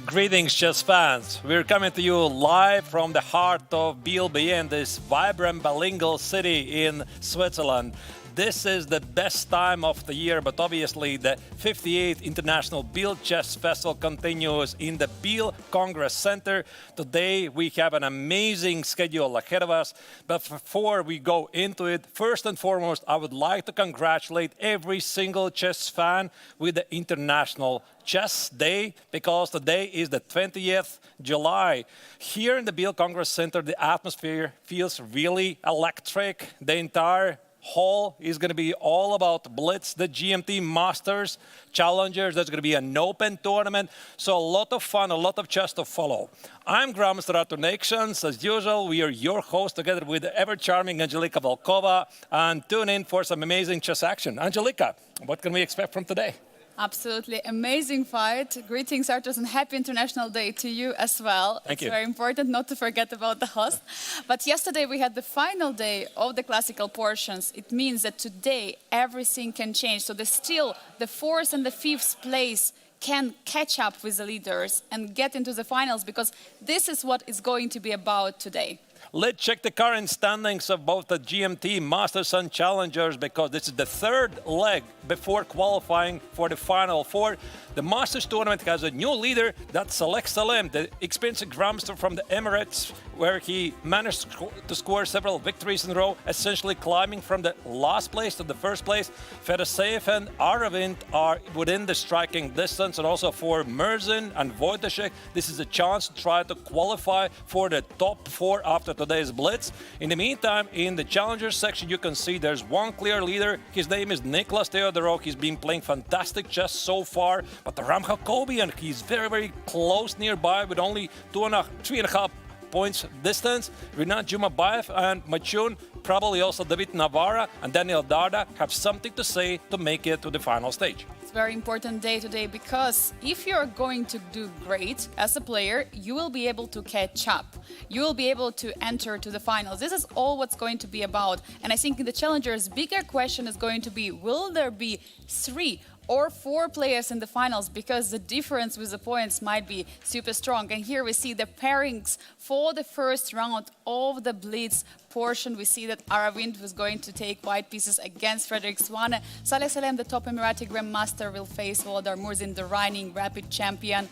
Greetings, chess fans. We're coming to you live from the heart of Biel, this vibrant bilingual city in Switzerland. This is the best time of the year, but obviously the 58th International Biel Chess Festival continues in the Biel Congress Center. Today we have an amazing schedule ahead of us, but before we go into it, first and foremost, I would like to congratulate every single chess fan with the International Chess Day, because today is the 20th July. Here in the Biel Congress Center, the atmosphere feels really electric. The entire hall is going to be all about BLITZ, the GMT Masters Challengers. There's going to be an open tournament. So a lot of fun, a lot of chess to follow. I'm Grandmaster Artur Nations. As usual, we are your host together with the ever-charming Angelika Volkova. And tune in for some amazing chess action. Angelika, what can we expect from today? Absolutely amazing fight. Greetings, Artur, and happy International Day to you as well. Thank you. It's very important not to forget about the host. But yesterday we had the final day of the classical portions. It means that today everything can change. So still the fourth and the fifth place can catch up with the leaders and get into the finals, because this is what it's going to be about today. Let's check the current standings of both the GMT Masters and Challengers, because this is the third leg before qualifying for the Final Four. The Masters tournament has a new leader, that's Saleh Salem, the experienced grandmaster from the Emirates, where he managed to score several victories in a row, essentially climbing from the last place to the first place. Fedoseev and Aravind are within the striking distance, and also for Murzin and Wojtaszek, this is a chance to try to qualify for the top four after today's Blitz. In the meantime, in the Challengers section, you can see there's one clear leader. His name is Niklas Theodorov. He's been playing fantastic chess so far, but the Ram Jacobian, he's very, very close nearby with only 3.5 points distance. Rinat Jumabayev and Machun, probably also David Navarra and Daniel Darda, have something to say to make it to the final stage. It's a very important day today, because if you're going to do great as a player, you will be able to catch up. You will be able to enter to the finals. This is all what's going to be about. And I think in the Challengers, bigger question is going to be, will there be 3 or 4 players in the finals, because the difference with the points might be super strong. And here we see the pairings for the first round of the Blitz portion. We see that Aravind was going to take white pieces against Frederick Swane. Saleh Salem, the top Emirati Grandmaster, will face Volodar Murzin, the reigning rapid champion.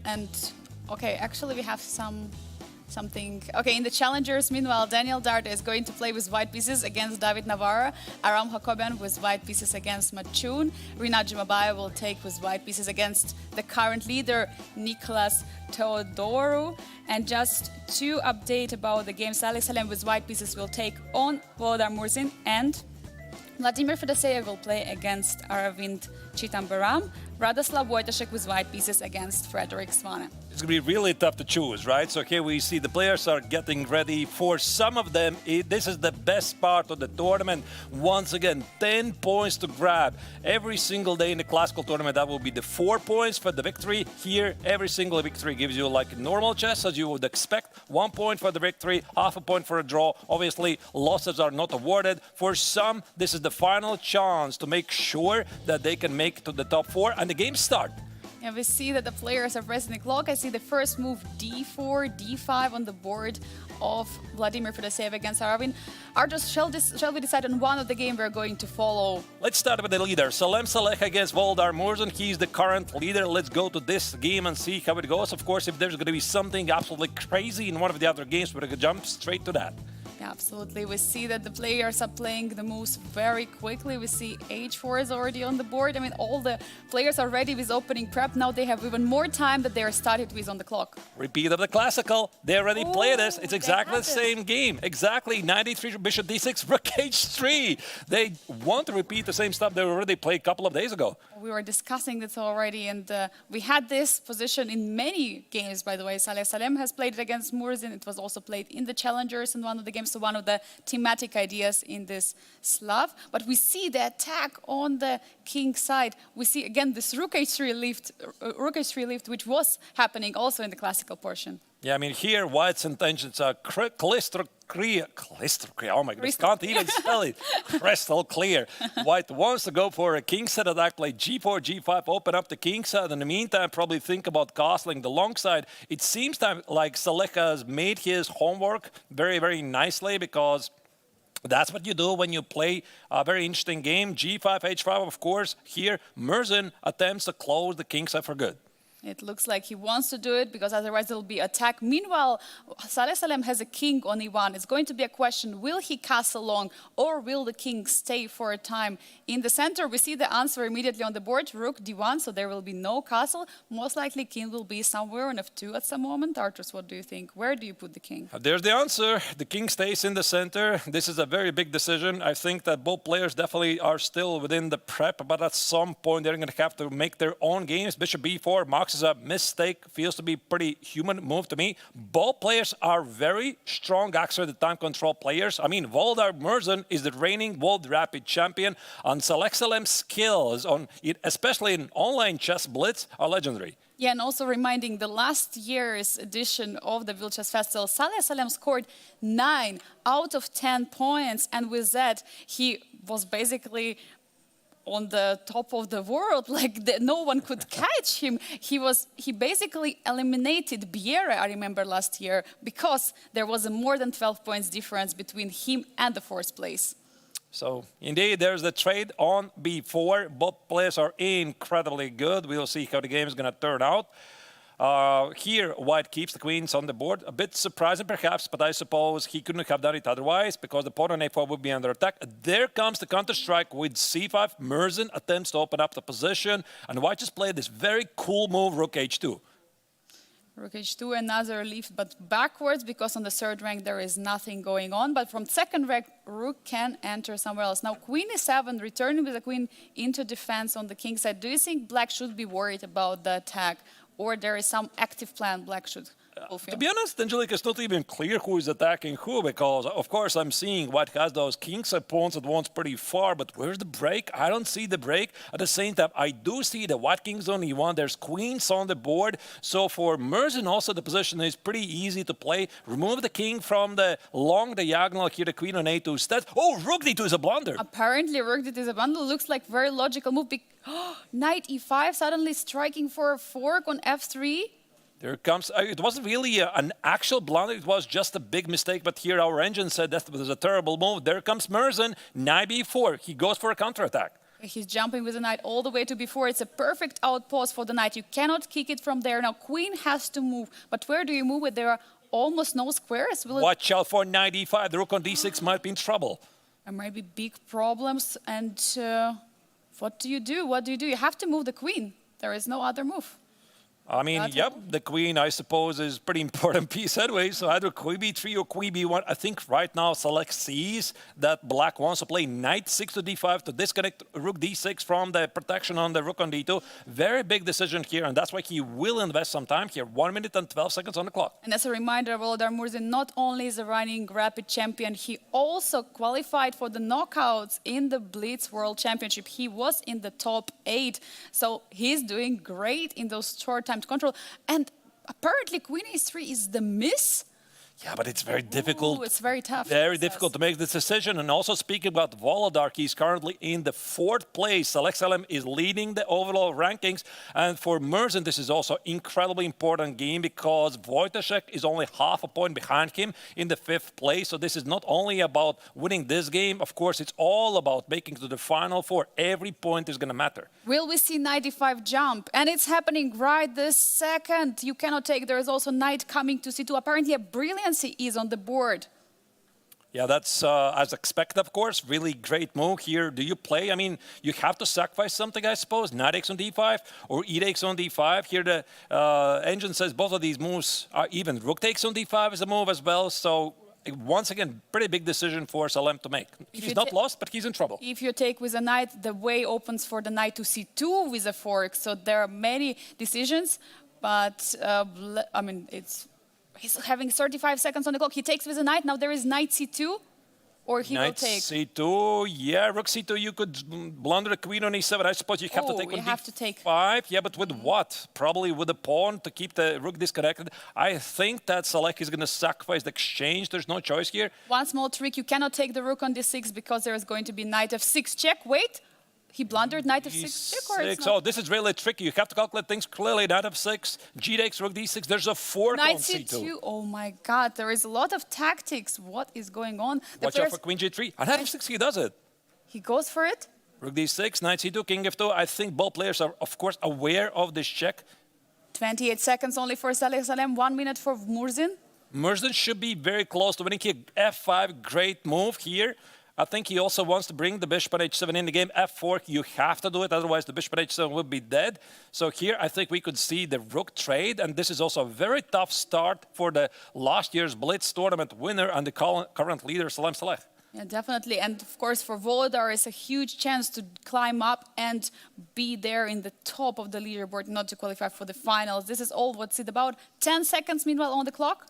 And okay, actually we have something. Okay, in the Challengers, meanwhile, Daniel Darda is going to play with white pieces against David Navarra. Aram Jacobian with white pieces against Machun. Rinat Jumabayev will take with white pieces against the current leader, Niklas Theodorou. And just to update about the game, Saleh Salem with white pieces will take on Volodar Murzin, and Vladimir Fedoseev will play against Aravind Chitambaram. Radoslav Wojtaszek with white pieces against Frederick Swane. It's going to be really tough to choose, right? So here we see the players are getting ready. For some of them, this is the best part of the tournament. Once again, 10 points to grab. Every single day in the classical tournament, that will be the 4 points for the victory. Here, every single victory gives you, like normal chess, as you would expect, 1 point for the victory, half a point for a draw. Obviously, losses are not awarded. For some, this is the final chance to make sure that they can make it to the top 4 and the game start. And we see that the players are pressing the clock. I see the first move, d4, d5 on the board of Vladimir Fedoseev against Aravind. Artur, shall we decide on one of the game we're going to follow? Let's start with the leader. Salem Saleh against Volodar Murzin. He's the current leader. Let's go to this game and see how it goes. Of course, if there's going to be something absolutely crazy in one of the other games, we're going to jump straight to that. Yeah, absolutely. We see that the players are playing the moves very quickly. We see h4 is already on the board. I mean, all the players are ready with opening prep. Now they have even more time that they are started with on the clock. Repeat of the classical. They already played this. It's exactly the same game. Exactly. 93 bishop d6, rook h3. They want to repeat the same stuff they already played a couple of days ago. We were discussing this already, and we had this position in many games, by the way. Saleh Salem has played it against Murzin. It was also played in the Challengers in one of the games. So one of the thematic ideas in this Slav. But we see the attack on the king side. We see again this rook h3 lift, which was happening also in the classical portion. Yeah, I mean, here, White's intentions are crystal clear. Oh my goodness, can't even spell it. Crystal clear. White wants to go for a king side attack, play g4, g5, open up the king side. In the meantime, probably think about castling the long side. It seems like Salek has made his homework very, very nicely, because that's what you do when you play a very interesting game. G5, H5, of course. Here, Murzin attempts to close the king side for good. It looks like he wants to do it, because otherwise there will be attack. Meanwhile, Saleh Salem has a king on e1. It's going to be a question, will he castle long, or will the king stay for a time? In the center, we see the answer immediately on the board, rook d1, so there will be no castle. Most likely, king will be somewhere on f2 at some moment. Arturs, what do you think? Where do you put the king? There's the answer. The king stays in the center. This is a very big decision. I think that both players definitely are still within the prep, but at some point, they're going to have to make their own games. Bishop b4, Max is a mistake, feels to be pretty human move to me. Both players are very strong, actually, the time control players. I mean, Voldar Murzin is the reigning World Rapid Champion, and Saleh Salem's skills, especially in online chess blitz, are legendary. Yeah, and also reminding the last year's edition of the BLITZ Chess Festival, Saleh Salem scored 9 out of 10 points, and with that, he was basically on the top of the world, like no one could catch him. He basically eliminated Biel, I remember last year, because there was a more than 12 points difference between him and the fourth place. So indeed, there's the trade on b4. Both players are incredibly good. We'll see how the game is going to turn out. Here, White keeps the queens on the board. A bit surprising, perhaps, but I suppose he couldn't have done it otherwise, because the pawn on a4 would be under attack. There comes the counter-strike with c5. Murzin attempts to open up the position, and White just played this very cool move, rook h2. Rook h2, another leaf, but backwards, because on the third rank there is nothing going on. But from second rank, rook can enter somewhere else. Now, queen e7, returning with the queen into defense on the king side. Do you think black should be worried about the attack, or there is some active plan black should fulfill? To be honest, Angelica, it's not even clear who is attacking who, because, of course, I'm seeing White has those kingside pawns that wants pretty far, but where's the break? I don't see the break. At the same time, I do see the White kings on e1. There's queens on the board. So for Murzin, also, the position is pretty easy to play. Remove the king from the long diagonal. Here, the queen on a2 steps. Oh, rook d2 is a blunder. Apparently, rook d2 is a bundle. Looks like very logical move. Knight e5, suddenly striking for a fork on f3. There comes, it wasn't really an actual blunder, it was just a big mistake, but here our engine said that was a terrible move. There comes Murzin, knight b4, he goes for a counterattack. He's jumping with the knight all the way to b4. It's a perfect outpost for the knight. You cannot kick it from there. Now, queen has to move, but where do you move it? There are almost no squares. Watch out for knight e5, the rook on d6 might be in trouble. There might be big problems, and what do you do? What do you do? You have to move the queen. There is no other move. I mean, yep, the queen, I suppose, is a pretty important piece anyway. So either queen b3 or queen b1. I think right now Salek sees that black wants to play knight 6 to d5 to disconnect rook d6 from the protection on the rook on d2. Very big decision here, and that's why he will invest some time here. 1 minute and 12 seconds on the clock. And as a reminder, Volodar Murzin not only is a running rapid champion, he also qualified for the knockouts in the BLITZ World Championship. He was in the top 8, so he's doing great in those short time to control. And apparently queen a3 is the miss. Yeah, but it's very difficult. Ooh, it's very tough. Very difficult to make this decision. And also speaking about Volodar, he's currently in the 4th place. Saleh Salem is leading the overall rankings. And for Murzin, this is also incredibly important game because Wojciech is only half a point behind him in the 5th place. So this is not only about winning this game. Of course, it's all about making it to the final 4. Every point is going to matter. Will we see knight e5 jump? And it's happening right this second. You cannot take. There is also knight coming to c2. Apparently a brilliant is on the board. Yeah, that's as expected, of course. Really great move here. Do you play? I mean, you have to sacrifice something, I suppose. Knight takes on d5 or e takes on d5. Here the engine says both of these moves are even. Rook takes on d5 is a move as well. So once again, pretty big decision for Salem to make. He's not lost, but he's in trouble. If you take with a knight, the way opens for the knight to c2 with a fork. So there are many decisions, but I mean, he's having 35 seconds on the clock. He takes with a knight. Now there is knight c2. Or he will Knight take. C2, yeah, Rook C2, you could blunder a queen on E7. I suppose you have to take you on have to take. D5. Yeah, but with what? Probably with a pawn to keep the rook disconnected. I think that Saleh is going to sacrifice the exchange. There's no choice here. One small trick, you cannot take the rook on D6 because there is going to be knight F6 check. Wait, he blundered knight F6 check or it's not? Oh, this is really tricky. You have to calculate things clearly. Knight F6, G takes, rook D6. There's a fork Knight on C2. C2. Oh my God, there is a lot of tactics. What is going on? Watch out for queen G3. And Knight F6, he does it. He goes for it. Rook D6, Knight C2, King F2. I think both players are, of course, aware of this check. 28 seconds only for Saleh Salem, 1 minute for Murzin. Murzin should be very close to winning here. F5, great move here. I think he also wants to bring the bishop on H7 in the game. F4, you have to do it, otherwise the bishop on H7 would be dead. So here I think we could see the rook trade, and this is also a very tough start for the last year's BLITZ tournament winner and the current leader, Salem Saleh. Yeah, definitely. And of course, for Volodar, it's a huge chance to climb up and be there in the top of the leaderboard, not to qualify for the finals. This is all what's it about. 10 seconds, meanwhile, on the clock.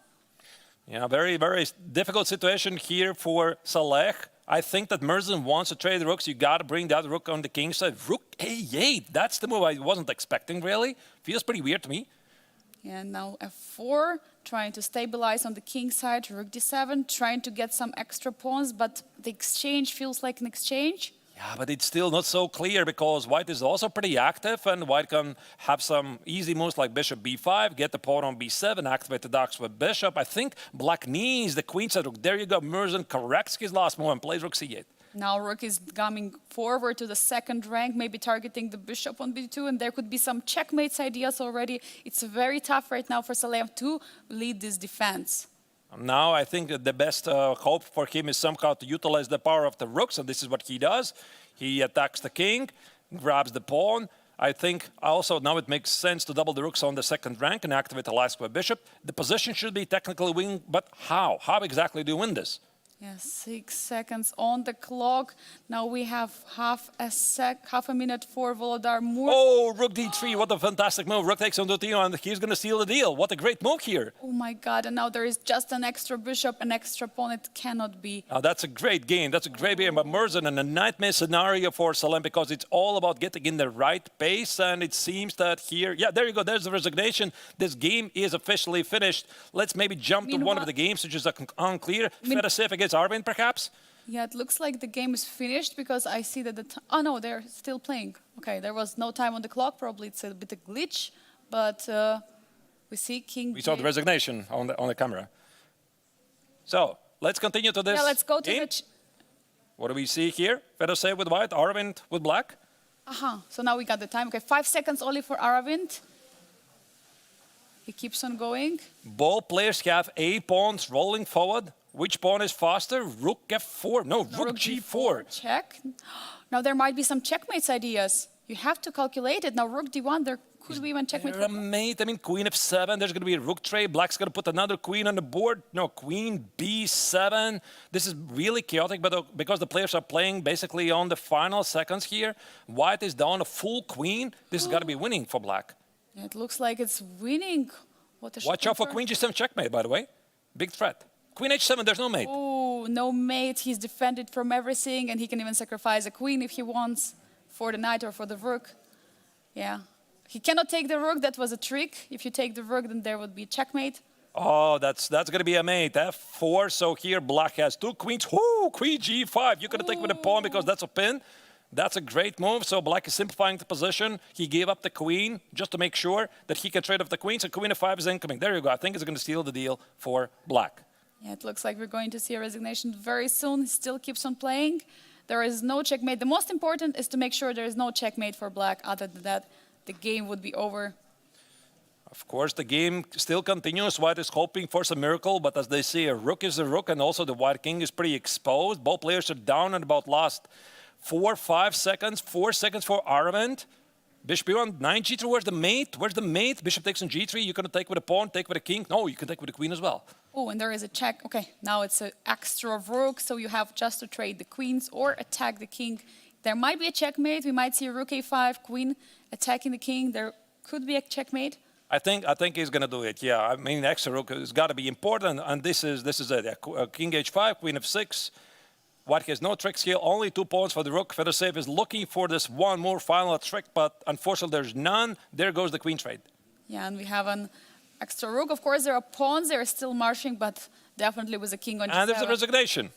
Yeah, very, very difficult situation here for Saleh. I think that Murzin wants to trade the rooks. You got to bring that rook on the king side. Rook A8, that's the move I wasn't expecting, really. Feels pretty weird to me. And now F4, trying to stabilize on the king side. Rook D7, trying to get some extra pawns, but the exchange feels like an exchange. Yeah, but it's still not so clear because white is also pretty active and white can have some easy moves like bishop b5, get the pawn on b7, activate the docks with bishop. I think black needs the queen side rook. There you go. Murzin corrects his last move and plays rook c8. Now rook is coming forward to the second rank, maybe targeting the bishop on b2, and there could be some checkmates ideas already. It's very tough right now for Salem to lead this defense. Now I think that the best hope for him is somehow to utilize the power of the rooks, and this is what he does. He attacks the king, grabs the pawn. I think also now it makes sense to double the rooks on the second rank and activate the last square bishop. The position should be technically winning, but how? How exactly do you win this? Yeah, 6 seconds on the clock. Now we have half a minute for Volodar Mur. Oh, rook d3, what a fantastic move. Rook takes on d2, and he's going to seal the deal. What a great move here. Oh my God, and now there is just an extra bishop, an extra pawn. It cannot be. Now that's a great game. That's a great game. But Murzin and a nightmare scenario for Salem because it's all about getting in the right pace. And it seems that here, yeah, there you go. There's the resignation. This game is officially finished. Let's maybe jump to one of the games, which is unclear. Fedoshev against Arvin, perhaps? Yeah, it looks like the game is finished because I see that oh no, they're still playing. Okay, there was no time on the clock. Probably it's a bit of a glitch, but we see King. We saw the resignation on the camera. So let's continue to this. Yeah, let's go to game. the. What do we see here? Fedoshev with white, Arvind with black. So now we got the time. Okay, 5 seconds only for Aravind. He keeps on going. Both players have A pawns rolling forward. Which pawn is faster? Rook F4. No, rook G4. Check. Now there might be some checkmates ideas. You have to calculate it. Now rook D1, there could be even checkmate. A mate. I mean, queen F7. There's going to be a rook trade. Black's going to put another queen on the board. No, queen B7. This is really chaotic, but because the players are playing basically on the final seconds here, white is down a full queen. This has got to be winning for black. It looks like it's winning. Watch out for queen G7 checkmate, by the way. Big threat. Queen H7, there's no mate. Oh, no mate. He's defended from everything, and he can even sacrifice a queen if he wants for the knight or for the rook. Yeah. He cannot take the rook. That was a trick. If you take the rook, then there would be checkmate. Oh, that's going to be a mate. F4. So here black has two queens. Whoo, queen G5. You're going to take with a pawn because that's a pin. That's a great move. So black is simplifying the position. He gave up the queen just to make sure that he can trade off the queen. So queen F5 is incoming. There you go. I think it's going to steal the deal for black. Yeah, it looks like we're going to see a resignation very soon. He still keeps on playing. There is no checkmate. The most important is to make sure there is no checkmate for black. Other than that, the game would be over. Of course, the game still continues. White is hoping for some miracle, but as they say, a rook is a rook, and also the white king is pretty exposed. Both players are down at about last 4-5 seconds. 4 seconds for Arvind. Bishop b1, 9 g3. Where's the mate? Where's the mate? Bishop takes on g3. You can take with a pawn, take with a king. No, you can take with a queen as well. Oh, and there is a check. Okay, now it's an extra rook, so you have just to trade the queens or attack the king. There might be a checkmate. We might see a rook a5, queen attacking the king. There could be a checkmate. I think he's going to do it. Yeah, I mean, extra rook has got to be important, and this is it. Yeah, king h5, queen f6. White has no trick skill, only 2 points for the rook. Fedoshev is looking for this one more final trick, but unfortunately there's none. There goes the queen trade. Yeah, and we have an extra rook. Of course, there are pawns. They're still marching, but definitely with a king on And there's a g7. resignation.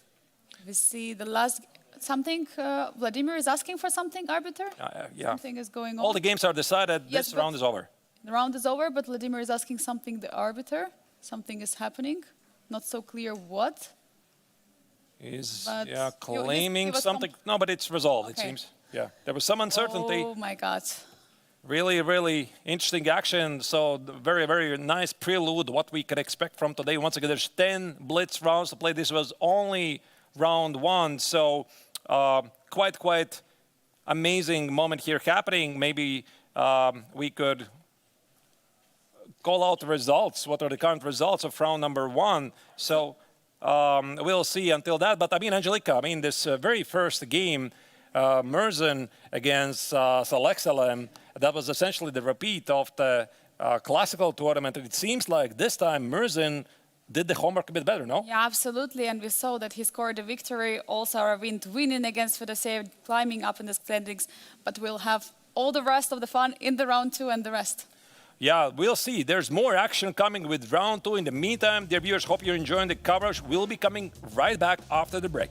We see the last something. Vladimir is asking for something, arbiter? Yeah. Something is going on. All the games are decided. Yes, This but- round is over. The round is over, but Vladimir is asking something, the arbiter. Something is happening. Not so clear what. He's But claiming he was something. No, but it's resolved, it Okay. seems. Yeah, there was some uncertainty. Oh my God. Really, really interesting action. So very, very nice prelude, what we could expect from today. Once again, there's 10 blitz rounds to play. This was only round 1. So quite amazing moment here happening. Maybe we could call out the results. What are the current results of round number 1? So we'll see until that. But I mean, Angelika, this very first game, Merzen against Salexelem, that was essentially the repeat of the classical tournament. And it seems like this time Merzen did the homework a bit better, no? Yeah, absolutely. And we saw that he scored a victory. Also, Aravind winning against Fedoshev, climbing up in the standings. But we'll have all the rest of the fun in the round 2 and the rest. Yeah, we'll see. There's more action coming with round 2. In the meantime, dear viewers, hope you're enjoying the coverage. We'll be coming right back after the break.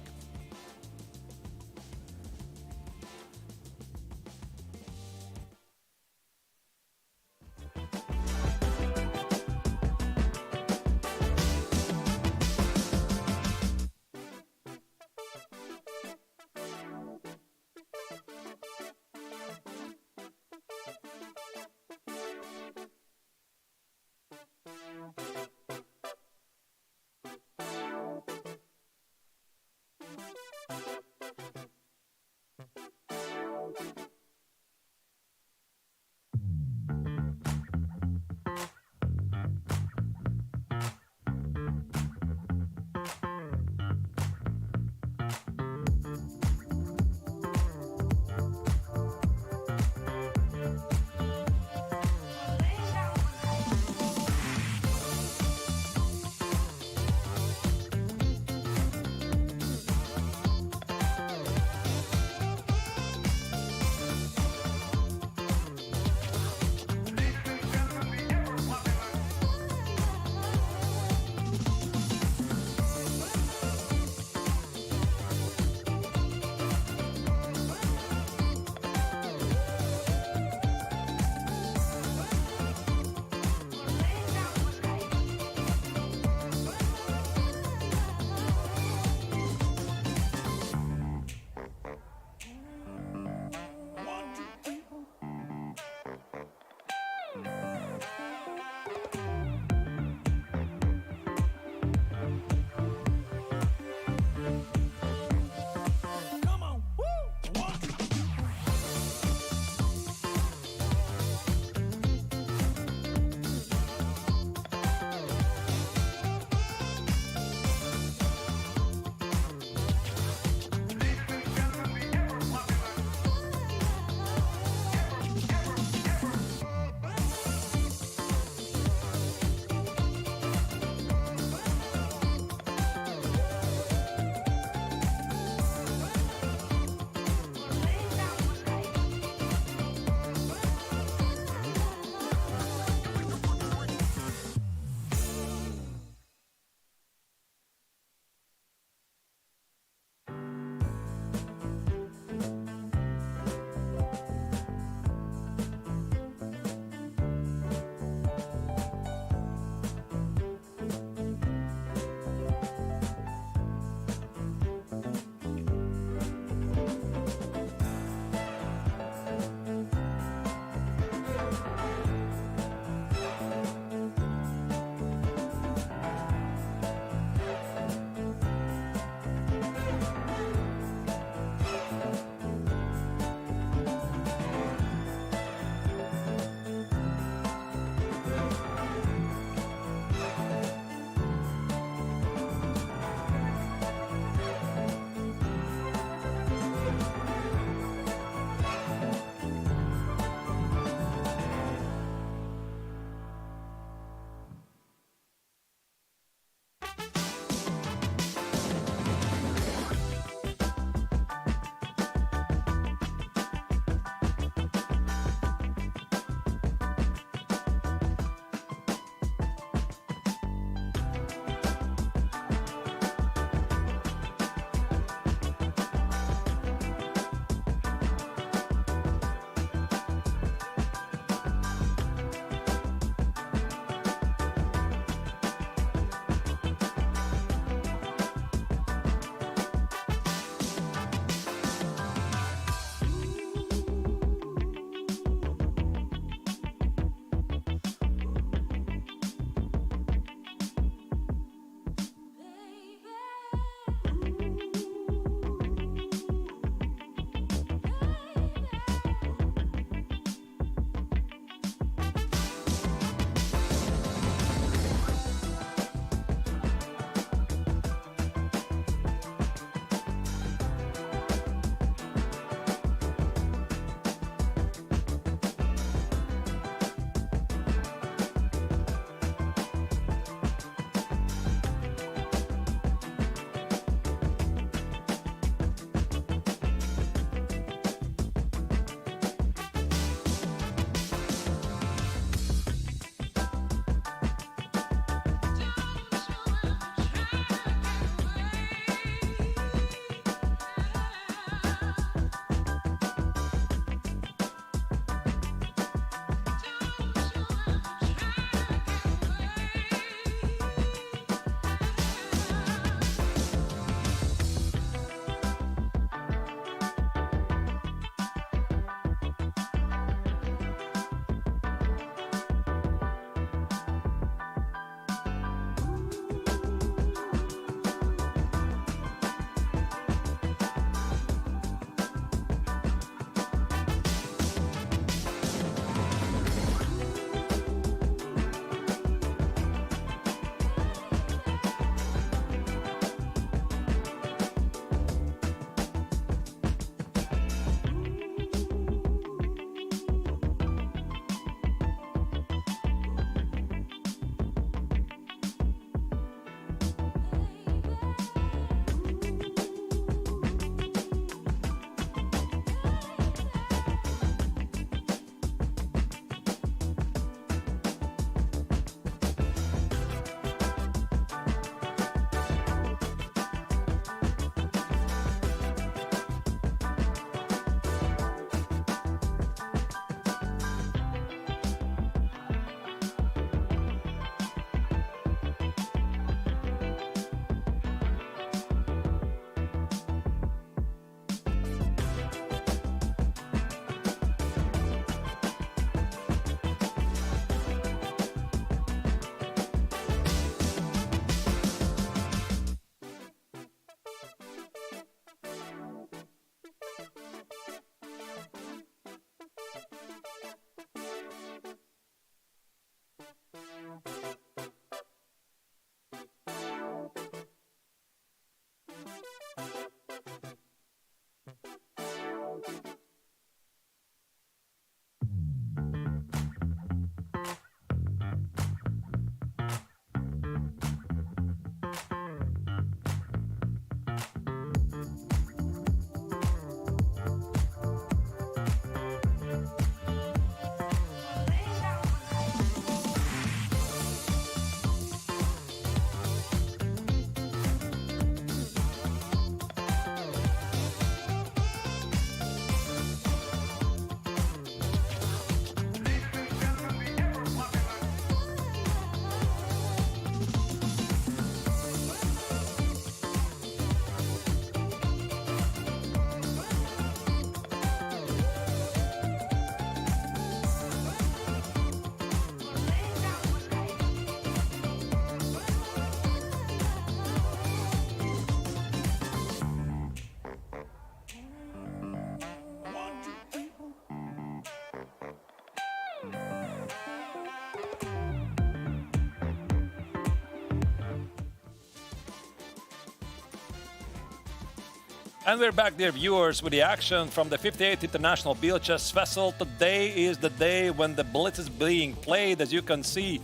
And we're back, dear viewers, with the action from the 58th International BLITZ Vessel. Today is the day when the Blitz is being played. As you can see,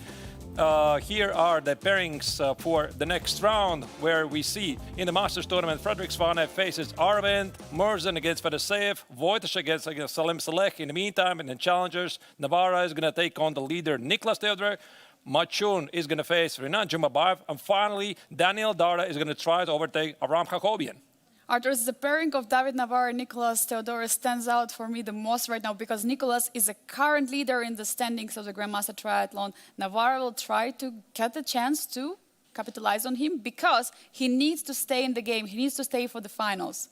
here are the pairings for the next round, where we see in the Masters Tournament, Frederik Svane faces Arvind, Merzen against Fedoseev, Wojtek against Salim Saleh. In the meantime, in the Challengers, Navarra is going to take on the leader Niklas Theodore. Machun is going to face Rinat Jumabayev. And finally, Daniel Darda is going to try to overtake Aram Jacobian. Artur, the pairing of David Navarro and Nicolas Theodore stands out for me the most right now because Nicolas is a current leader in the standings of the Grandmaster Triathlon. Navarro will try to get the chance to capitalize on him because he needs to stay in the game. He needs to stay for the finals.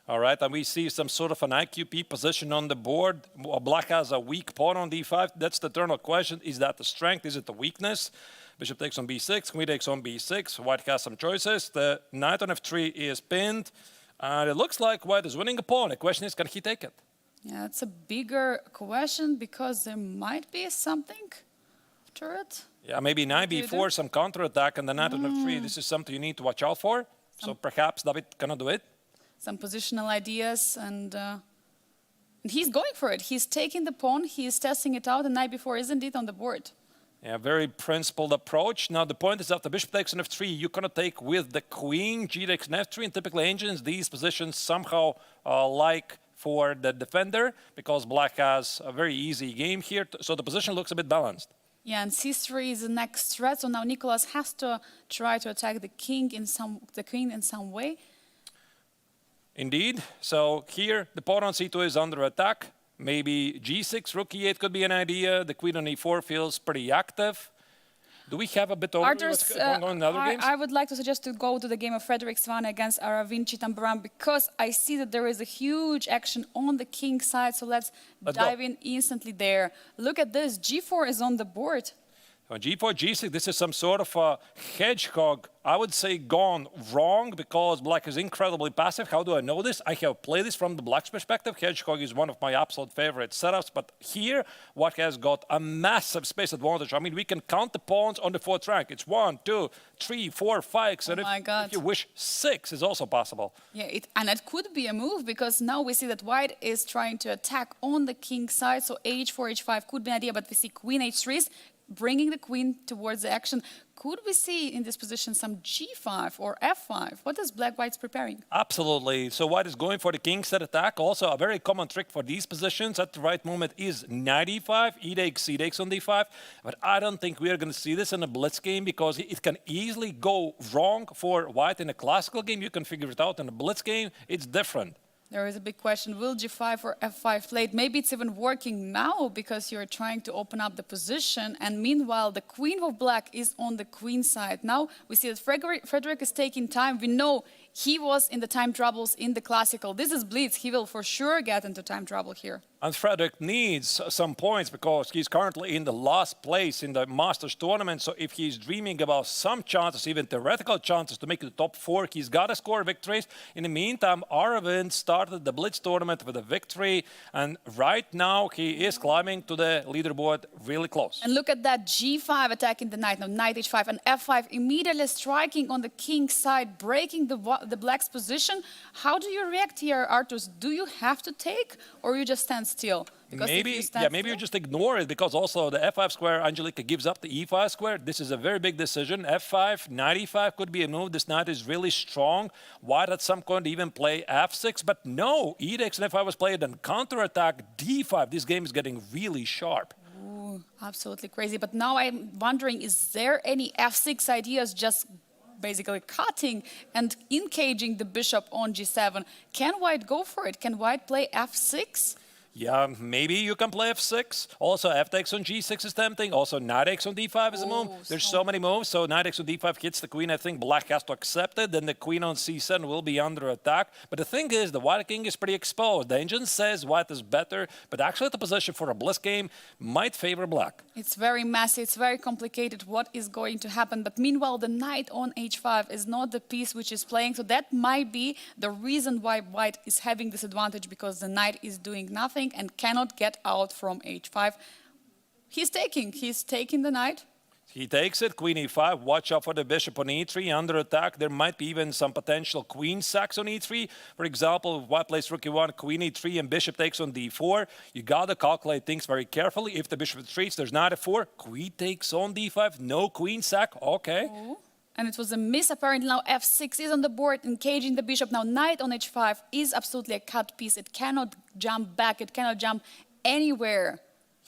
All right, and we see some sort of an IQP position on the board. Black has a weak pawn on d5. That's the eternal question. Is that the strength? Is it the weakness? Bishop takes on b6, queen takes on b6. White has some choices. The knight on f3 is pinned. And it looks like White is winning a pawn. The question is, can he take it? Yeah, it's a bigger question because there might be something after it. Yeah, maybe knight b4, some counterattack, and the knight on f3. This is something you need to watch out for. So perhaps David cannot do it. Some positional ideas, and he's going for it. He's taking the pawn, he's testing it out, and knight b4 is indeed on the board. Yeah, very principled approach. Now, the point is that the bishop takes on f3, you cannot take with the queen, g takes on f3, and typically engines, these positions somehow like for the defender, because black has a very easy game here, so the position looks a bit balanced. Yeah, and c3 is the next threat, so now Nicolas has to try to attack the queen in some way. Indeed. So here, the pawn on c2 is under attack. Maybe g6, rook e8 could be an idea. The queen on e4 feels pretty active. Do we have a bit over what's going on in other games? I would like to suggest to go to the game of Frederik Svane against Aravind Chidambaram because I see that there is a huge action on the king side. So let's dive in instantly there. Look at this. g4 is on the board. On g4, g6, this is some sort of a hedgehog, I would say, gone wrong because black is incredibly passive. How do I know this? I have played this from the black's perspective. Hedgehog is one of my absolute favorite setups, but here, White has got a massive space advantage. I mean, we can count the pawns on the fourth rank. It's 1, 2, 3, 4, 5, and if you wish, 6 is also possible. Yeah, and it could be a move because now we see that White is trying to attack on the king side, so h4, h5 could be an idea, but we see queen h3 bringing the queen towards the action. Could we see in this position some g5 or f5? What is Black-White's preparing? Absolutely. So White is going for the king set attack. Also, a very common trick for these positions at the right moment is knight e5, e takes, c takes on d5. But I don't think we are going to see this in a blitz game because it can easily go wrong for White in a classical game. You can figure it out. In a blitz game, it's different. There is a big question, will g5 or f5 played? Maybe it's even working now because you're trying to open up the position, and meanwhile the queen of black is on the queen side. Now we see that Frederik is taking time. We know he was in the time troubles in the classical. This is Blitz. He will for sure get into time trouble here. And Frederik needs some points because he's currently in the last place in the Masters tournament. So if he's dreaming about some chances, even theoretical chances to make the top 4, he's got to score victories. In the meantime, Arvind started the Blitz tournament with a victory. And right now he is climbing to the leaderboard really close. And look at that g5 attacking the knight. Now knight h5 and f5 immediately striking on the king's side, breaking the black's position. How do you react here, Artus? Do you have to take or you just stand still? Because maybe you just ignore it because also the f5 square, Angelika gives up the e5 square. This is a very big decision. f5, knight e5 could be a move. This knight is really strong. White at some point even play f6, but no, e takes and f5 was played and counterattack d5. This game is getting really sharp. Ooh, absolutely crazy. But now I'm wondering, is there any f6 ideas just basically cutting and encaging the bishop on g7? Can White go for it? Can White play f6? Yeah, maybe you can play f6. Also, f takes on g6 is tempting. Also, knight takes on d5 is a move. There's so many moves. So knight takes on d5 hits the queen. I think black has to accept it. Then the queen on c7 will be under attack. But the thing is, the white king is pretty exposed. The engine says white is better, but actually the position for a blitz game might favor black. It's very messy. It's very complicated what is going to happen. But meanwhile, the knight on h5 is not the piece which is playing. So that might be the reason why white is having this advantage, because the knight is doing nothing and cannot get out from h5. He's taking the knight. He takes it, queen e5. Watch out for the bishop on e3. Under attack, there might be even some potential queen sacks on e3. For example, if white plays rook e1, queen e3, and bishop takes on d4, you got to calculate things very carefully. If the bishop retreats, there's knight f4. Queen takes on d5. No queen sack. Okay. Oh. And it was a miss. Apparently now f6 is on the board, engaging the bishop. Now knight on h5 is absolutely a cut piece. It cannot jump back. It cannot jump anywhere.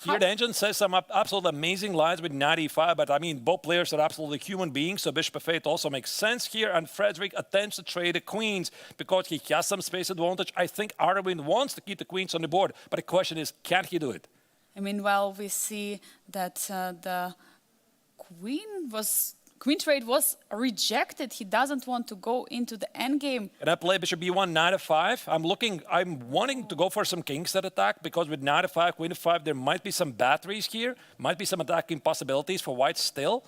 Here, the engine says some absolutely amazing lines with knight e5, but I mean, both players are absolutely human beings, so bishop f8 also makes sense here. And Frederick attempts to trade the queens because he has some space advantage. I think Arvin wants to keep the queens on the board, but the question is, can he do it? I mean, well, we see that the queen trade was rejected. He doesn't want to go into the endgame. Can I play bishop b1, knight f5? I'm wanting to go for some kingset attack because with knight f5, queen f5, there might be some batteries here, might be some attacking possibilities for white still.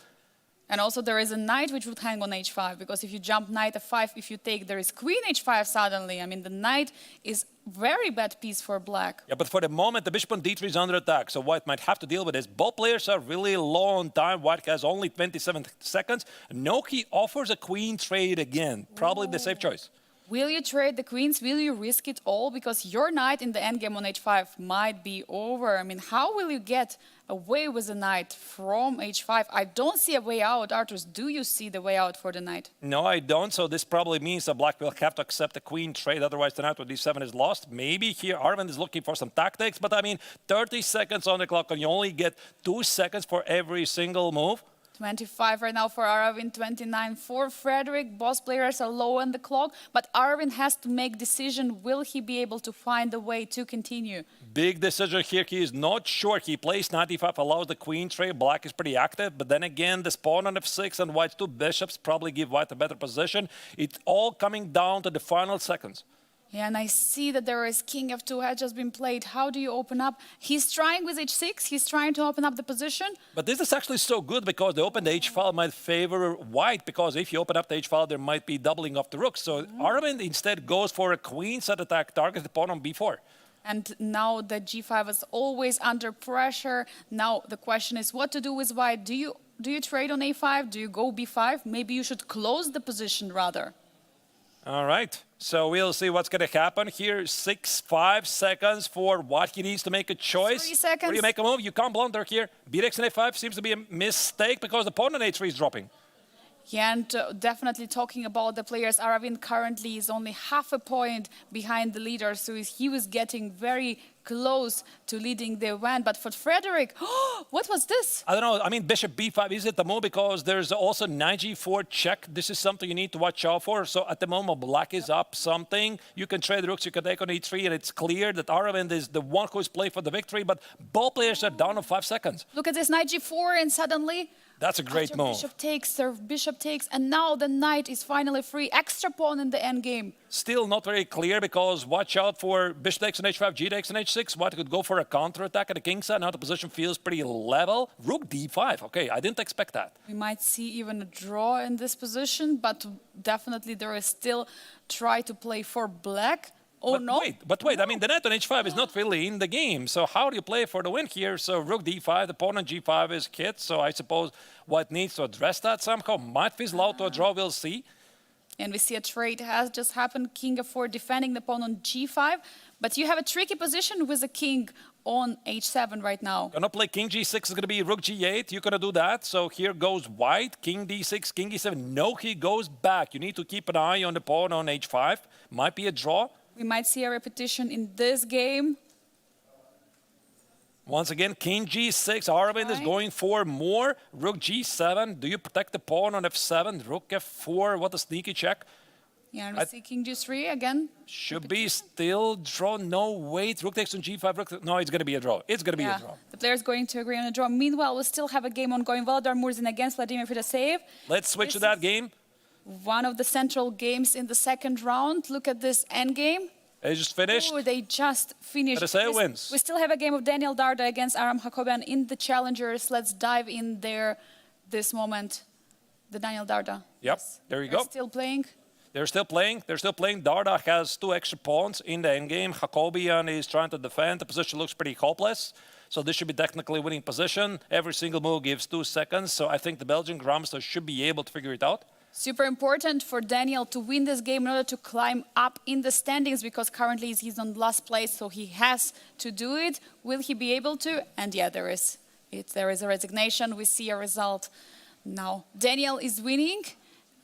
And also there is a knight which would hang on h5, because if you jump knight f5, if you take, there is queen h5 suddenly. I mean, the knight is very bad piece for black. Yeah, but for the moment, the bishop on d3 is under attack, so white might have to deal with this. Both players are really low on time. White has only 27 seconds. Noki offers a queen trade again. Probably the safe choice. Will you trade the queens? Will you risk it all? Because your knight in the endgame on h5 might be over. I mean, how will you get away with the knight from h5? I don't see a way out. Arturs, do you see the way out for the knight? No, I don't. So this probably means that black will have to accept a queen trade. Otherwise, the knight with d7 is lost. Maybe here Arvin is looking for some tactics. But I mean, 30 seconds on the clock, and you only get 2 seconds for every single move. 25 right now for Arvin, 29 for Frederick. Both players are low on the clock, but Arvin has to make decision. Will he be able to find a way to continue? Big decision here. He is not sure. He plays knight e5, allows the queen trade. Black is pretty active, but then again, the pawn on f6 and white's 2 bishops probably give white a better position. It's all coming down to the final seconds. Yeah, and I see that there is king f2 has just been played. How do you open up? He's trying with h6. He's trying to open up the position. But this is actually so good because the open h file might favor white, because if you open up the h file, there might be doubling of the rooks. So Arvin instead goes for a queen set attack, targets the pawn on b4. And now the g5 is always under pressure. Now the question is what to do with white. Do you trade on a5? Do you go b5? Maybe you should close the position rather. All right, so we'll see what's going to happen here. 5 seconds for what he needs to make a choice. 3 seconds. Or you make a move, you can't blunder here. Bx and a5 seems to be a mistake because the pawn on a3 is dropping. Yeah, and definitely talking about the players, Arvin currently is only half a point behind the leader, so he was getting very close to leading the event. But for Frederick, what was this? I don't know. I mean, bishop b5, is it the move? Because there's also knight g4 check. This is something you need to watch out for. So at the moment, black is up something. You can trade rooks, you can take on e3, and it's clear that Arvind is the one who's playing for the victory, but both players are down on 5 seconds. Look at this, knight g4, and suddenly... That's a great move. Bishop takes, and now the knight is finally free. Extra pawn in the endgame. Still not very clear, because watch out for bishop takes on h5, g takes on h6. White could go for a counterattack at the king side. Now the position feels pretty level. Rook d5. Okay, I didn't expect that. We might see even a draw in this position, but definitely there is still try to play for black. Oh, no. But wait, I mean, the knight on h5 is not really in the game. So how do you play for the win here? So rook d5, the pawn on g5 is hit. So I suppose white needs to address that somehow. Might fizzle out to a draw, we'll see. And we see a trade has just happened. King f4 defending the pawn on g5. But you have a tricky position with the king on h7 right now. Gonna play king g6 is gonna be rook g8. You're gonna do that. So here goes white, king d6, king e7. No, he goes back. You need to keep an eye on the pawn on h5. Might be a draw. We might see a repetition in this game. Once again, king g6. Arvind is going for more. Rook g7. Do you protect the pawn on f7? Rook f4. What a sneaky check. Yeah, and we see king g3 again. Should be still draw. No, wait. Rook takes on g5. Rook no, it's going to be a draw. It's going to be a draw. The player's going to agree on a draw. Meanwhile, we still have a game ongoing. Vladimir Murzin against Vladimir Fedoseev. Let's switch to that game. One of the central games in the second round. Look at this endgame. They just finished. Oh, they just finished. Fedoseev wins. We still have a game of Daniel Darda against Aram Hakobian in the challengers. Let's dive in there this moment. The Daniel Darda. Yep, there you go. Still playing. They're still playing. They're still playing. Darda has 2 extra pawns in the endgame. Hakobian is trying to defend. The position looks pretty hopeless. So this should be technically winning position. Every single move gives 2 seconds. So I think the Belgian Grandmaster should be able to figure it out. Super important for Daniel to win this game in order to climb up in the standings, because currently he's on last place, so he has to do it. Will he be able to? And yeah, there is a resignation. We see a result now. Daniel is winning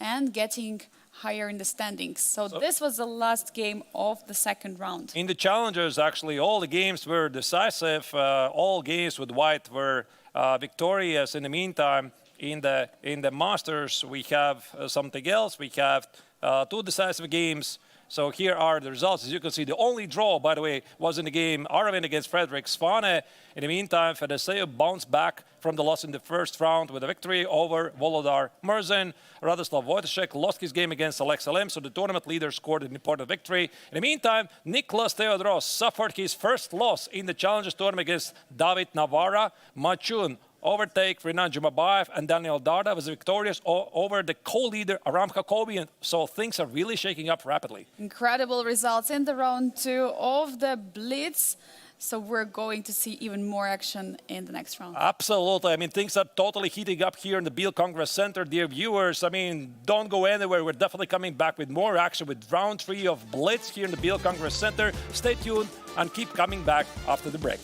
and getting higher in the standings. So this was the last game of the second round. In the challengers, actually, all the games were decisive. All games with white were victorious. In the meantime, in the Masters, we have something else. We have 2 decisive games. So here are the results. As you can see, the only draw, by the way, was in the game Arvin against Frederick Svane. In the meantime, Fedoseo bounced back from the loss in the first round with a victory over Volodar Murzin. Radoslav Wojtaszek lost his game against Alex Alem, so the tournament leader scored an important victory. In the meantime, Niklas Theodoros suffered his first loss in the Challengers tournament against David Navara. Machun overtake Renan Jumabayev, and Daniel Darda was victorious over the co-leader Aram Hakobian. So things are really shaking up rapidly. Incredible results in the round 2 of the BLITZ. So we're going to see even more action in the next round. Absolutely. I mean, things are totally heating up here in the Biel Congress Center. Dear viewers, I mean, don't go anywhere. We're definitely coming back with more action with round 3 of BLITZ here in the Biel Congress Center. Stay tuned and keep coming back after the break.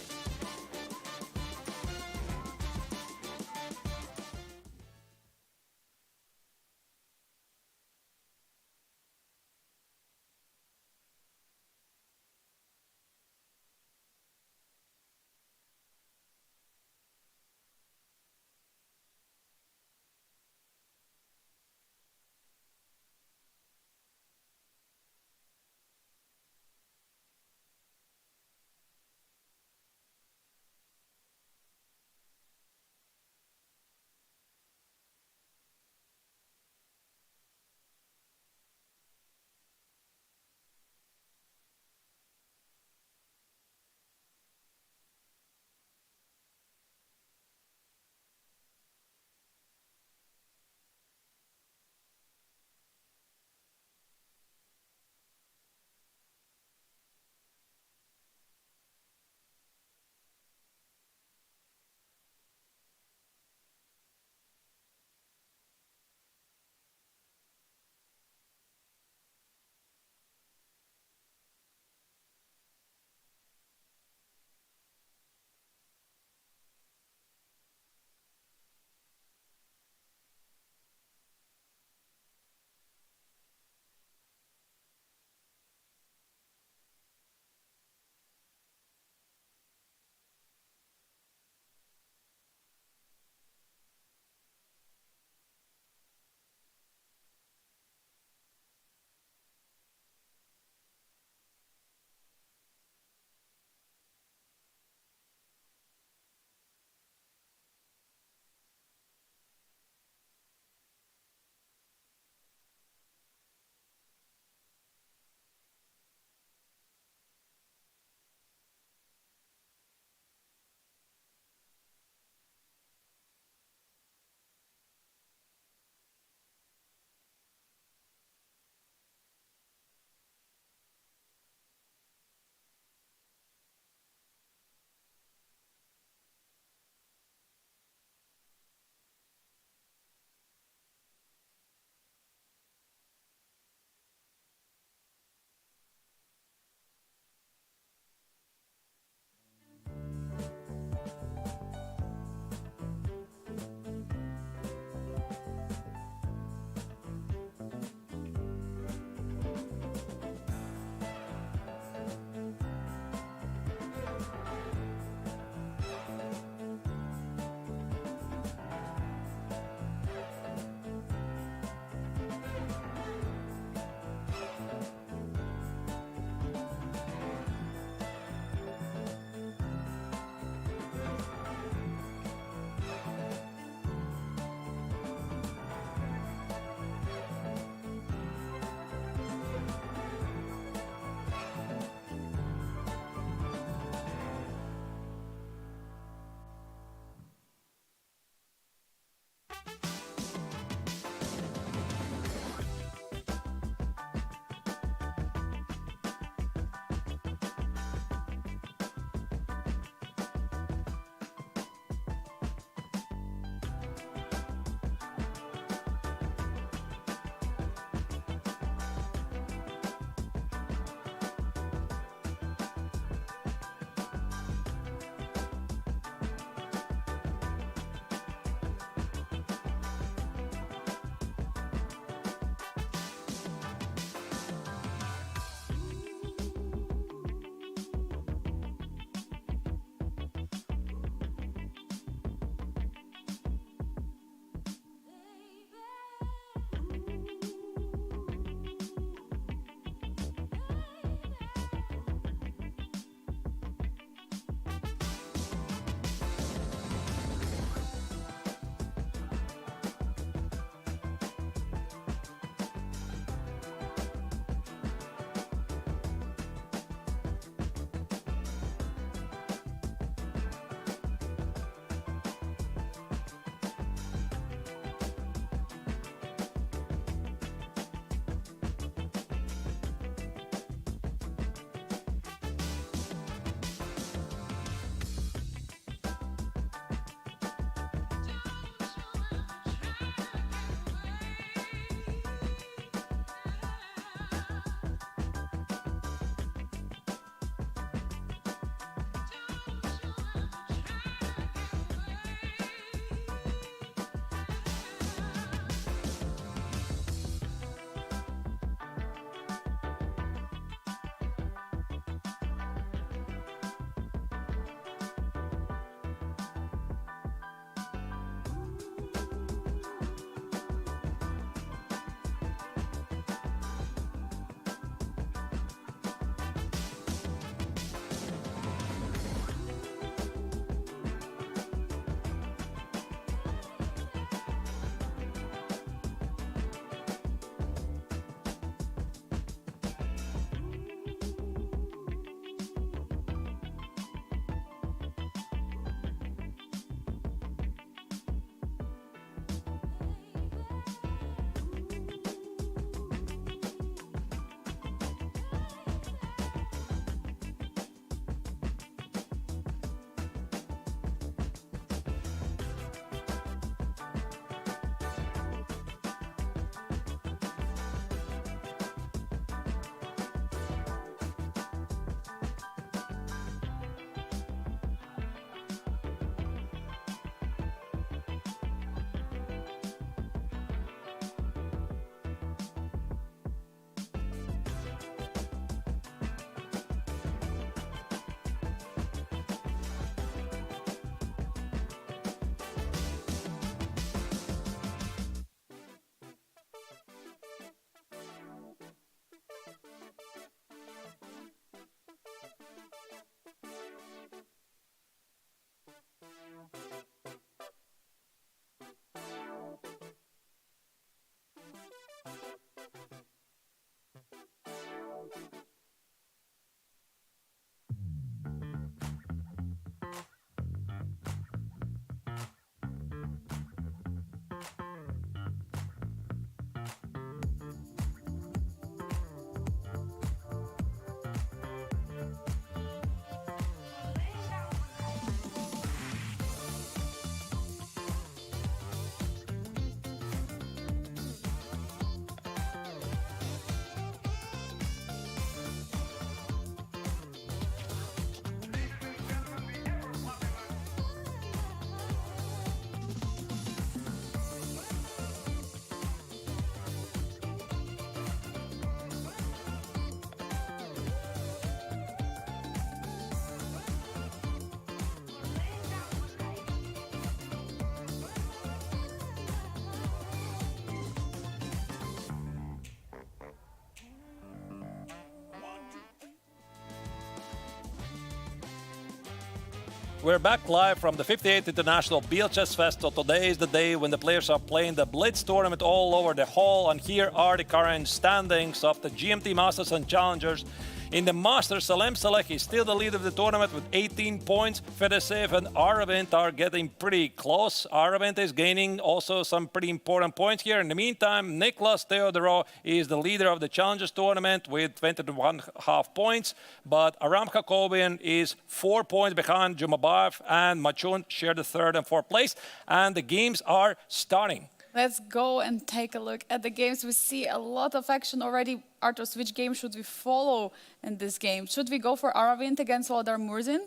We're back live from the 58th International Biel Chess Fest. So today is the day when the players are playing the BLITZ tournament all over the hall. And here are the current standings of the GMT Masters and Challengers. In the Masters, Salem Saleh is still the leader of the tournament with 18 points. Fedesev and Aravind are getting pretty close. Aravind is gaining also some pretty important points here. In the meantime, Niklas Theodorou is the leader of the Challengers tournament with 21.5 points. But Aram Jacobian is 4 points behind Jumabayev, and Machun share the third and fourth place. And the games are starting. Let's go and take a look at the games. We see a lot of action already. Artos, which game should we follow in this game? Should we go for Aravind against Valdar Murzin?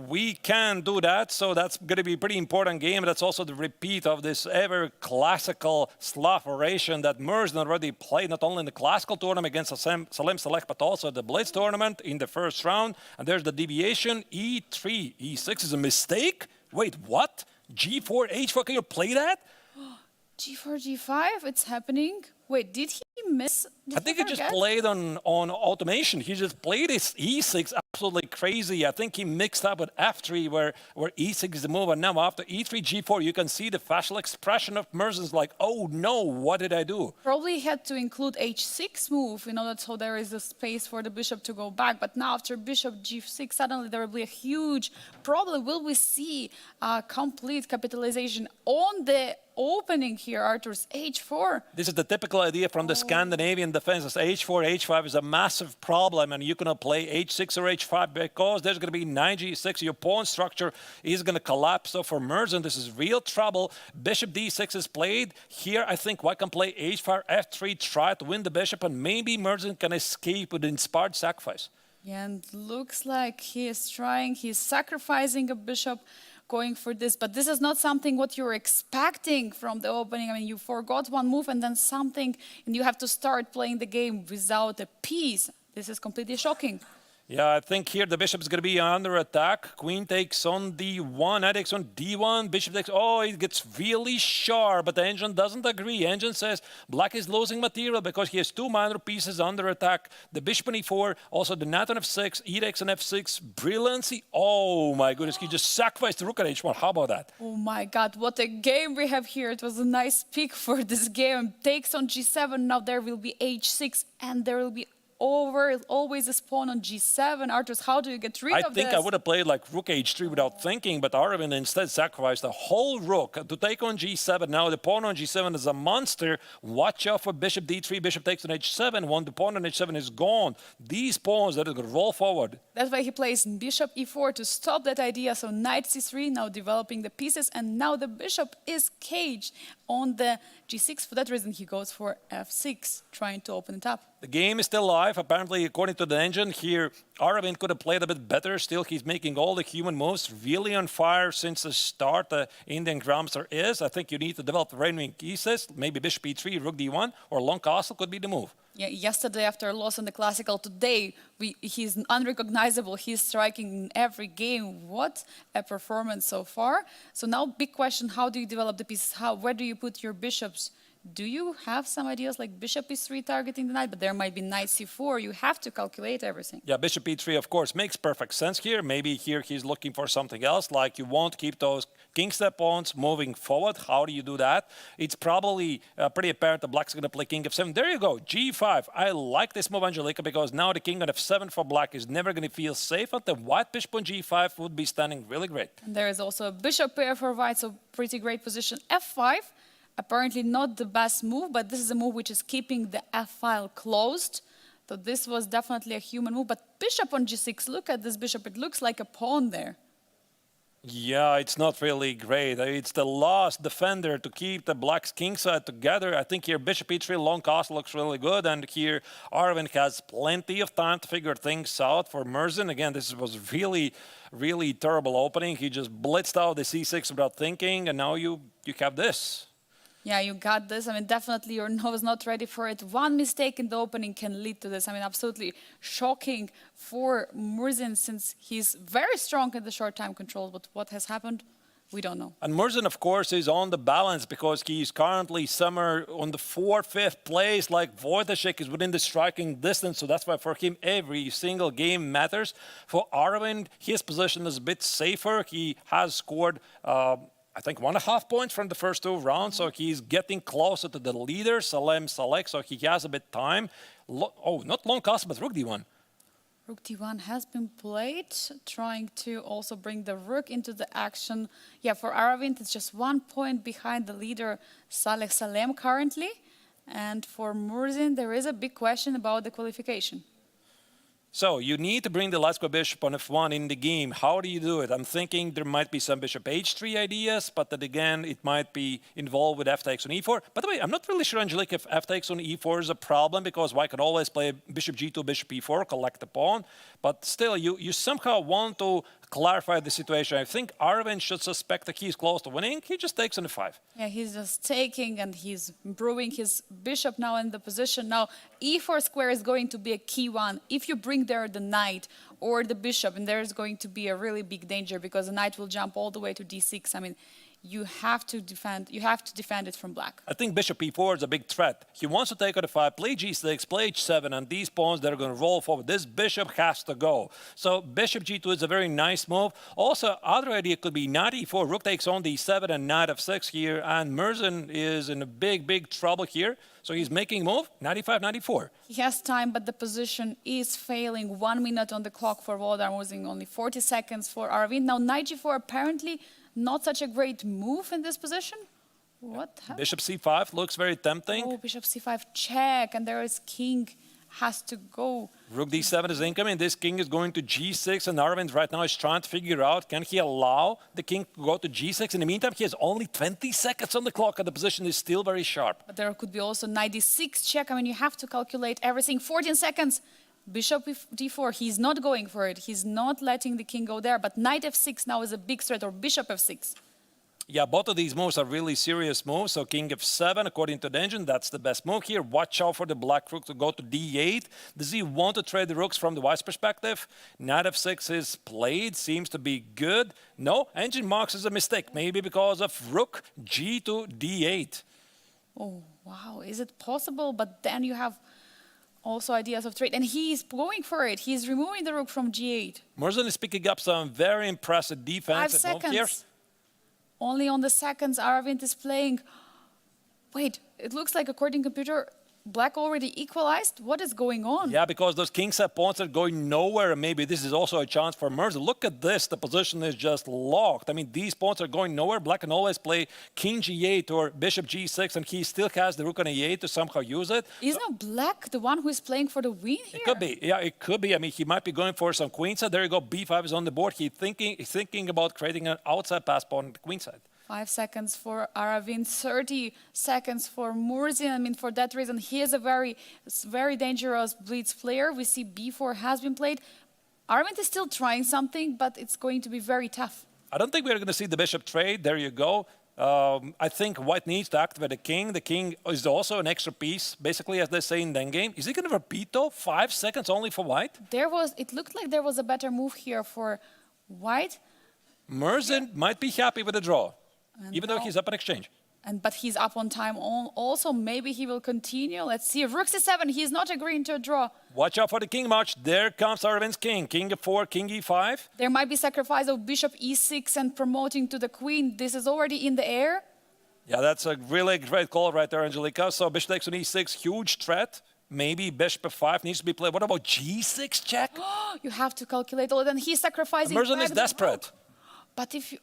We can do that, so that's going to be a pretty important game. That's also the repeat of this ever classical Slav oration that Murzin already played, not only in the classical tournament against Salem Saleh, but also the BLITZ tournament in the first round. And there's the deviation, E3, E6 is a mistake? Wait, what? G4, H4, can you play that? G4, G5, it's happening. Wait, did he miss? I think he just played on automation. He just played his E6 absolutely crazy. I think he mixed up with F3 where E6 is the move. And now after E3, G4, you can see the facial expression of Merzin's like, oh no, what did I do? Probably had to include H6 move, so there is a space for the bishop to go back. But now after bishop G6, suddenly there will be a huge problem. Will we see a complete capitalization on the opening here, Artur's H4? This is the typical idea from the Scandinavian defenses. H4, H5 is a massive problem, and you cannot play H6 or H5 because there's going to be knight G6. Your pawn structure is going to collapse. So for Murzin, this is real trouble. Bishop D6 is played. Here, I think White can play H5, F3, try to win the bishop, and maybe Murzin can escape with inspired sacrifice. Yeah, and looks like he is trying, he's sacrificing a bishop, going for this, but this is not something what you're expecting from the opening. I mean, you forgot one move and then something, and you have to start playing the game without a piece. This is completely shocking. Yeah, I think here the bishop is going to be under attack. Queen takes on D1, knight takes on D1, bishop takes... Oh, it gets really sharp, but the engine doesn't agree. Engine says black is losing material because he has two minor pieces under attack. The bishop on E4, also the knight on F6, e takes on F6, brilliancy. Oh my goodness, he just sacrificed the rook at H1. How about that? Oh my God, what a game we have here. It was a nice pick for this game. Takes on G7, now there will be H6, and there will be always a pawn on G7. Artus, how do you get rid of this? I think I would have played like rook H3 without thinking, but Aravind instead sacrificed the whole rook to take on G7. Now the pawn on G7 is a monster. Watch out for bishop D3, bishop takes on H7. When the pawn on H7 is gone, these pawns that are going to roll forward. That's why he plays bishop E4 to stop that idea. So knight C3, now developing the pieces, and now the bishop is caged on the G6. For that reason, he goes for F6, trying to open it up. The game is still live. Apparently, according to the engine here, Aravind could have played a bit better. Still, he's making all the human moves. Really on fire since the start. The Indian Grandmaster is. I think you need to develop the right-wing pieces. Maybe bishop E3, rook D1, or long castle could be the move. Yeah, yesterday after a loss in the classical, today he's unrecognizable. He's striking in every game. What a performance so far. So now big question, how do you develop the pieces? Where do you put your bishops? Do you have some ideas like bishop E3 targeting the knight, but there might be knight C4. You have to calculate everything. Yeah, bishop E3, of course, makes perfect sense here. Maybe here he's looking for something else, like you won't keep those king step pawns moving forward. How do you do that? It's probably pretty apparent that black's going to play king F7. There you go, G5. I like this move, Angelika, because now the king on F7 for black is never going to feel safe, and the white bishop on G5 would be standing really great. And there is also a bishop pair for white, so pretty great position. F5. Apparently not the best move, but this is a move which is keeping the F-file closed. So this was definitely a human move. But bishop on G6, look at this bishop. It looks like a pawn there. Yeah, it's not really great. It's the last defender to keep the black's kingside together. I think here bishop E3, long castle looks really good. And here Aravind has plenty of time to figure things out for Murzin. Again, this was really, really terrible opening. He just blitzed out the C6 without thinking. And now you have this. Yeah, you got this. I mean, definitely your nose not ready for it. One mistake in the opening can lead to this. I mean, absolutely shocking for Murzin since he's very strong in the short time control. But what has happened? we don't know. And Murzin, of course, is on the balance because he's currently somewhere on the 4th, 5th place, like Wojtaszek is within the striking distance. So that's why for him, every single game matters. For Arvind, his position is a bit safer. He has scored, I think, 1.5 points from the first 2 rounds. So he's getting closer to the leader, Salem Salek. So he has a bit time. Not long castle, but rook d1. Rook d1 has been played, trying to also bring the rook into the action. Yeah, for Aravind, it's just 1 point behind the leader, Saleh Salem, currently. And for Murzin, there is a big question about the qualification. So you need to bring the Latsko bishop on f1 in the game. How do you do it? I'm thinking there might be some bishop h3 ideas, but then again, it might be involved with f takes on e4. By the way, I'm not really sure, Angelique, if f takes on e4 is a problem, because white can always play bishop g2, bishop e4, collect the pawn. But still, you somehow want to clarify the situation. I think Arvind should suspect that he's close to winning. He just takes on f5. Yeah, he's just taking and he's brewing his bishop now in the position. Now, e4 square is going to be a key one. If you bring there the knight or the bishop, and there's going to be a really big danger because the knight will jump all the way to d6. I mean, you have to defend it from black. I think bishop e4 is a big threat. He wants to take on f5, play g6, play h7, and these pawns that are going to roll forward. This bishop has to go. So bishop g2 is a very nice move. Also, other idea could be knight e4, rook takes on d7, and knight f6 here. And Murzin is in a big trouble here. So he's making a move, knight e5, knight e4. He has time, but the position is failing. 1 minute on the clock for Volodar Murzin, only 40 seconds for Arvind. Now, knight g4 apparently not such a great move in this position. What happened? Bishop c5 looks very tempting. Oh, bishop c5 check, and there is king has to go. Rook d7 is incoming. This king is going to g6, and Arvind right now is trying to figure out, can he allow the king to go to g6? In the meantime, he has only 20 seconds on the clock, and the position is still very sharp. But there could be also knight d6 check. I mean, you have to calculate everything. 14 seconds. Bishop d4, he's not going for it. He's not letting the king go there. But knight f6 now is a big threat, or bishop f6. Yeah, both of these moves are really serious moves. So king f7, according to the engine, that's the best move here. Watch out for the black rook to go to d8. Does he want to trade the rooks from the white's perspective? Knight f6 is played, seems to be good. No, engine marks as a mistake, maybe because of rook g to d8. Oh, wow, is it possible? But then you have also ideas of trade, and he's going for it. He's removing the rook from g8. Murzin is picking up some very impressive defense. 5 seconds. Only on the seconds, Aravind is playing. Wait, it looks like according to computer, black already equalized. What is going on? Yeah, because those kingside pawns are going nowhere, and maybe this is also a chance for Murzin. Look at this, the position is just locked. I mean, these pawns are going nowhere. Black can always play king g8 or bishop g6, and he still has the rook on e8 to somehow use it. Isn't Black the one who is playing for the win here? It could be, yeah, it could be. I mean, he might be going for some queenside. There you go, b5 is on the board. He's thinking about creating an outside pass pawn on the queenside. 5 seconds for Aravind, 30 seconds for Murzin. I mean, for that reason, he is a very dangerous blitz player. We see b4 has been played. Aravind is still trying something, but it's going to be very tough. I don't think we're going to see the bishop trade. There you go. I think white needs to activate the king. The king is also an extra piece, basically, as they say in the endgame. Is he going to repeat, though? 5 seconds only for white? It looked like there was a better move here for white. Murzin might be happy with the draw. Even though he's up on exchange. But he's up on time also. Maybe he will continue. Let's see. Rook c7. He's not agreeing to a draw. Watch out for the king march. There comes Arvind's king. King f4, king e5. There might be sacrifice of bishop e6 and promoting to the queen. This is already in the air. Yeah, that's a really great call right there, Angelica. So bishop takes on e6, huge threat. Maybe bishop f5 needs to be played. What about g6 check? You have to calculate all that. And he's sacrificing. Murzin is desperate. But if you...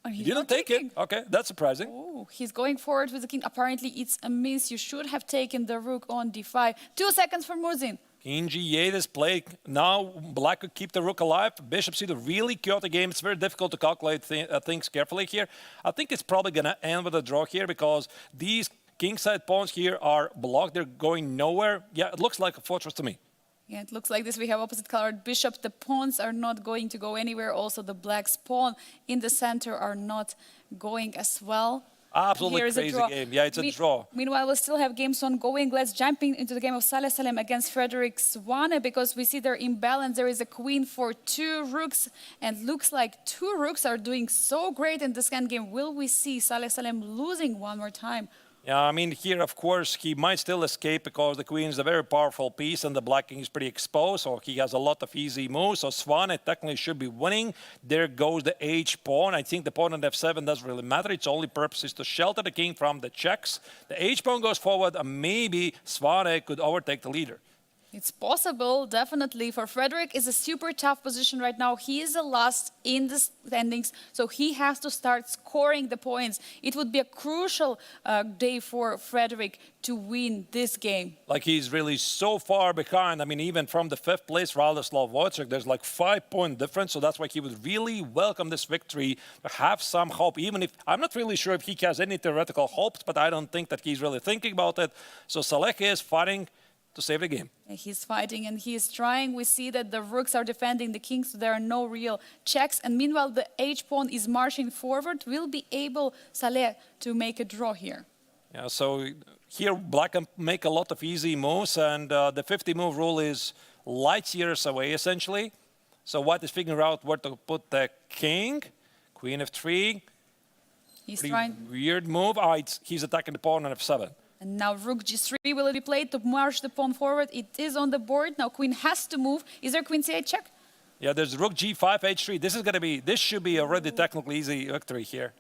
He didn't take it. Okay, that's surprising. Oh, he's going forward with the king. Apparently, it's a miss. You should have taken the rook on d5. 2 seconds for Murzin. King g8 is played. Now, black could keep the rook alive. Bishop c2, really chaotic game. It's very difficult to calculate things carefully here. I think it's probably going to end with a draw here because these kingside pawns here are blocked. They're going nowhere. Yeah, it looks like a fortress to me. Yeah, it looks like this. We have opposite colored bishop. The pawns are not going to go anywhere. Also, the black's pawn in the center are not going as well. Absolutely Here is a crazy draw. game. Yeah, it's a draw. Meanwhile, we still have games ongoing. Let's jump into the game of Saleh Salem against Frederick Swane because we see they're imbalanced. There is a queen for 2 rooks, and looks like 2 rooks are doing so great in this end game. Will we see Saleh Salem losing one more time? Yeah, I mean, here, of course, he might still escape because the queen is a very powerful piece and the black king is pretty exposed, so he has a lot of easy moves. So Swane technically should be winning. There goes the H pawn. I think the pawn on F7 doesn't really matter. Its only purpose is to shelter the king from the checks. The H pawn goes forward, and maybe Swane could overtake the leader. It's possible, definitely. For Frederick, it's a super tough position right now. He is the last in the standings, so he has to start scoring the points. It would be a crucial day for Frederick to win this game. Like, he's really so far behind. I mean, even from the 5th place, Radoslav Wojcik, there's like 5-point difference, so that's why he would really welcome this victory, have some hope, even if, I'm not really sure if he has any theoretical hopes, but I don't think that he's really thinking about it. So Saleh is fighting to save the game. He's fighting and he's trying. We see that the rooks are defending the king, so there are no real checks. And meanwhile, the H-pawn is marching forward. Will be able, Saleh, to make a draw here. Yeah, so here black can make a lot of easy moves, and the 50-move rule is light years away, essentially. So white is figuring out where to put the king. Queen F3. He's Pretty trying. weird move. He's attacking the pawn on F7. And now rook g3 will be played to march the pawn forward. It is on the board. Now queen has to move. Is there queen c8 check? Yeah, there's rook g5, h3. This should be already technically easy victory here.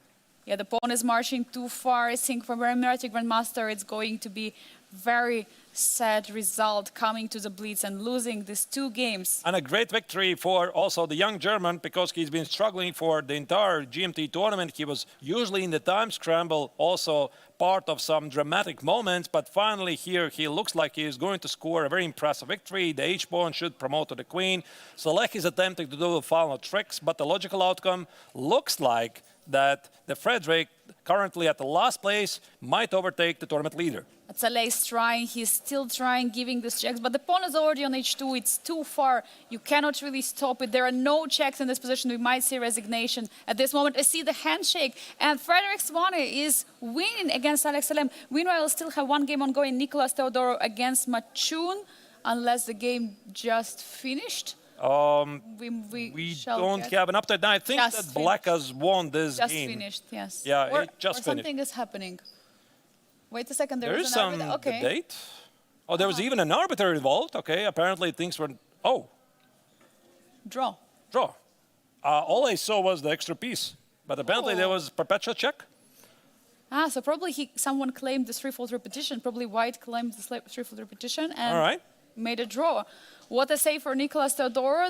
Yeah, the pawn is marching too far. I think for American Grandmaster, it's going to be very sad result coming to the BLITZ and losing these 2 games. And a great victory for also the young German, because he's been struggling for the entire GMT tournament. He was usually in the time scramble, also part of some dramatic moments, but finally here he looks like he is going to score a very impressive victory. The H-pawn should promote to the queen. Saleh is attempting to do the final tricks, but the logical outcome looks like that the Frederick, currently at the last place, might overtake the tournament leader. Saleh is trying, he's still trying, giving these checks, but the pawn is already on h2, it's too far, you cannot really stop it. There are no checks in this position, we might see resignation at this moment. I see the handshake, and Frederick Swane is winning against Saleh Salem. Meanwhile, we still have 1 game ongoing, Nicolas Teodoro against Machun, unless the game just finished. We don't have an update now. I think that black has won this game. Just game. Finished, yes. Yeah, it just finished. Something is happening. Wait a second, there is some okay. debate. Oh, there was even an arbiter involved. Okay, apparently things were... Oh. Draw. Draw. All I saw was the extra piece. But apparently there was perpetual check. So probably someone claimed the threefold repetition. Probably white claimed the threefold repetition and made a draw. What I say for Nicolas Teodoro,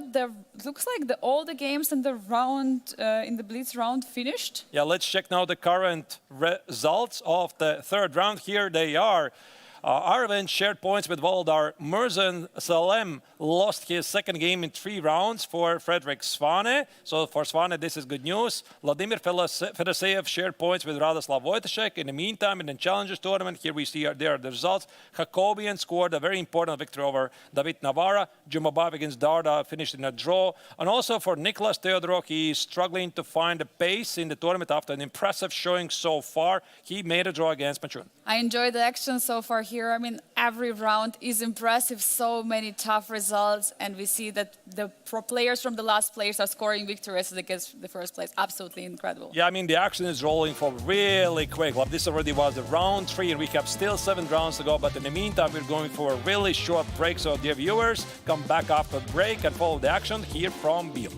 looks like all the games in the round, in the BLITZ round finished. Yeah, let's check now the current results of the 3rd round. Here they are. Arvind shared points with Voldar. Mirza Salem lost his 2nd game in 3 rounds for Frederick Swane. So for Swane, this is good news. Vladimir Fedoseev shared points with Radoslav Wojtaszek. In the meantime, in the Challengers tournament, here we see there are the results. Jacobian scored a very important victory over David Navarra. Jumabayev against Darda finished in a draw. And also for Nicolas Teodoro, he is struggling to find a pace in the tournament after an impressive showing so far. He made a draw against Machun. I enjoyed the action so far here. I mean, every round is impressive. So many tough results. And we see that the pro players from the last place are scoring victories against the first place. Absolutely incredible. Yeah, I mean, the action is rolling for really quick. Like, this already was the round 3, and we have still 7 rounds to go. But in the meantime, we're going for a really short break. So, dear viewers, come back after the break and follow the action here from Biel.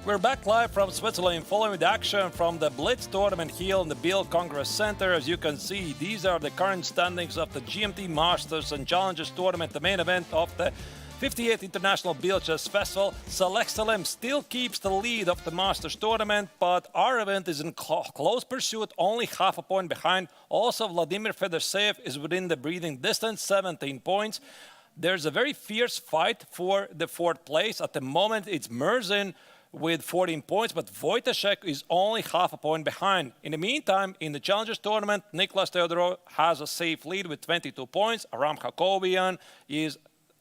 We're back live from Switzerland following the action from the BLITZ tournament here in the Biel Congress Center. As you can see, these are the current standings of the GMT Masters and Challengers tournament, the main event of the 58th International Biel Chess Festival. Saleh Salem still keeps the lead of the Masters tournament, but our event is in close pursuit, only half a point behind. Also, Vladimir Fedorsev is within the breathing distance, 17 points. There's a very fierce fight for the fourth place. At the moment, it's Merzin with 14 points, but Wojtaszek is only half a point behind. In the meantime, in the Challengers tournament, Niklas Theodorou has a safe lead with 22 points. Aram Hakobian is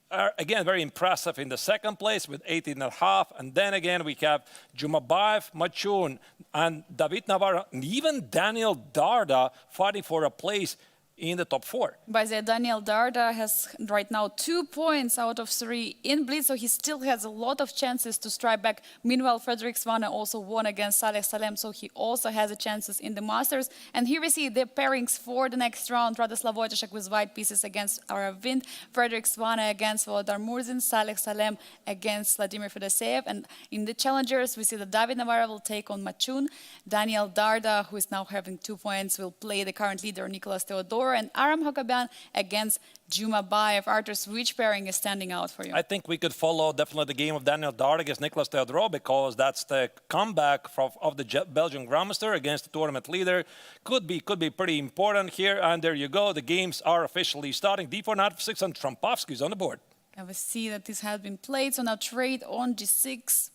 again very impressive in the second place with 18.5. And then again, we have Jumabayev, Machun, and David Navarro, and even Daniel Darda fighting for a place in the top 4. By the way, Daniel Darda has right now 2 points out of 3 in Blitz, so he still has a lot of chances to strike back. Meanwhile, Frederick Svane also won against Saleh Salem, so he also has the chances in the Masters. And here we see the pairings for the next round. Radoslav Wojtaszek with white pieces against Arab Wind, Frederick Svane against Volodar Murzin, Saleh Salem against Vladimir Fedorsev. And in the Challengers, we see that David Navarro will take on Machun. Daniel Darda, who is now having 2 points, will play the current leader, Niklas Theodorou, and Aram Hakobian against Jumabayev. Arturs, which pairing is standing out for you? I think we could follow definitely the game of Daniel Darda against Niklas Theodorou, because that's the comeback of the Belgian Grandmaster against the tournament leader. Could be pretty important here. And there you go. The games are officially starting. D4, knight f6, and Trumpovsky is on the board. And we see that this has been played. So now trade on g6,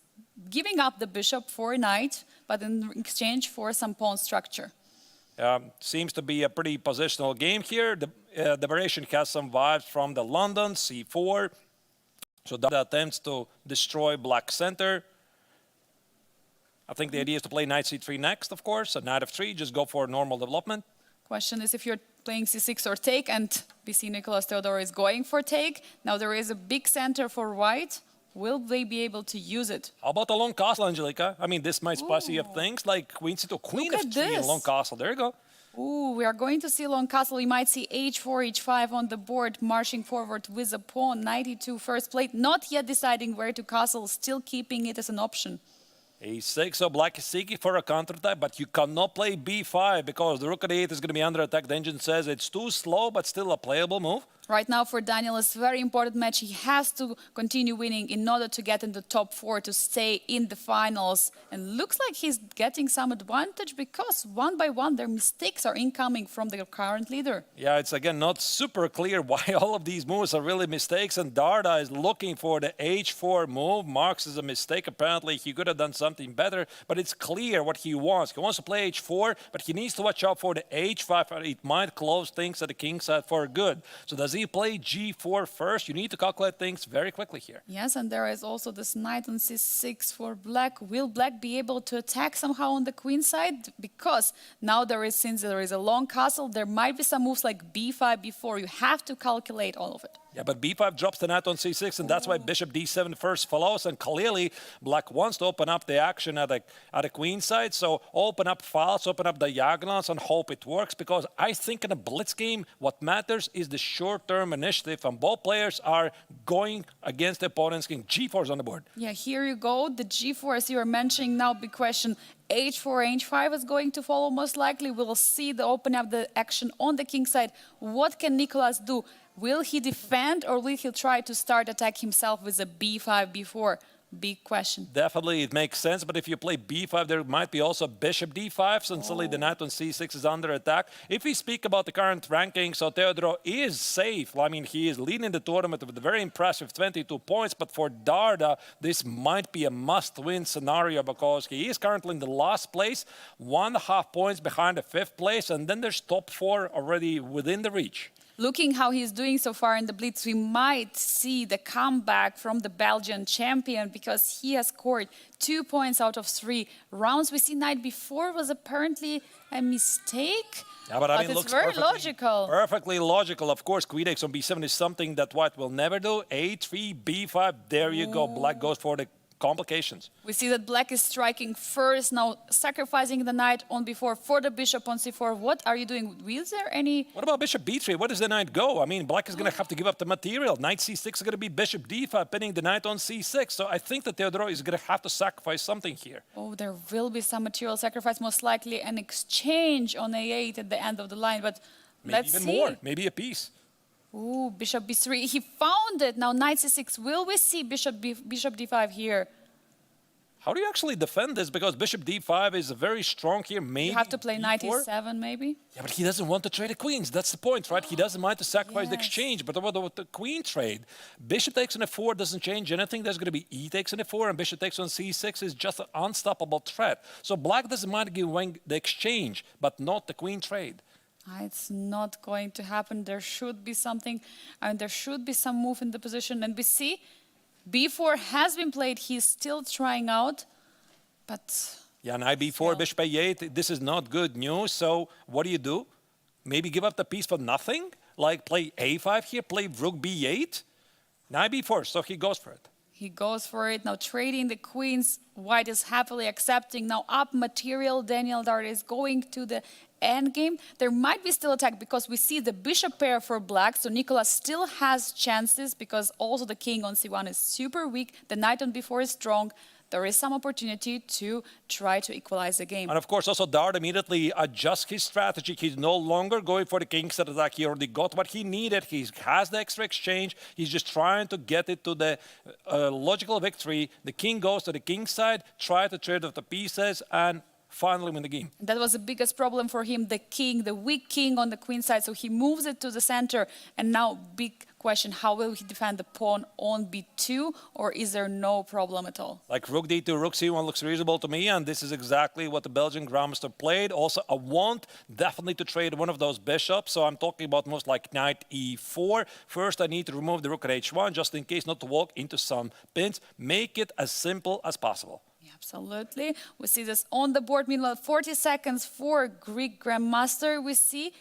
giving up the bishop for knight, but in exchange for some pawn structure. Seems to be a pretty positional game here. The variation has some vibes from the London c4. So that attempts to destroy black center. I think the idea is to play knight c3 next, of course. And knight f3, just go for normal development. Question is if you're playing c6 or take, and we see Niklas Theodorou is going for take. Now there is a big center for white. Will they be able to use it? How about a long castle, Angelika? I mean, this might spice you up things like queen c2, queen f3, and long castle. There you go. Ooh, we are going to see long castle. We might see h4, h5 on the board, marching forward with a pawn, knight e2, first plate, not yet deciding where to castle, still keeping it as an option. a6, so black is seeking for a counterattack, but you cannot play b5 because the rook at e8 is going to be under attack. The engine says it's too slow, but still a playable move. Right now for Daniel, it's a very important match. He has to continue winning in order to get in the top 4 to stay in the finals. And looks like he's getting some advantage because one by one their mistakes are incoming from the current leader. Yeah, it's again not super clear why all of these moves are really mistakes. And Darda is looking for the h4 move. Marks is a mistake. Apparently he could have done something better, but it's clear what he wants. He wants to play h4, but he needs to watch out for the h5. It might close things at the king side for good. So does he play g4 first? You need to calculate things very quickly here. Yes, and there is also this knight on c6 for black. Will black be able to attack somehow on the queen side? Because now since there is a long castle, there might be some moves like b5, b4. You have to calculate all of it. Yeah, but b5 drops the knight on c6, and that's why bishop d7 first follows. And clearly, black wants to open up the action at the queen side. So open up files, open up diagonals, and hope it works. Because I think in a blitz game, what matters is the short-term initiative, and both players are going against the opponent's king. g4 is on the board. Yeah, here you go. The g4, as you were mentioning now, big question. h4, h5 is going to follow most likely. We'll see the open up the action on the king side. What can Niklas do? Will he defend or will he try to start attack himself with a b5, b4? Big question. Definitely, it makes sense. But if you play b5, there might be also bishop d5. So suddenly the knight on c6 is under attack. If we speak about the current ranking, so Theodorou is safe. I mean, he is leading the tournament with a very impressive 22 points. But for Darda, this might be a must-win scenario because he is currently in the last place, 1.5 points behind the 5th place. And then there's top 4 already within the reach. Looking how he's doing so far in the Blitz, we might see the comeback from the Belgian champion because he has scored 2 points out of 3 rounds. We see knight b4 was apparently a mistake. Yeah, but I mean, it's looks very logical. Perfectly logical. Of course, queen x on b7 is something that white will never do. a3, b5, there you go. Black goes for the complications. We see that black is striking first, now sacrificing the knight on b4 for the bishop on c4. What are you doing? Is there any... What about bishop b3? Where does the knight go? I mean, black is going to have to give up the material. Knight c6 is going to be bishop d5, pinning the knight on c6. So I think that Theodoro is going to have to sacrifice something here. Oh, there will be some material sacrifice, most likely an exchange on a8 at the end of the line, but Maybe let's even see. more, maybe a piece. Ooh, bishop b3. He found it. Now knight c6. Will we see bishop d5 here? How do you actually defend this? Because bishop d5 is very strong here. Maybe You have to play knight d4? e7, maybe? Yeah, but he doesn't want to trade the queens. That's the point, right? He doesn't mind to sacrifice the Yes. exchange. But what about the queen trade? Bishop takes on f4 doesn't change anything. There's going to be e takes on f4, and bishop takes on c6 is just an unstoppable threat. So black doesn't mind giving the exchange, but not the queen trade. It's not going to happen. There should be something, and there should be some move in the position. And we see b4 has been played. He's still trying out, but Yeah, knight b4, Still. bishop a8. This is not good news. So what do? Maybe give up the piece for nothing? Like play a5 here, play rook b8? Knight b4, so he goes for it. he goes for it. Now trading the queens. White is happily accepting. Now up material. Daniel Dart is going to the endgame. There might be still attack because we see the bishop pair for black. So Nicolas still has chances because also the king on c1 is super weak. The knight on b4 is strong. There is some opportunity to try to equalize the game. And of course, also Dart immediately adjusts his strategy. He's no longer going for the kingside attack. He already got what he needed. He has the extra exchange. He's just trying to get it to the logical victory. The king goes to the king side, try to trade off the pieces, and finally win the game. That was the biggest problem for him, the king, the weak king on the queen side. So he moves it to the center. And now big question, how will he defend the pawn on b2? Or is there no problem at all? Like rook d2, rook c1 looks reasonable to me, and this is exactly what the Belgian Grandmaster played. Also, I want definitely to trade one of those bishops, so I'm talking about most like knight e4. First, I need to remove the rook at h1, just in case not to walk into some pins. Make it as simple as possible. Yeah, absolutely. We see this on the board. Meanwhile, 40 seconds for Greek Grandmaster. We see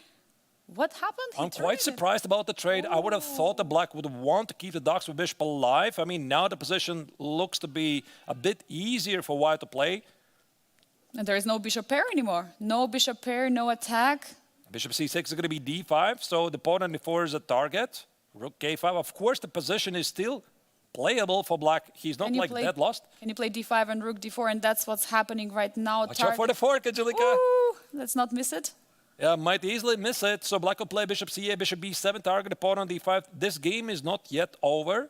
what happened. He I'm quite traded. surprised about the trade. I would have thought the black would want to keep the Dogs with bishop alive. I mean, now the position looks to be a bit easier for white to play. And there is no bishop pair anymore. No bishop pair, no attack. Bishop c6 is going to be d5, so the pawn on d4 is a target. Rook k5. Of course, the position is still playable for black. He's not like dead lost. Can you play d5 and rook d4? And that's what's happening right now. Watch out for the fork, Angelica. Ooh, let's not miss it. Yeah, might easily miss it. So black will play bishop c8, bishop b7, target the pawn on d5. This game is not yet over.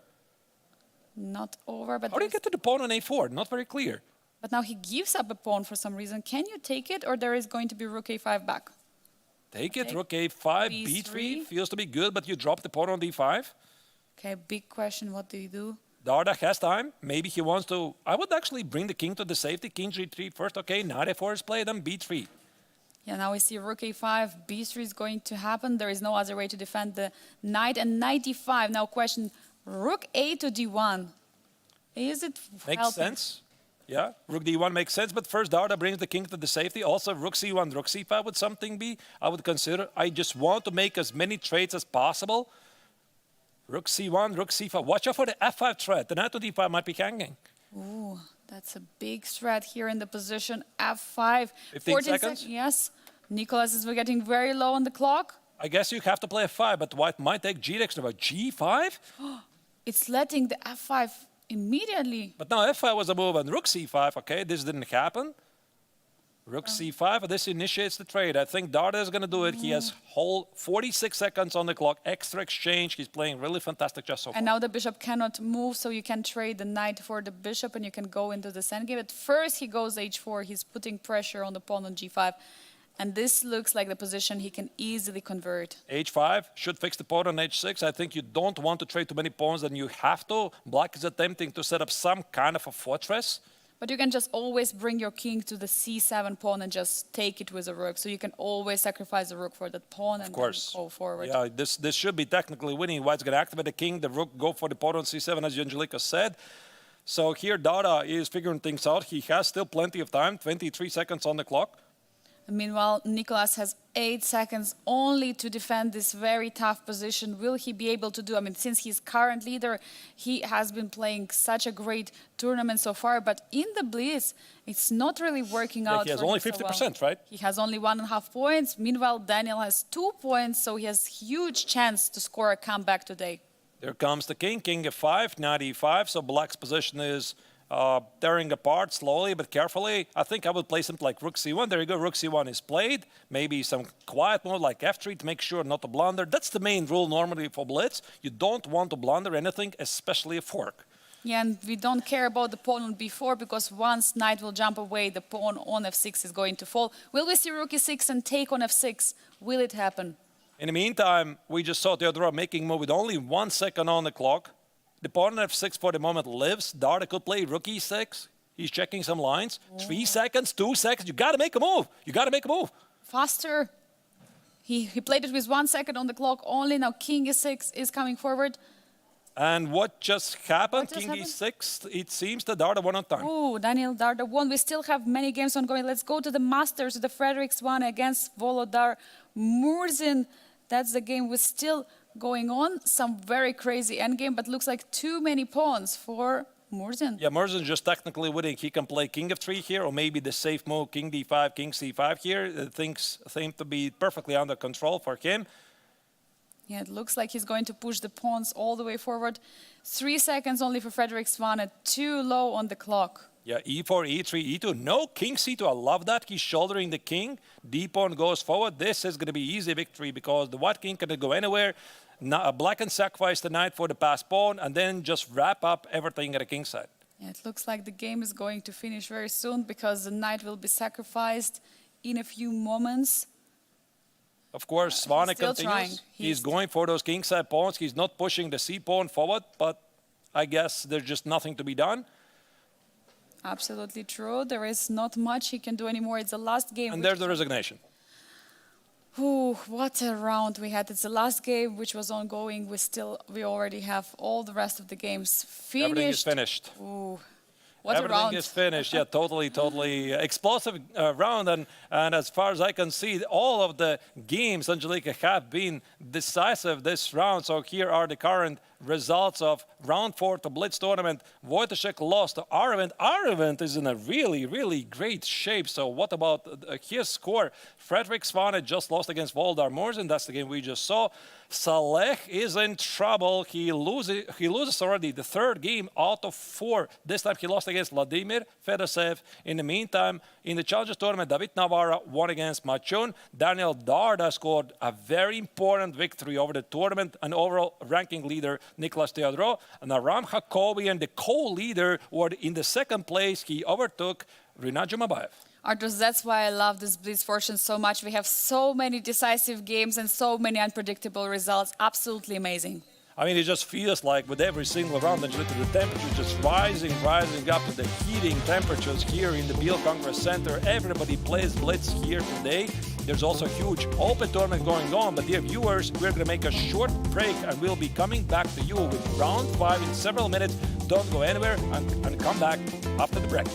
Not over, but How do you get to the pawn on a4? Not very clear. but now he gives up a pawn for some reason. Can you take it, or there is going to be rook a5 back? Take it, Take rook a5, b3. b3. Feels to be good, but you drop the pawn on d5. Okay, big question. What do you do? Darda has time. Maybe he wants to... I would actually bring the king to the safety. King g3 first. Okay, knight a4 is played, then b3. Yeah, now we see rook a5, b3 is going to happen. There is no other way to defend the knight. And knight d5. Now question, rook a to d1. Is it Makes helping? sense. Yeah, rook d1 makes sense, but first Darda brings the king to the safety. Also, rook c1, rook c5 would something be I would consider. I just want to make as many trades as possible. Rook c1, rook c5. Watch out for the f5 threat. The knight to d5 might be hanging. Ooh, that's a big threat here in the position. f5. 15 14 seconds? Yes. Nicolas is getting very low on the clock. I guess you have to play f5, but white might take g-next about g5. It's letting the f5 immediately. But now f5 was a move on rook c5. Okay, this didn't happen. Rook c5, this initiates the trade. I think Darda is going to do it. He has whole 46 seconds on the clock, extra exchange. He's playing really fantastic chess so far. And now the bishop cannot move, so you can trade the knight for the bishop and you can go into the endgame. At first he goes h4, he's putting pressure on the pawn on g5. And this looks like the position he can easily convert. h5 should fix the pawn on h6. I think you don't want to trade too many pawns than you have to. Black is attempting to set up some kind of a fortress. But you can just always bring your king to the c7 pawn and just take it with a rook. So you can always sacrifice the rook for that pawn and then go forward. Yeah, this should be technically winning. White's going to activate the king, the rook, go for the pawn on c7, as Angelica said. So here Darda is figuring things out. He has still plenty of time, 23 seconds on the clock. Meanwhile, Nicolas has 8 seconds only to defend this very tough position. Will he be able to do? I mean, since he's current leader, he has been playing such a great tournament so far. But in the Blitz, it's not really working out. He has for only him so 50%, well. right? He has only 1.5 points. Meanwhile, Daniel has 2 points, so he has huge chance to score a comeback today. There comes the king, king f5, knight e5. So black's position is tearing apart slowly but carefully. I think I would play something like rook c1. There you go, rook c1 is played. Maybe some quiet mode like f3 to make sure not to blunder. That's the main rule normally for Blitz. You don't want to blunder anything, especially a fork. Yeah, and we don't care about the pawn on b4 because once knight will jump away, the pawn on f6 is going to fall. Will we see rook e6 and take on f6? Will it happen? In the meantime, we just saw Theodora making move with only 1 second on the clock. The pawn on f6 for the moment lives. Darda could play rook e6. He's checking some lines. 3 seconds, 2 seconds. You got to make a move. You got to make a move. Faster. He played it with 1 second on the clock only. Now king e6 is coming forward. And what just happened? What just King happened? e6. It seems that Darda won on time. Oh, Daniel Darda won. We still have many games ongoing. Let's go to the Masters, the Fredericks one against Volodar Murzin. That's the game we're still going on. Some very crazy endgame, but looks like too many pawns for Murzin. Yeah, Murzin just technically winning. He can play king f3 here, or maybe the safe move, king d5, king c5 here. Things seem to be perfectly under control for him. Yeah, it looks like he's going to push the pawns all the way forward. 3 seconds only for Frederick Svanek, too low on the clock. Yeah, e4, e3, e2. No, king c2. I love that. He's shouldering the king. D pawn goes forward. This is going to be easy victory because the white king can go anywhere. Black can sacrifice the knight for the passed pawn and then just wrap up everything at the king side. Yeah, it looks like the game is going to finish very soon because the knight will be sacrificed in a few moments. Of course, Svanek still continues. trying. He's going for those kingside pawns. He's not pushing the c pawn forward, but I guess there's just nothing to be done. Absolutely true. There is not much he can do anymore. It's the last game. And there's the resignation. Ooh, what a round we had. It's the last game which was ongoing. We already have all the rest of the games finished. Everything is finished. Ooh, what Everything a round. is finished. Yeah, totally explosive round. And as far as I can see, all of the games, Angelica, have been decisive this round. So here are the current results of round 4 to Blitz tournament. Wojciech lost to Arvind. Arvind is in a really great shape. So what about his score? Frederick Svanek just lost against Volodar Murzin. That's the game we just saw. Saleh is in trouble. He loses already the 3rd game out of 4. This time he lost against Vladimir Fedosev. In the meantime, in the Challengers tournament, David Navarra won against Machun. Daniel Darda scored a very important victory over the tournament and overall ranking leader Nicolas Theodorou. And Aram Hakobian, the co-leader, were in the 2nd place. He overtook Rinat Jumabayev. Artur, that's why I love this Blitz Fortune so much. We have so many decisive games and so many unpredictable results. Absolutely amazing. I mean, it just feels like with every single round, and you look at the temperature just rising up to the heating temperatures here in the Biel Congress Center. Everybody plays Blitz here today. There's also a huge open tournament going on. But dear viewers, we're going to make a short break and we'll be coming back to you with round 5 in several minutes. Don't go anywhere and come back after the break.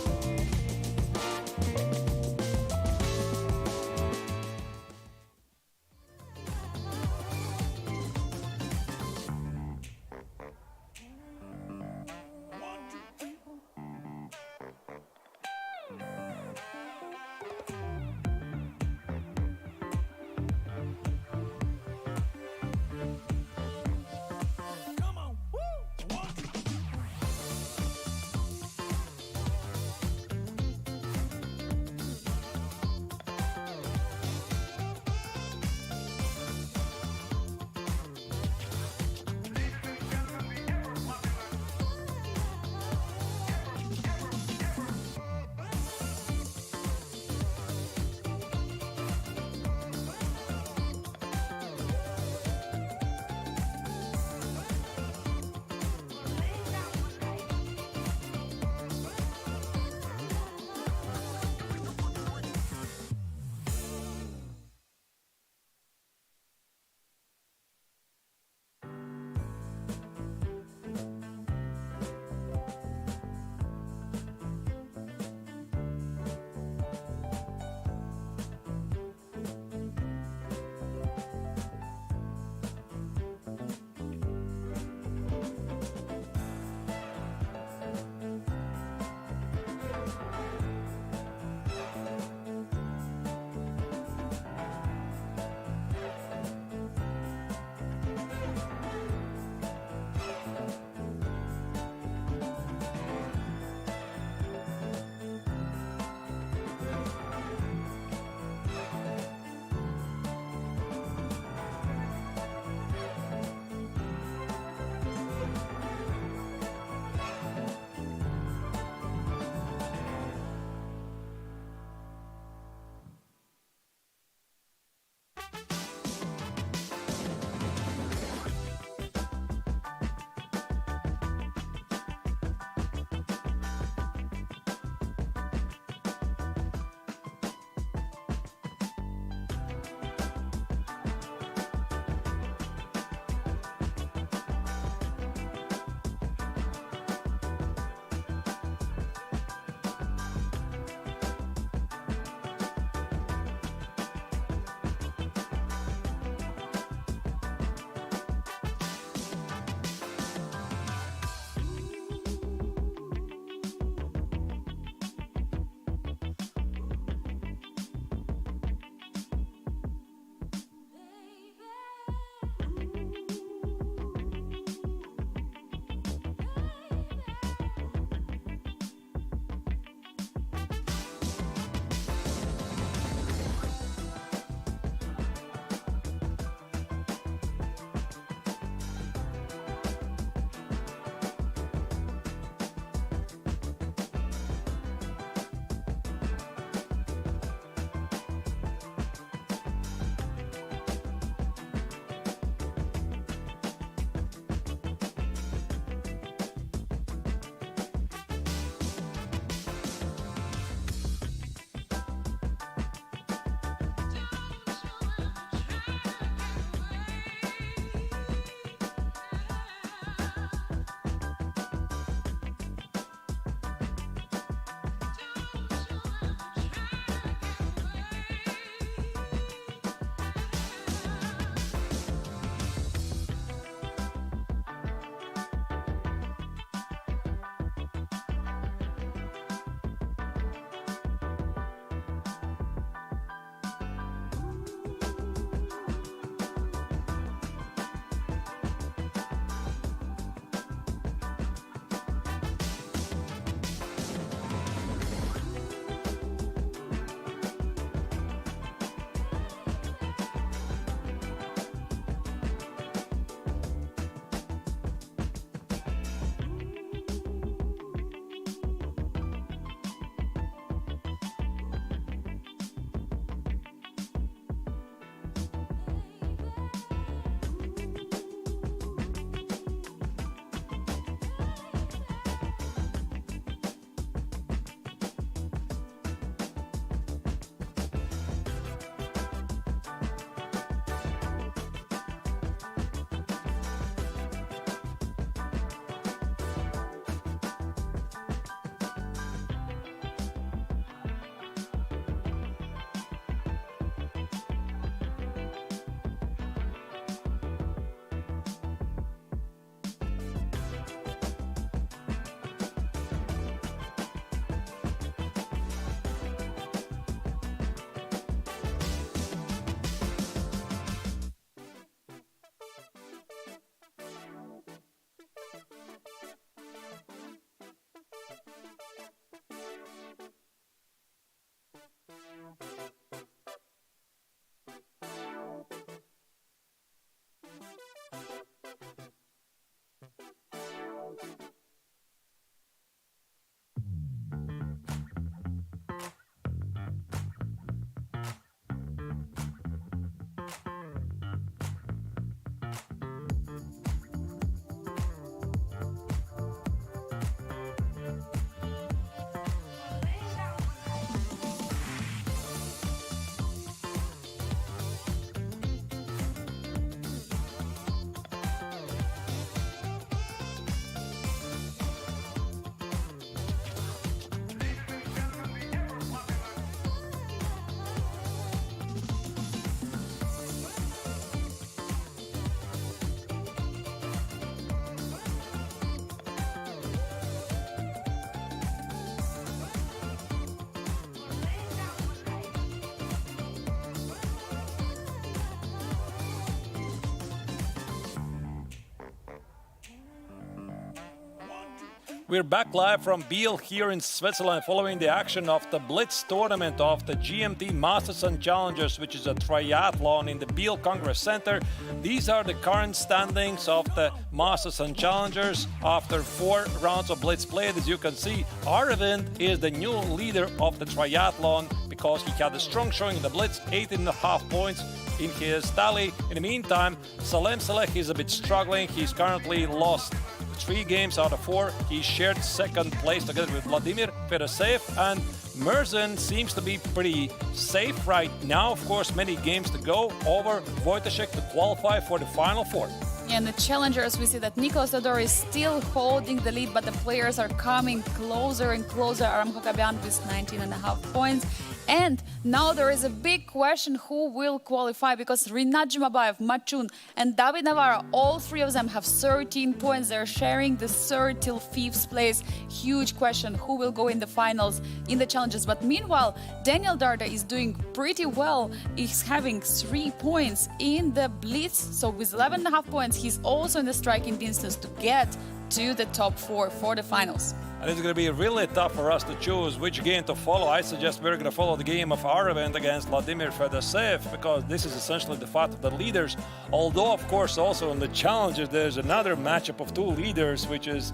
We're back live from Biel here in Switzerland following the action of the BLITZ tournament of the GMT Masters and Challengers, which is a triathlon in the Biel Congress Center. These are the current standings of the Masters and Challengers after 4 rounds of BLITZ played. As you can see, Aravind is the new leader of the triathlon because he had a strong showing in the BLITZ, 18.5 points in his tally. In the meantime, Salem Saleh is a bit struggling. He's currently lost 3 games out of 4. He shared second place together with Vladimir Fedoseev, and Merzen seems to be pretty safe right now. Of course, many games to go over Wojtaszek to qualify for the final 4. Yeah, and the challengers, we see that Nicolas Dodor is still holding the lead, but the players are coming closer and closer. Aram Hokabian with 19.5 points. And now there is a big question who will qualify, because Rinat Jumabayev, Machun and David Navarro, all 3 of them have 13 points. They're sharing the 3rd till 5th place. Huge question who will go in the finals in the challenges. But meanwhile, Daniel Darda is doing pretty well. He's having 3 points in the BLITZ. So with 11.5 points, he's also in the striking distance to get to the top 4 for the finals. And it's going to be really tough for us to choose which game to follow. I suggest we're going to follow the game of Aravind against Vladimir Fedoseev, because this is essentially the fight of the leaders. Although, of course, also in the challenges, there's another matchup of 2 leaders, which is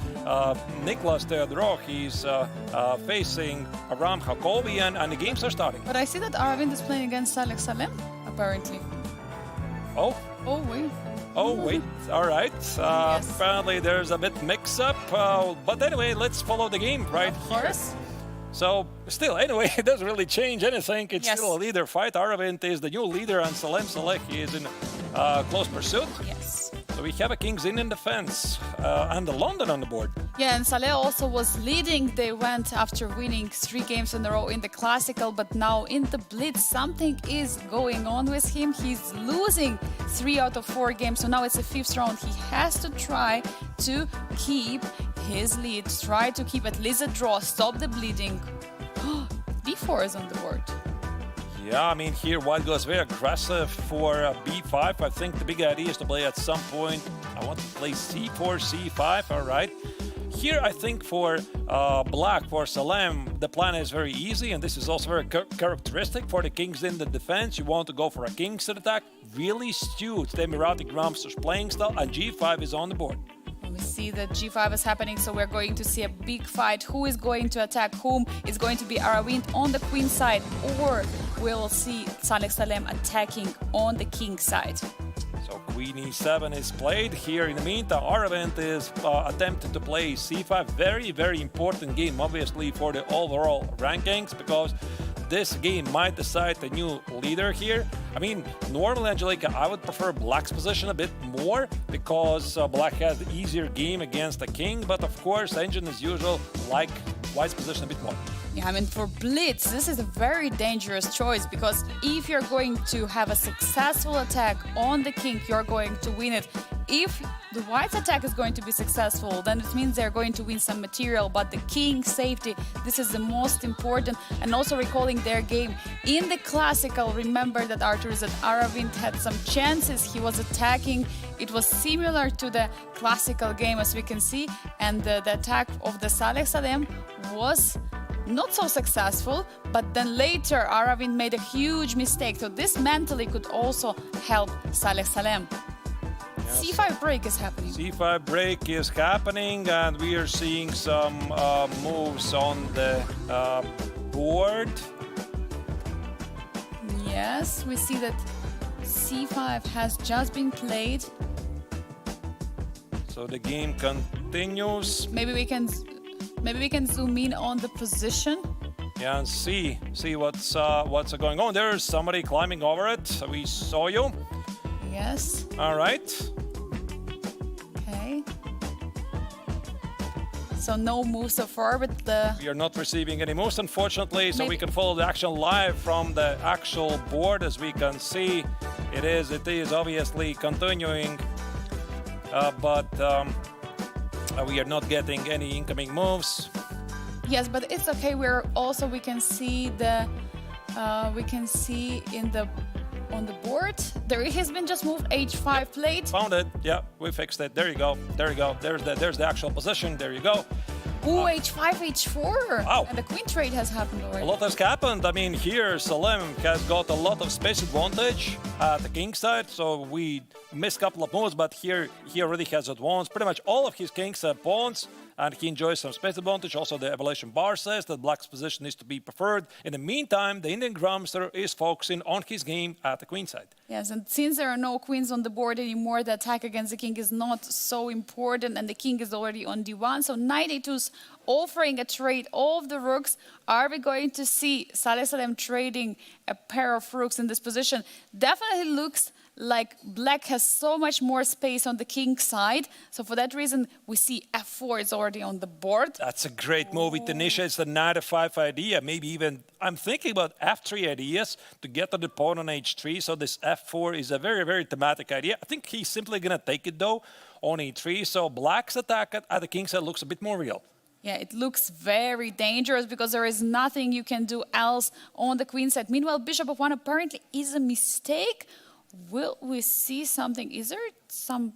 Niklas Theodorov. He's facing Aram Hakovian, and the games are starting. But I see that Aravind is playing against Saleh Salem, apparently. Oh. Oh, wait. Oh, wait. All right. Yes. Apparently, there's a bit mix-up. But anyway, let's follow the game right Of here. course. So, still, anyway, it doesn't really change anything. It's Yes. still a leader fight. Aravind is the new leader, and Salem Saleh is in close pursuit. Yes. So we have a Kings Inn in defense and the London on the board. Yeah, and Saleh also was leading. They went after winning 3 games in a row in the Classical, but now in the BLITZ, something is going on with him. He's losing 3 out of 4 games, so now it's the 5th round. He has to try to keep his lead, try to keep at least a draw, stop the bleeding. D4 is on the board. Yeah, I mean, here White goes very aggressive for B5. I think the big idea is to play at some point. I want to play C4, C5, all right. Here, I think for Black, for Salem, the plan is very easy, and this is also very characteristic for the Kings in the defense. You want to go for a Kings attack, really suits the Emirati Grandmaster's playing style, and G5 is on the board. We see that G5 is happening, so we're going to see a big fight. Who is going to attack whom? Is going to be Aravind on the queen side, or we'll see Saleh Salem attacking on the king side. So Queen E7 is played. Here in the meantime, Aravind is attempting to play C5. Very, very important game, obviously, for the overall rankings, because this game might decide the new leader here. I mean, normally, Angelika, I would prefer Black's position a bit more, because Black has the easier game against the king, but of course, Engine, as usual, like White's position a bit more. Yeah, I mean, for BLITZ, this is a very dangerous choice, because if you're going to have a successful attack on the king, you're going to win it. If the White's attack is going to be successful, then it means they're going to win some material, but the king's safety, this is the most important. And also recalling their game in the Classical, remember that Arthur is that Aravind had some chances, he was attacking. It was similar to the Classical game, as we can see, and the attack of the Saleh Salem was not so successful, but then later Aravind made a huge mistake. So this mentally could also help Saleh Salem. Yes. C5 break is happening. C5 break is happening, and we are seeing some moves on the board. Yes, we see that C5 has just been played. So the game continues. Maybe we can zoom in on the position. Yeah, and see what's going on. There's somebody climbing over it. We saw you. Yes. All right. Okay. So no moves so far, but we are not receiving any moves, unfortunately. So we can follow the action live from the actual board, as we can see. It is obviously continuing, but we are not getting any incoming moves. Yes, but it's okay. We can see on the board. There has been just moved H5 plate. Found it. Yeah, we fixed it. There you go. There you go. There's the actual position. There you go. Ooh, h5, h4. Wow. And the queen trade has happened A already. lot has happened. I mean, here Salem has got a lot of space advantage at the king side, so we missed a couple of moves, but here he already has advanced pretty much all of his kings have pawns, and he enjoys some space advantage. Also, the evaluation bar says that black's position is to be preferred. In the meantime, the Indian Grandmaster is focusing on his game at the queen side. Yes, and since there are no queens on the board anymore, the attack against the king is not so important, and the king is already on d1. So knight a2's offering a trade of the rooks. Are we going to see Saleh Salem trading a pair of rooks in this position? Definitely looks like black has so much more space on the king side. So for that reason, we see f4 is already on the board. That's a great move. It initiates the knight f5 idea. Maybe even, I'm thinking about f3 ideas to get to the pawn on h3. So this f4 is a very, very thematic idea. I think he's simply going to take it, though, on e3. So black's attack at the king side looks a bit more real. Yeah, it looks very dangerous because there is nothing you can do else on the queen side. Meanwhile, bishop of 1 apparently is a mistake. Will we see something? Is there some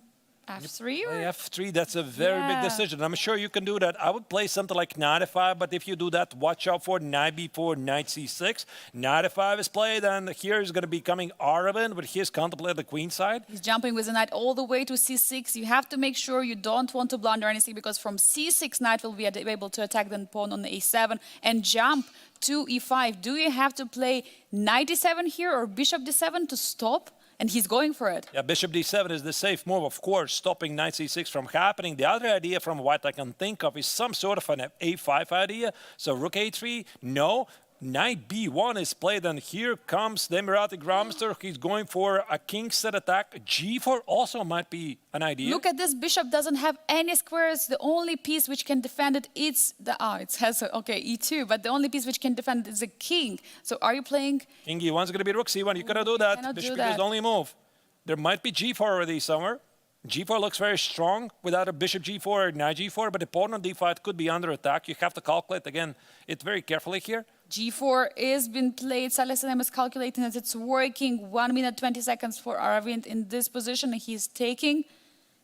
f3? Or? f3, that's a very big Yeah. decision. I'm sure you can do that. I would play something like knight f5, but if you do that, watch out for knight b4, knight c6. Knight f5 is played, and here is going to be coming Aravind with his contemplate the queen side. He's jumping with the knight all the way to c6. You have to make sure you don't want to blunder anything because from c6, knight will be able to attack the pawn on a7 and jump to e5. Do you have to play knight d7 here or bishop d7 to stop? And he's going for it. Yeah, bishop d7 is the safe move, of course, stopping knight c6 from happening. The other idea from white I can think of is some sort of an a5 idea. So rook a3, no. Knight b1 is played, and here comes the Emirati Grandmaster. He's going for a king set attack. g4 also might be an idea. Look at this. Bishop doesn't have any squares. The only piece which can defend it is the it has okay e2, but the only piece which can defend it is a king. So are you playing? King e1 is going to be rook c1. You cannot do that. cannot do Bishop that. is the only move. There might be g4 already somewhere. g4 looks very strong without a bishop g4 or knight g4, but the pawn on d5 could be under attack. You have to calculate again it very carefully here. G4 is been played. Saleh Salem is calculating that it's working. 1 minute 20 seconds for Aravind in this position. He's taking.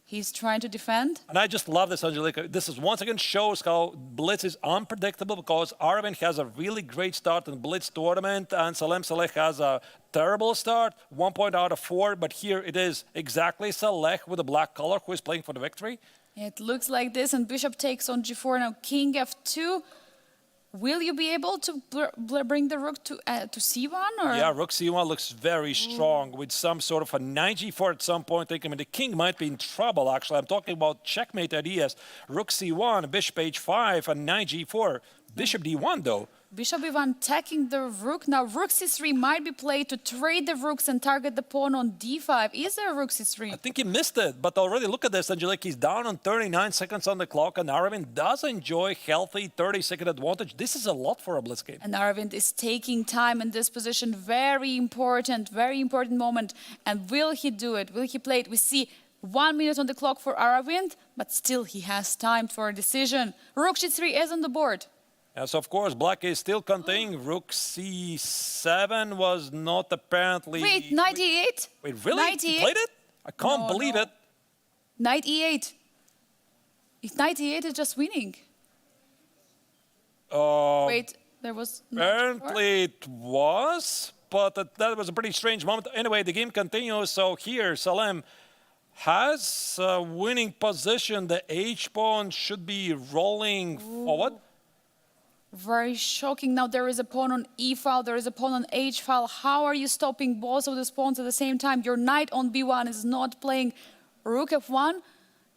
He's trying to defend. And I just love this, Angelika. This is once again shows how Blitz is unpredictable because Aravind has a really great start in Blitz tournament and Salem Saleh has a terrible start, 1 point out of 4. But here it is exactly Saleh with the black color who is playing for the victory. It looks like this, and bishop takes on G4. Now king f2. Will you be able to bring the rook to c1? Or? Yeah, rook c1 looks very strong with some sort of a knight g4 at some point. I mean, the king might be in trouble, actually. I'm talking about checkmate ideas. Rook c1, bishop h5, and knight g4. Bishop d1, though. Bishop e1 attacking the rook. Now rook c3 might be played to trade the rooks and target the pawn on d5. Is there a rook c3? I think he missed it, but already look at this, Angelique. He's down on 39 seconds on the clock, and Aravind does enjoy healthy 30-second advantage. This is a lot for a Blitz game. And Aravind is taking time in this position. Very important moment. And will he do it? Will he play it? We see 1 minute on the clock for Aravind, but still he has time for a decision. Rook c3 is on the board. Yes, of course, black is still containing. Rook c7 was not apparently... Wait, knight e8? Wait, really? Knight He e8? played it? I can't believe it. Knight e8. If knight e8 is just winning. Wait, there was... Apparently it was, but that was a pretty strange moment. Anyway, the game continues. So here, Salem has a winning position. The h-pawn should be rolling forward. Very shocking. Now there is a pawn on e-file, there is a pawn on h-file. How are you stopping both of those pawns at the same time? Your knight on b1 is not playing rook f1.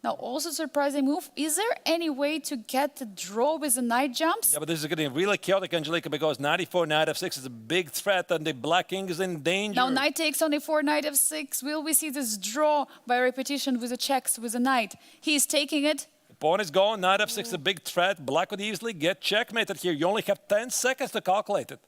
Now also surprising move. Is there any way to get the draw with the knight jumps? Yeah, but this is getting really chaotic, Angelica, because knight e4, knight f6 is a big threat and the black king is in danger. Now knight takes on e4, knight f6. Will we see this draw by repetition with the checks with the knight? He's taking it. Pawn is gone, knight f6 is a big threat. Black could easily get checkmated here. You only have 10 seconds to calculate it.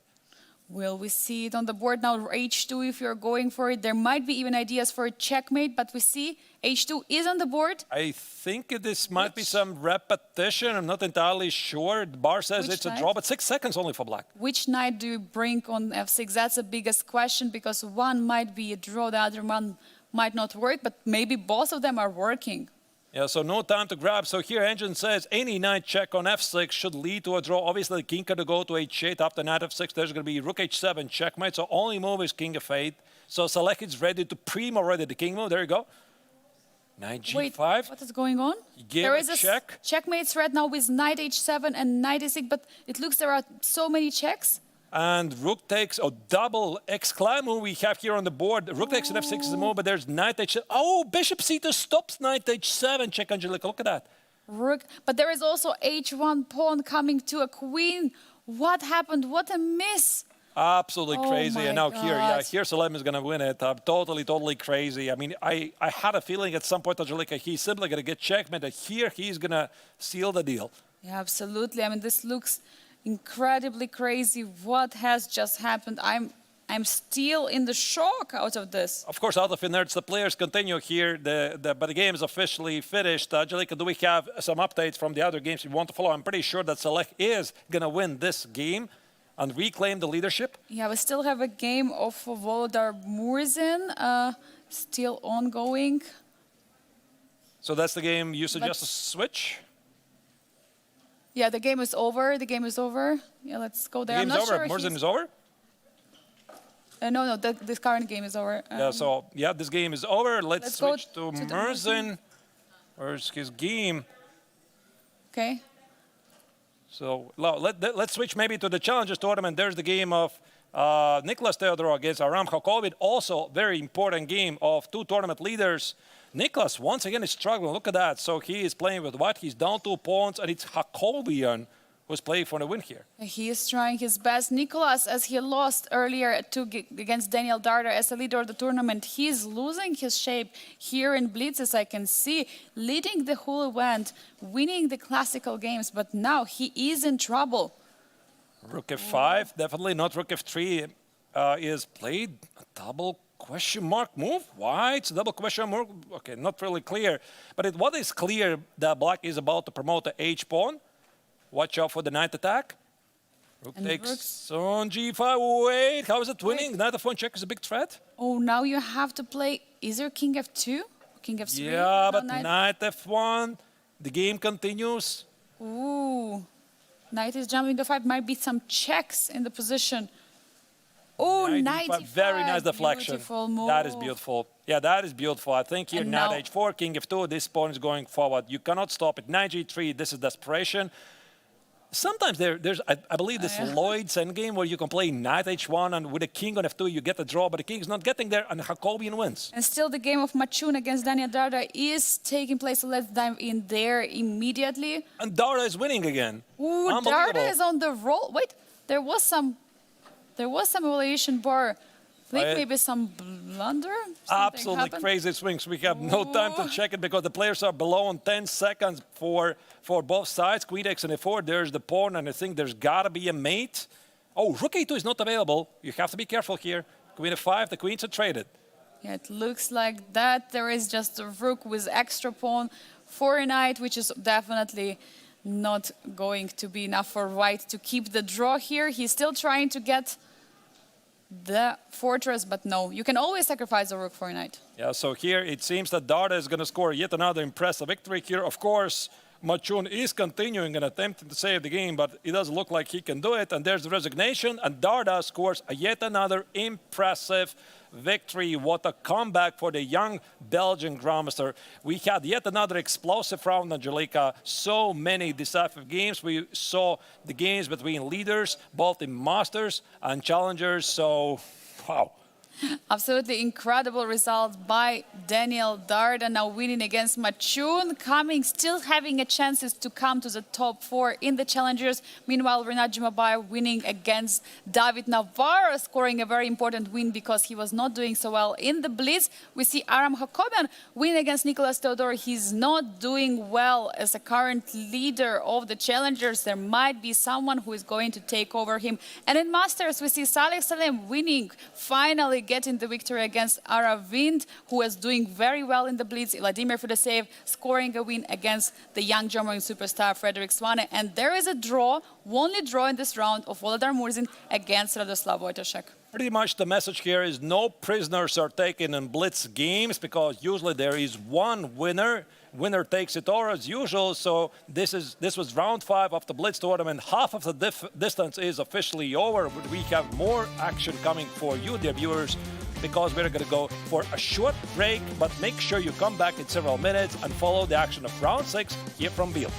Will we see it on the board now? h2 if you're going for it. There might be even ideas for a checkmate, but we see h2 is on the board. I think this might be some repetition. I'm not entirely sure. The bar says Which it's a knight? draw, but 6 seconds only for black. Which knight do you bring on f6? That's the biggest question because one might be a draw, the other one might not work, but maybe both of them are working. Yeah, so no time to grab. So here Engine says any knight check on f6 should lead to a draw. Obviously, the king could go to h8 after knight f6. There's going to be rook h7 checkmate. So only move is king f8. So Salek is ready to prime already the king move. There you go. Knight g5. Wait, what is going on? There is a check. Checkmate threat now with knight h7 and knight h6, but it looks there are so many checks. And rook takes a double exclam move we have here on the board. Rook takes an f6 is the move, but there's knight h7. Oh, bishop c2 stops knight h7. Check, Angelica. Look at that. Rook, but there is also h1 pawn coming to a queen. What happened? What a miss. Absolutely crazy. And now God. here Salem is going to win it. Totally crazy. I mean, I had a feeling at some point, Angelica, he's simply going to get checkmate. Here he's going to seal the deal. Yeah, absolutely. I mean, this looks incredibly crazy. What has just happened? I'm still in the shock out of this. Of course, out of inerts, the players continue here, but the game is officially finished. Angelica, do we have some updates from the other games you want to follow? I'm pretty sure that Salek is going to win this game and reclaim the leadership. Yeah, we still have a game of Volodar Murzin still ongoing. So that's the game you suggest to switch? Yeah, the game is over. The game is over. Yeah, let's go there. The game's over. Sure Murzin is over? No, this current game is over. Yeah, this game is over. Let's switch to the Murzin. Where's his game? Okay. So let's switch maybe to the Challengers tournament. There's the game of Nicholas Theodorou against Aram Hakovit. Also, very important game of two tournament leaders. Nicholas, once again, is struggling. Look at that. So he is playing with white. He's down 2 pawns, and it's Hakovian who's playing for the win here. He is trying his best. Nicholas, as he lost earlier against Daniel Darder as a leader of the tournament, he's losing his shape here in BLITZ, as I can see, leading the whole event, winning the classical games, but now he is in trouble. Rook f5, definitely not rook f3 is played. A double question mark move? Why? It's a double question mark. Okay, not really clear. But what is clear that black is about to promote the h-pawn. Watch out for the knight attack. Rook takes on g5. Wait, how is it winning? Knight f1 check is a big threat. Oh, now you have to play either king f2 or king f3. Yeah, but knight f1, the game continues. Ooh, knight is jumping to 5. Might be some checks in the position. Oh, knight e5. Very nice deflection. Beautiful move. That is beautiful. Yeah, that is beautiful. I think here knight h4, king f2, this pawn is going forward. You cannot stop it. Knight g3, this is desperation. Sometimes I believe this Lloyd's endgame where you can play knight h1 and with a king on f2 you get a draw, but the king is not getting there and Hakobian wins. And still the game of Machun against Daniel Darder is taking place, so let's dive in there immediately. And Darder is winning again. Ooh, Darder is on the roll. Wait, there was some evaluation bar. I think maybe some blunder. Absolutely crazy swings. We have no time to check it because the players are below on 10 seconds for both sides. Queen x and a4, there's the pawn, and I think there's got to be a mate. Oh, rook a2 is not available. You have to be careful here. Queen f5, the queens are traded. Yeah, it looks like that. There is just a rook with extra pawn for a knight, which is definitely not going to be enough for white to keep the draw here. He's still trying to get the fortress, but no, you can always sacrifice a rook for a knight. Yeah, so here it seems that Darder is going to score yet another impressive victory here. Of course, Machun is continuing and attempting to save the game, but it doesn't look like he can do it. And there's the resignation, and Darder scores yet another impressive victory. What a comeback for the young Belgian grandmaster. We had yet another explosive round, Angelica. So many decisive games. We saw the games between leaders, both in Masters and Challengers. So, wow. Absolutely incredible result by Daniel Darder, now winning against Machun, still having a chances to come to the top 4 in the Challengers. Meanwhile, Renat Jumabayev winning against David Navarro, scoring a very important win because he was not doing so well in the BLITZ. We see Aram Hakobian win against Nicholas Theodorou. He's not doing well as a current leader of the Challengers. There might be someone who is going to take over him. And in Masters, we see Saleh Salem winning, finally getting the victory against Aravind, who was doing very well in the BLITZ. Vladimir Fedoseev scoring a win against the young German superstar Frederick Swane. And there is a draw, only draw in this round of Volodar Murzin against Radoslav Wojtaszek. Pretty much the message here is no prisoners are taken in Blitz games because usually there is one winner. Winner takes it all as usual. So this was round 5 of the Blitz tournament. Half of the distance is officially over. We have more action coming for you, dear viewers, because we're going to go for a short break. But make sure you come back in several minutes and follow the action of round 6 here from Biel.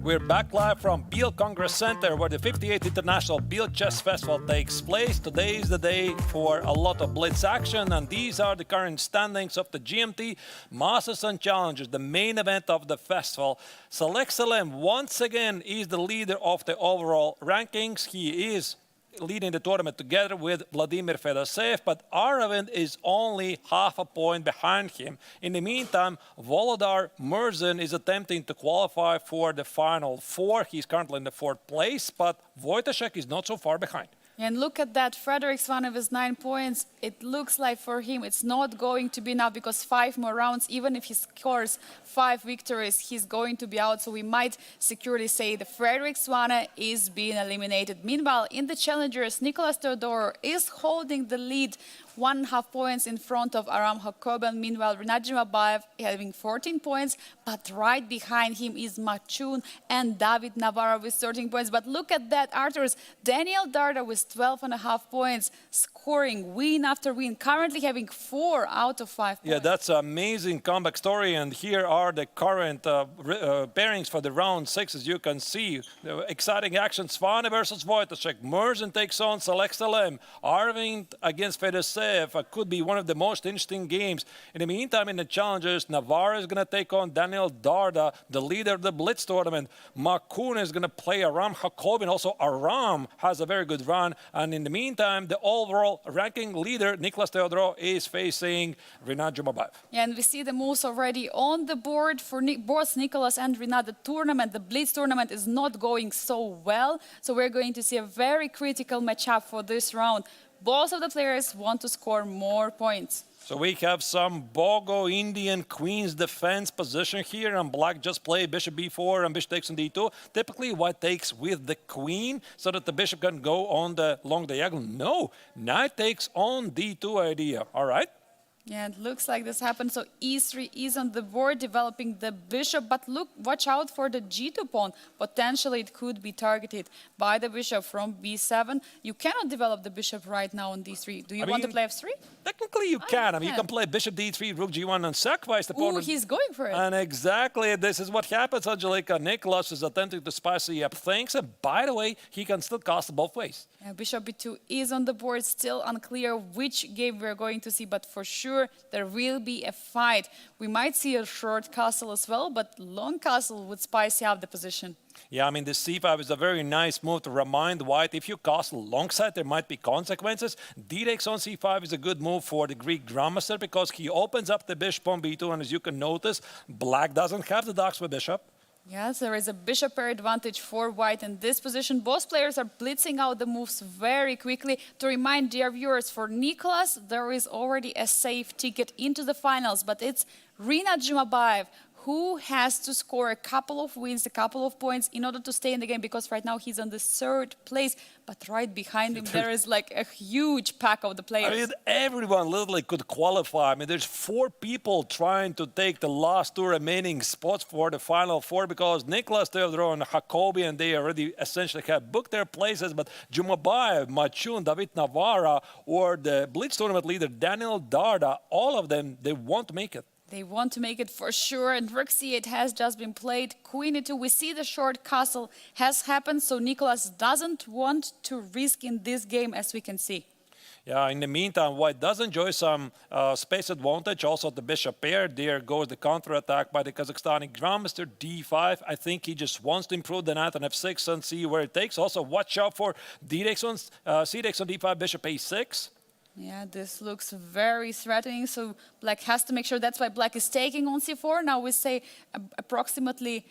We're back live from Biel Congress Center where the 58th International Biel Chess Festival takes place. Today is the day for a lot of blitz action, and these are the current standings of the GMT Masters and Challengers, the main event of the festival. Salek Salem once again is the leader of the overall rankings. He is leading the tournament together with Vladimir Fedoseev, but Aravind is only half a point behind him. In the meantime, Volodar Murzin is attempting to qualify for the final four. He's currently in the fourth place, but Wojtaszek is not so far behind. And look at that, Frederick Svanov is 9 points. It looks like for him it's not going to be enough because 5 more rounds, even if he scores 5 victories, he's going to be out. So we might securely say the Frederick Svanov is being eliminated. Meanwhile, in the challengers, Nicolas Theodorou is holding the lead, 1.5 points in front of Aram Hakoban. Meanwhile, Rinat Jumabayev having 14 points, but right behind him is Machun and David Navarro with 13 points. But look at that, Arthurs. Daniel Darda with 12.5 points, scoring win after win, currently having 4 out of 5 points. Yeah, that's an amazing comeback story. And here are the current pairings for the round 6. As you can see, the exciting action. Svanov versus Wojtaszek. Murzin takes on Salek Salem. Arvind against Fedoseev. Could be one of the most interesting games. In the meantime, in the challengers, Navarro is going to take on Daniel Darda, the leader of the Blitz tournament. Makun is going to play Aram Hakobin. Also, Aram has a very good run. And in the meantime, the overall ranking leader, Nicolas Theodorou, is facing Rinat Jumabayev. And we see the moves already on the board for both Nicolas and Rinat. The tournament, the Blitz tournament, is not going so well. So we're going to see a very critical matchup for this round. Both of the players want to score more points. So we have some Bogo Indian Queen's defense position here, and Black just played Bishop b4 and Bishop takes on d2. Typically, White takes with the Queen so that the Bishop can go on the long diagonal. No, Knight takes on d2 idea. All right. Yeah, it looks like this happened. So e3 is on the board, developing the bishop. But look, watch out for the g2 pawn. Potentially, it could be targeted by the bishop from b7. You cannot develop the bishop right now on d3. Do you want to play f3? Technically, you can. I mean, you can play Bishop d3, Rook g1, and sacrifice the pawn. Ooh, he's going for it. And exactly, this is what happens, Angelika. Nicolas is attempting to spicy up things. And by the way, he can still castle both ways. Yeah, Bishop b2 is on the board. Still unclear which game we're going to see, but for sure there will be a fight. We might see a short castle as well, but long castle would spicy up the position. Yeah, I mean, the c5 is a very nice move to remind White if you castle longside, there might be consequences. D takes on c5 is a good move for the Greek grandmaster because he opens up the bishop on b2, and as you can notice, Black doesn't have the darks with bishop. Yes, there is a bishop pair advantage for White in this position. Both players are blitzing out the moves very quickly. To remind dear viewers, for Nicolas, there is already a safe ticket into the finals, but it's Rinat Jumabayev who has to score a couple of wins, a couple of points in order to stay in the game, because right now he's on the 3rd place, but right behind him there is like a huge pack of the players. I mean, everyone literally could qualify. I mean, there's 4 people trying to take the last 2 remaining spots for the final 4 because Nicolas Theodorou and Hakobi, and they already essentially have booked their places, but Jumabayev, Machun, David Navarra, or the Blitz tournament leader Daniel Darda, all of them, they want to make it. They want to make it for sure, and Rook c8 has just been played. Queen e2, we see the short castle has happened, so Nicolas doesn't want to risk in this game, as we can see. Yeah, in the meantime, White does enjoy some space advantage. Also, the bishop pair. There goes the counterattack by the Kazakhstani grandmaster, d5. I think he just wants to improve the knight on f6 and see where it takes. Also, watch out for d takes on c takes on d5, bishop a6. Yeah, this looks very threatening, so Black has to make sure. That's why Black is taking on c4. Now we say approximately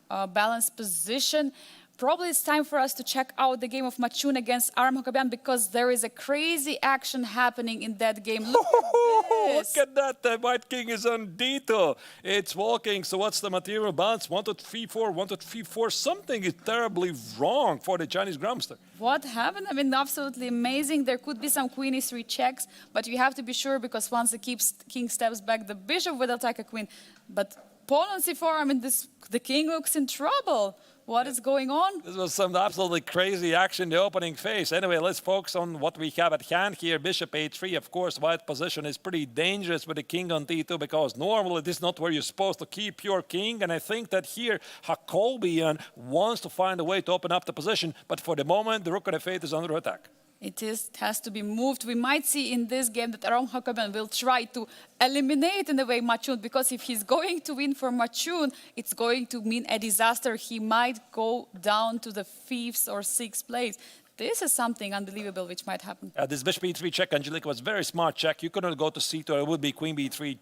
balanced position. Probably it's time for us to check out the game of Machun against Aram Hakobian, because there is a crazy action happening in that game. Look at this. Look at that. The White King is on d2. It's walking. So what's the material balance? 1 to 3-4, 1 to 3-4. Something is terribly wrong for the Chinese grandmaster. What happened? I mean, absolutely amazing. There could be some queen e3 checks, but you have to be sure, because once the king steps back, the bishop will attack a queen. But pawn on c4, I mean, the king looks in trouble. What is going on? This was some absolutely crazy action in the opening phase. Anyway, let's focus on what we have at hand here. Bishop a3, of course, white position is pretty dangerous with the king on d2 because normally this is not where you're supposed to keep your king. And I think that here Jacobian wants to find a way to open up the position. But for the moment, the rook on f8 is under attack. Has to be moved. We might see in this game that Aram Jacobian will try to eliminate in a way Machun, because if he's going to win for Machun, it's going to mean a disaster. He might go down to the 5th or 6th place. This is something unbelievable which might happen. This bishop e3 check, Angelika, was very smart check. You couldn't go to c2, it would be queen b3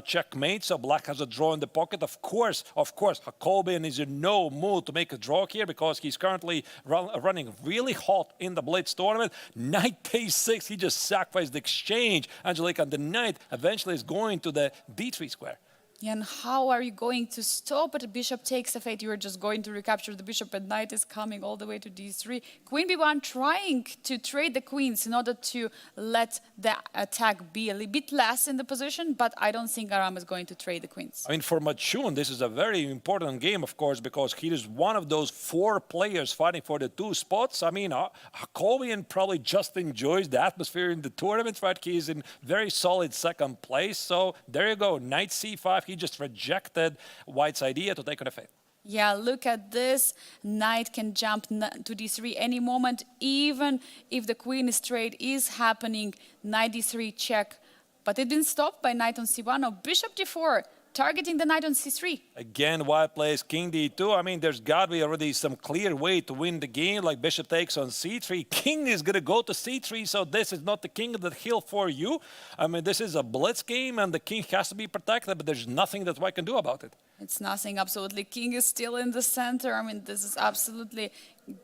checkmate, so black has a draw in the pocket. Of course, Jacobian is in no mood to make a draw here because he's currently running really hot in the Blitz tournament. Knight takes 6, he just sacrificed the exchange, Angelika, and the knight eventually is going to the d3 square. And how are you going to stop it? Bishop takes f8. You're just going to recapture the bishop, and knight is coming all the way to d3. Queen b1 trying to trade the queens in order to let the attack be a bit less in the position, but I don't think Aram is going to trade the queens. I mean, for Machun, this is a very important game, of course, because he is one of those 4 players fighting for the 2 spots. I mean, Jacobian probably just enjoys the atmosphere in the tournament, right? He's in very solid 2nd place. So there you go, knight c5. He just rejected white's idea to take on f8. Yeah, look at this. Knight can jump to d3 any moment, even if the queen is trade is happening. Knight d3 check, but it didn't stop by knight on c1. Now bishop d4, targeting the knight on c3. Again, white plays king d2. I mean, there's got to be already some clear way to win the game, like bishop takes on c3. King is going to go to c3, so this is not the king of the hill for you. I mean, this is a blitz game, and the king has to be protected, but there's nothing that white can do about it. It's nothing, absolutely. King is still in the center. I mean, this is absolutely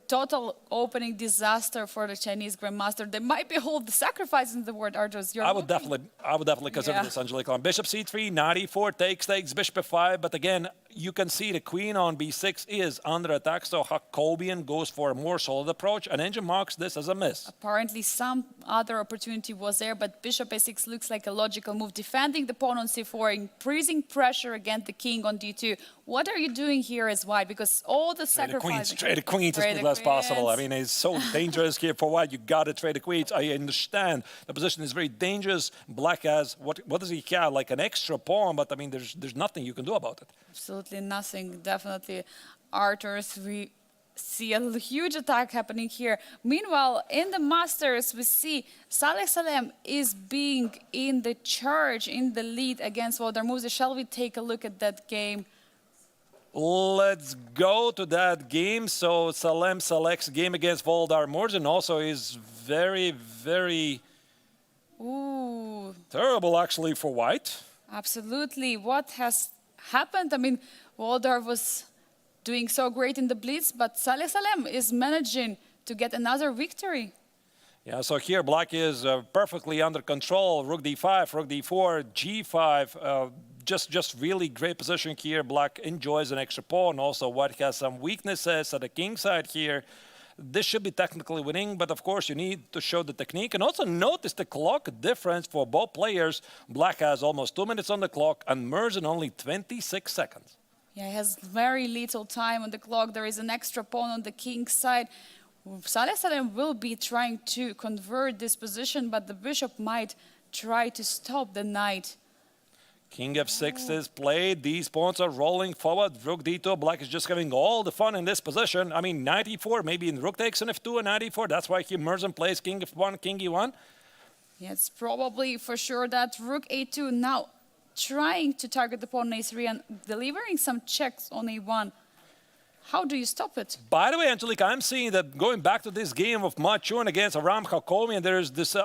total opening disaster for the Chinese grandmaster. They might be sacrificing the word, Arjos. I would definitely consider this, Angelika. Bishop c3, knight e4, takes, bishop f5. But again, you can see the queen on b6 is under attack, so Jacobian goes for a more solid approach, and Engine marks this as a miss. Apparently some other opportunity was there, but bishop a6 looks like a logical move, defending the pawn on c4, increasing pressure against the king on d2. What are you doing here as white? Because all the sacrifices... Trade the queens as quickly as possible. I mean, it's so dangerous here for white. You got to trade the queens. I understand the position is very dangerous. Black has, what does he have? Like an extra pawn, but I mean, there's nothing you can do about it. Absolutely nothing. Definitely, Arthurs, we see a huge attack happening here. Meanwhile, in the Masters, we see Saleh Salem is being in the charge, in the lead against Waldar Musa. Shall we take a look at that game? Let's go to that game. So Salem selects game against Waldar Musa, also is very, very terrible actually for white. Absolutely. What has happened? I mean, Waldar was doing so great in the Blitz, but Saleh Salem is managing to get another victory. Yeah, so here black is perfectly under control. Rook d5, rook d4, g5. Just really great position here. Black enjoys an extra pawn. Also, white has some weaknesses at the king side here. This should be technically winning, but of course you need to show the technique. And also notice the clock difference for both players. Black has almost 2 minutes on the clock and Merzen only 26 seconds. Yeah, he has very little time on the clock. There is an extra pawn on the king's side. Saleh Salem will be trying to convert this position, but the bishop might try to stop the knight. King f6 is played. These pawns are rolling forward. Rook d2. Black is just having all the fun in this position. I mean, knight e4, maybe in rook takes on f2 and knight e4. That's why he Merzen plays king f1, king e1. Yeah, it's probably for sure that rook a2 now trying to target the pawn on a3 and delivering some checks on a1. How do you stop it? By the way, Angelika, I'm seeing that going back to this game of Machun against Aram Jacobian, there's this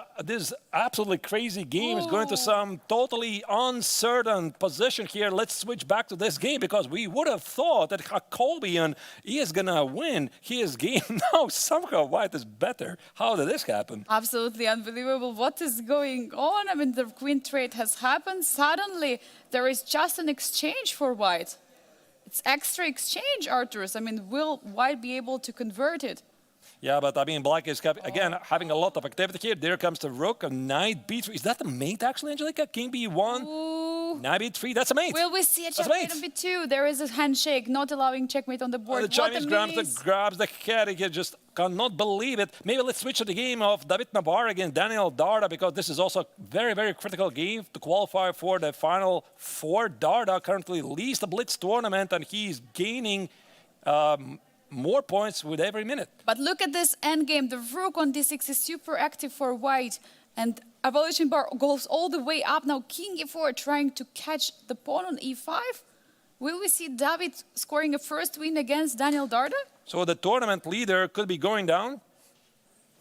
absolutely crazy game. It's going to some totally uncertain position here. Let's switch back to this game because we would have thought that Jacobian is going to win his game. Now somehow white is better. How did this happen? Absolutely unbelievable. What is going on? I mean, the queen trade has happened. Suddenly, there is just an exchange for white. It's extra exchange, Arthurs. I mean, will white be able to convert it? Yeah, but I mean, black is, again, having a lot of activity here. There comes the rook, a knight, b3. Is that the mate, actually, Angelika? King b1? Ooh. Knight b3, that's a mate. Will we see a That's checkmate mate. on b2? There is a handshake, not allowing checkmate on the board. The Chinese What a miss. grabs the head. He just cannot believe it. Maybe let's switch to the game of David Navarre against Daniel Darda, because this is also a very, very critical game to qualify for the final four. Darda currently leads the Blitz tournament, and he's gaining more points with every minute. But look at this endgame. The rook on d6 is super active for white. And evaluation bar goes all the way up. Now king e4 trying to catch the pawn on e5. Will we see David scoring a first win against Daniel Darda? So the tournament leader could be going down.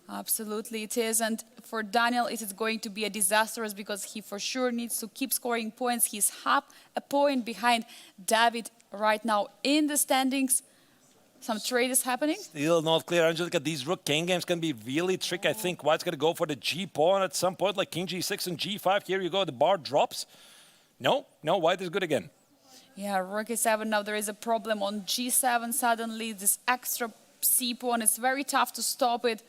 Absolutely it is. And for Daniel, it is going to be a disastrous because he for sure needs to keep scoring points. He's half a point behind David right now in the standings. Some trade is happening. Still not clear, Angelica. These rook-king games can be really tricky. I think White's going to go for the g-pawn at some point, like king g6 and g5. Here you go, the bar drops. No, White is good again. Yeah, rook e7. Now there is a problem on g7 suddenly. This extra c-pawn, it's very tough to stop it.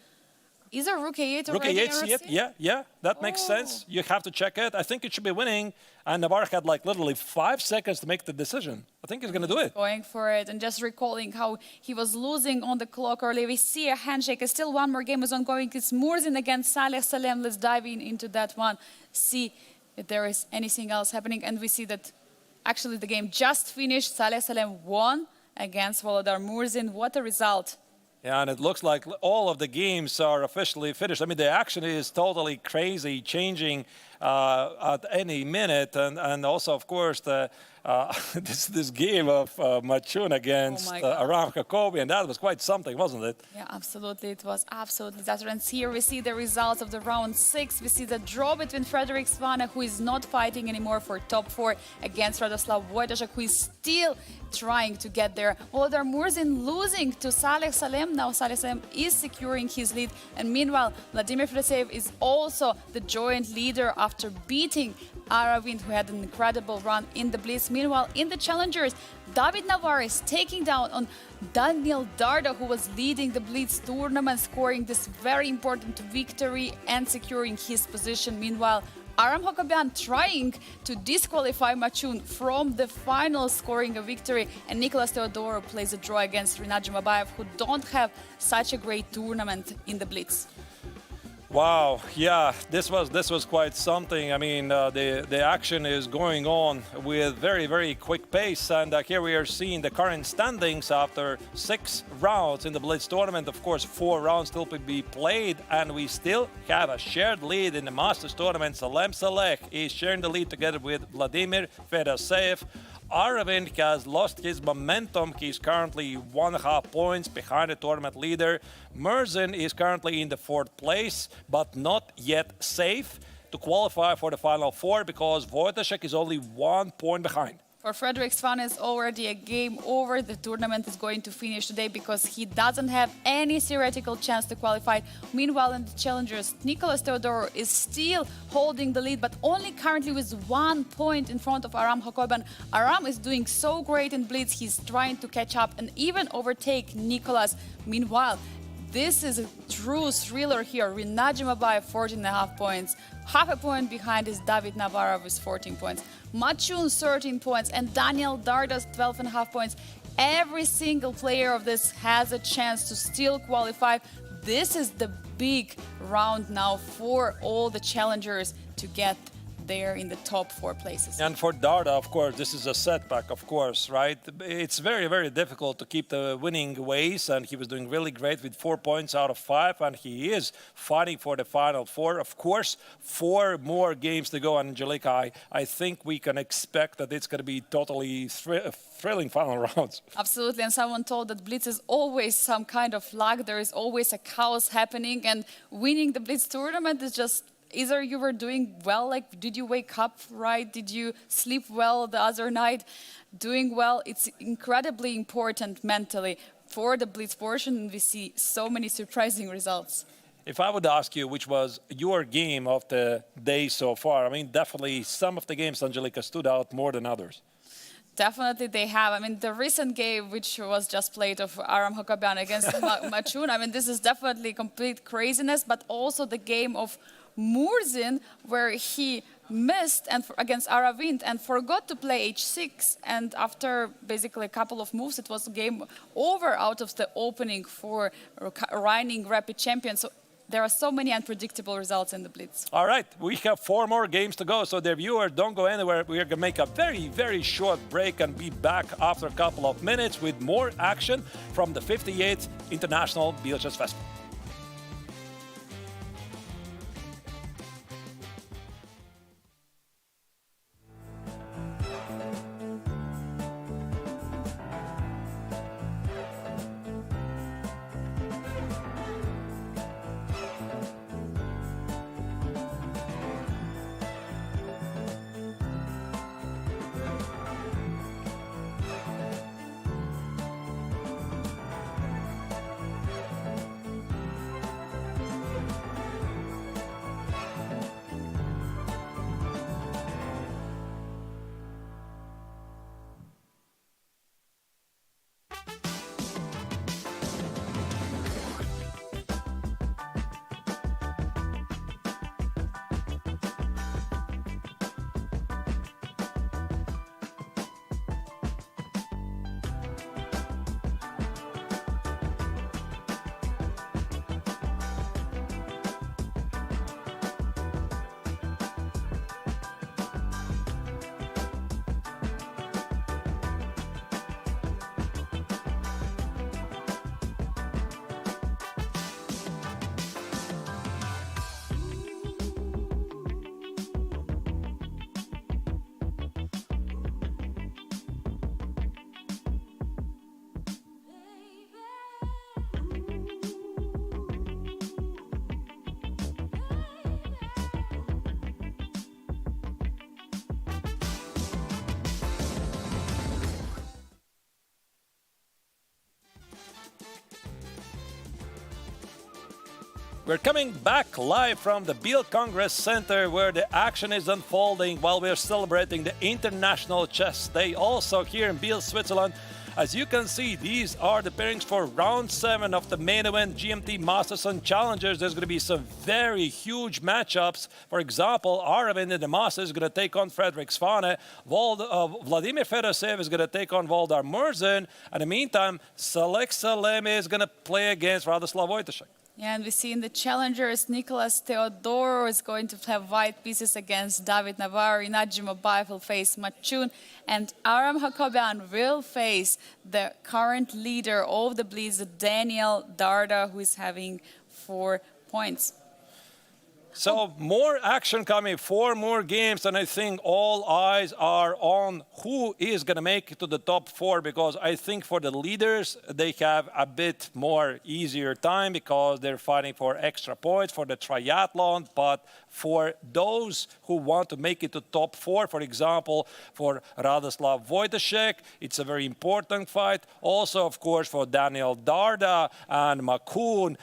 Is a rook a8 Rook already? a8, yeah, that makes sense. You have to check it. I think it should be winning. And Navarre had like literally 5 seconds to make the decision. I think he's going to do it. Going for it. And just recalling how he was losing on the clock earlier. We see a handshake. Still one more game is ongoing. It's Murzin against Saleh Salem. Let's dive into that one. See if there is anything else happening. And we see that actually the game just finished. Saleh Salem won against Volodar Murzin. What a result. Yeah, and it looks like all of the games are officially finished. I mean, the action is totally crazy, changing at any minute. And also, of course, the, this game of Machun against Aram Jacobi, that was quite something, wasn't it? Yeah, absolutely. It was absolutely disastrous. And here we see the results of the round 6. We see the draw between Frederick Svane, who is not fighting anymore for top 4, against Radoslav Wojtaszek, who is still trying to get there. Volodar Murzin losing to Saleh Salem. Now Saleh Salem is securing his lead. And meanwhile, Vladimir Fedoseev is also the joint leader after beating Aravind, who had an incredible run in the Blitz. Meanwhile, in the challengers, David Navarre is taking down on Daniel Darda, who was leading the Blitz tournament, scoring this very important victory and securing his position. Meanwhile, Aram Hakobian trying to disqualify Machun from the final, scoring a victory, and Nicolas Teodoro plays a draw against Rinat Jumabayev, who don't have such a great tournament in the Blitz. Wow, yeah, this was quite something. I mean, the action is going on with very, very quick pace, and here we are seeing the current standings after 6 rounds in the Blitz tournament. Of course, 4 rounds still to be played, and we still have a shared lead in the Masters tournament. Salem Saleh is sharing the lead together with Vladimir Fedoseev. Aravind has lost his momentum. He's currently 1.5 points behind the tournament leader. Murzin is currently in the 4th place, but not yet safe to qualify for the final 4 because Wojtaszek is only 1 point behind. For Frederick Svane, it's already a game over. The tournament is going to finish today because he doesn't have any theoretical chance to qualify. Meanwhile, in the challengers, Nicolas Teodoro is still holding the lead, but only currently with 1 point in front of Aram Hakobian. Aram is doing so great in Blitz. He's trying to catch up and even overtake Nicolas. Meanwhile, this is a true thriller here. Rinat Jumabayev, 14.5 points. Half a point behind is David Navarre with 14 points. Machun, 13 points. And Daniel Dardas, 12.5 points. Every single player of this has a chance to still qualify. This is the big round now for all the challengers to get there in the top 4 places. And for Darda, of course, this is a setback, of course, right? It's very, very difficult to keep the winning ways, and he was doing really great with 4 points out of 5, and he is fighting for the final 4. Of course, 4 more games to go, and Angelica, I think we can expect that it's going to be totally thrilling final rounds. Absolutely, and someone told that Blitz is always some kind of luck. There is always a chaos happening, and winning the Blitz tournament is just either you were doing well, like did you wake up right, did you sleep well the other night, doing well. It's incredibly important mentally for the Blitz portion. We see so many surprising results. If I would ask you which was your game of the day so far, I mean, definitely some of the games, Angelica, stood out more than others. Definitely they have. I mean, the recent game, which was just played of Aram Hakobian against Machun, I mean, this is definitely complete craziness, but also the game of Murzin, where he missed against Aravind and forgot to play h6, and after basically a couple of moves, it was game over out of the opening for reigning rapid champion. So there are so many unpredictable results in the Blitz. All right, we have 4 more games to go, so dear viewers, don't go anywhere. We're going to make a very, very short break and be back after a couple of minutes with more action from the 58th International BLITZ Festival. We're coming back live from the Biel Congress Center where the action is unfolding while we're celebrating the International Chess Day. Also here in Biel, Switzerland. As you can see, these are the pairings for round 7 of the main event GMT Masters and Challengers. There's going to be some very huge matchups. For example, Aravind in the Masters is going to take on Frederick Svane. Vladimir Fedoseev is going to take on Voldar Murzin. In the meantime, Salek Salemi is going to play against Radoslav Wojtaszek. Yeah, and we see in the challengers, Nicolas Theodorou is going to have white pieces against David Navarro. Rinat Jumabayev will face Machun, and Aram Hakobian will face the current leader of the BLITZ, Daniel Darda, who is having 4 points. So more action coming, 4 more games, and I think all eyes are on who is going to make it to the top 4, because I think for the leaders, they have a bit more easier time because they're fighting for extra points for the triathlon. But for those who want to make it to top 4, for example, for Radoslav Wojtaszek, it's a very important fight. Also, of course, for Daniel Darda and Makun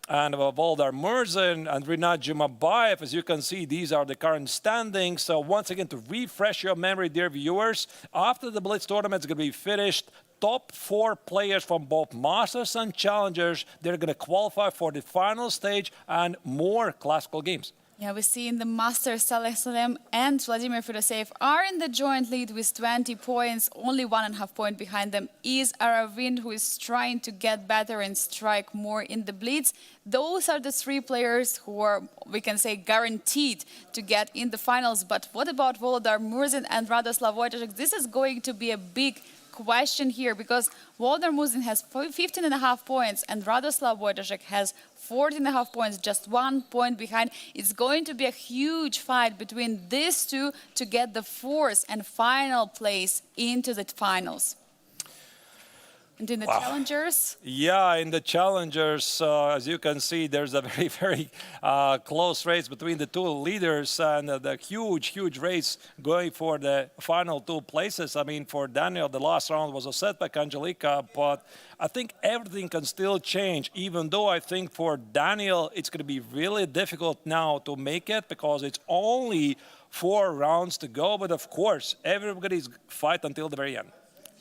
and Voldar Murzin and Rinat Jumabayev. As you can see, these are the current standings. So once again, to refresh your memory, dear viewers, after the BLITZ tournament is going to be finished, top 4 players from both Masters and Challengers, they're going to qualify for the final stage and more classical games. Yeah, we see in the Masters, Saleh Salem and Vladimir Fedoseev are in the joint lead with 20 points. Only 1.5 point behind them is Aravind, who is trying to get better and strike more in the BLITZ. Those are the 3 players who are, we can say, guaranteed to get in the finals. But what about Voldar Murzin and Radoslav Wojtaszek? This is going to be a big question here, because Voldar Murzin has 15.5 points and Radoslav Wojtaszek has 14.5 points, just 1 point behind. It's going to be a huge fight between these two to get the 4th and final place into the finals. And in the challengers? Yeah, in the challengers, as you can see, there's a very, very close race between the 2 leaders, and the huge race going for the final 2 places. I mean, for Daniel, the last round was a setback, Angelica, but I think everything can still change, even though I think for Daniel, it's going to be really difficult now to make it because it's only 4 rounds to go. But of course, everybody's fight until the very end.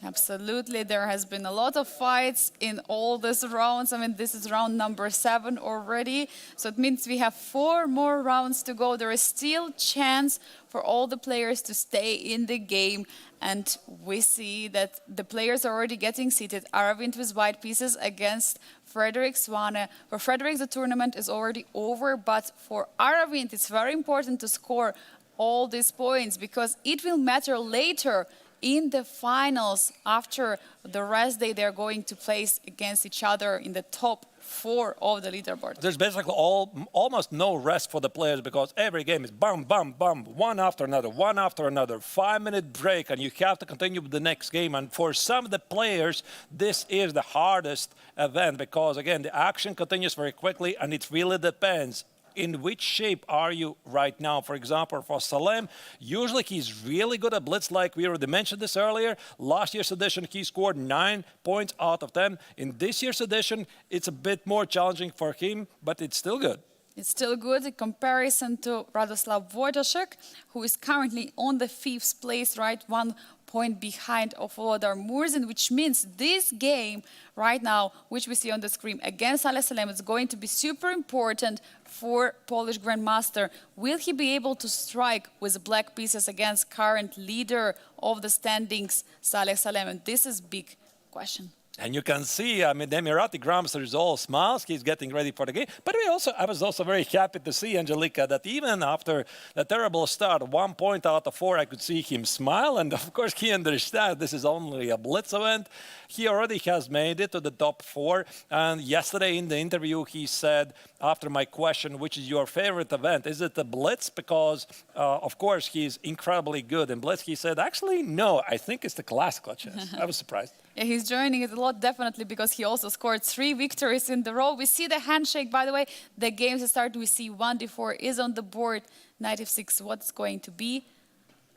Absolutely. There has been a lot of fights in all these rounds. I mean, this is round number 7 already. So it means we have 4 more rounds to go. There is still chance for all the players to stay in the game. And we see that the players are already getting seated. Aravind with white pieces against Frederick Swane. For Frederick, the tournament is already over. But for Aravind, it's very important to score all these points because it will matter later in the finals. After the rest day, they're going to place against each other in the top 4 of the leaderboard. There's basically almost no rest for the players because every game is bum, bum, bum, one after another, 5-minute break, and you have to continue with the next game. And for some of the players, this is the hardest event because, again, the action continues very quickly, and it really depends. In which shape are you right now? For example, for Salem, usually he's really good at blitz, like we already mentioned this earlier. Last year's edition, he scored 9 points out of 10. In this year's edition, it's a bit more challenging for him, but it's still good. It's still good in comparison to Radoslav Wojtaszek, who is currently on the 5th place, right? 1 point behind of Volodar Murzin, which means this game right now, which we see on the screen against Saleh Salem, is going to be super important for Polish Grandmaster. Will he be able to strike with black pieces against current leader of the standings, Saleh Salem? And this is big question. And you can see, I mean, the Emirati Grandmaster is all smiles. He's getting ready for the game. But I was also very happy to see, Angelika, that even after the terrible start, 1 point out of 4, I could see him smile. And of course, he understands this is only a blitz event. He already has made it to the top 4. And yesterday in the interview, he said, after my question, which is your favorite event, is it the blitz? Because, of course, he's incredibly good in blitz. He said, actually, no, I think it's the classical chess. I was surprised. Yeah, he's joining it a lot, definitely, because he also scored 3 victories in the row. We see the handshake, by the way. The games start. We see 1d4 is on the board. Knight f6, what's going to be?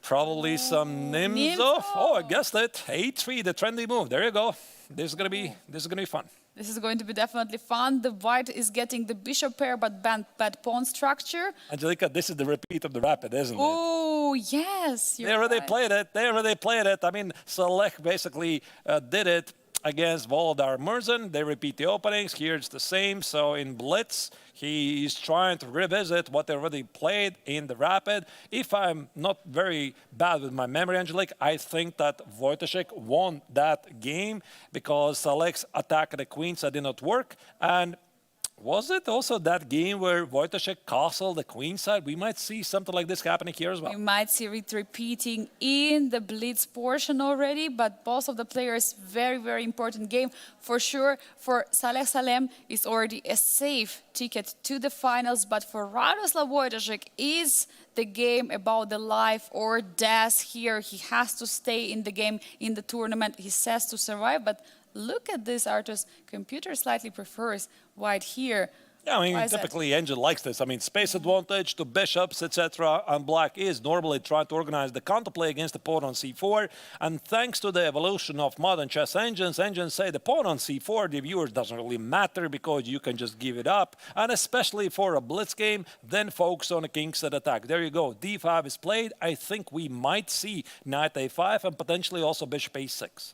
Probably some Nimzov. Oh, I guessed it. A3, the trendy move. There you go. This is gonna be fun. This is going to be definitely fun. The white is getting the bishop pair, but bad pawn structure. Angelika, this is the repeat of the rapid, isn't it? Oh, yes. They already played it. They already played it. I mean, Saleh basically did it against Volodar Murzin. They repeat the openings. Here it's the same. So in blitz, he is trying to revisit what they already played in the rapid. If I'm not very bad with my memory, Angelique, I think that Wojtaszek won that game because Saleh's attack at the queen side did not work. And was it also that game where Wojtaszek castled the queen side? We might see something like this happening here as well. We might see it repeating in the blitz portion already, but both of the players, very, very important game. For sure, for Saleh Salem, it's already a safe ticket to the finals, but for Radoslav Wojtaszek is the game about the life or death here. He has to stay in the game, in the tournament. He says to survive, but look at this, Artus. Computer slightly prefers white here. Yeah, I mean, typically Angel likes this. I mean, space advantage to bishops, etc. And black is normally trying to organize the counterplay against the pawn on c4. And thanks to the evolution of modern chess engines say the pawn on c4, the viewers doesn't really matter because you can just give it up. And especially for a blitz game, then focus on a kingside attack. There you go. d5 is played. I think we might see knight a5 and potentially also bishop a6.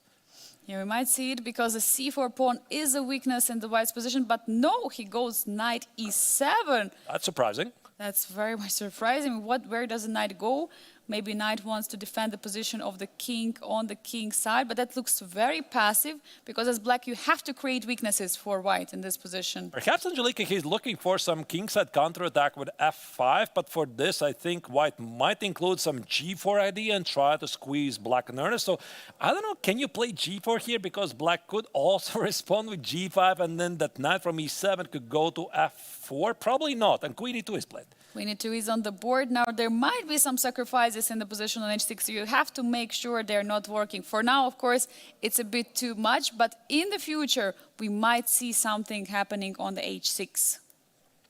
Yeah, we might see it because the c4 pawn is a weakness in the white's position, but no, he goes knight e7. That's surprising. That's very much surprising. Where does the knight go? Maybe knight wants to defend the position of the king on the king's side, but that looks very passive because as black you have to create weaknesses for white in this position. Perhaps Angelika, he's looking for some kingside counterattack with f5, but for this I think white might include some g4 idea and try to squeeze black in earnest. So I don't know, can you play g4 here because black could also respond with g5 and then that knight from e7 could go to f4? Probably not, and queen e2 is played. Queen e2 is on the board. Now there might be some sacrifices in the position on h6, so you have to make sure they're not working. For now, of course, it's a bit too much, but in the future, we might see something happening on the h6.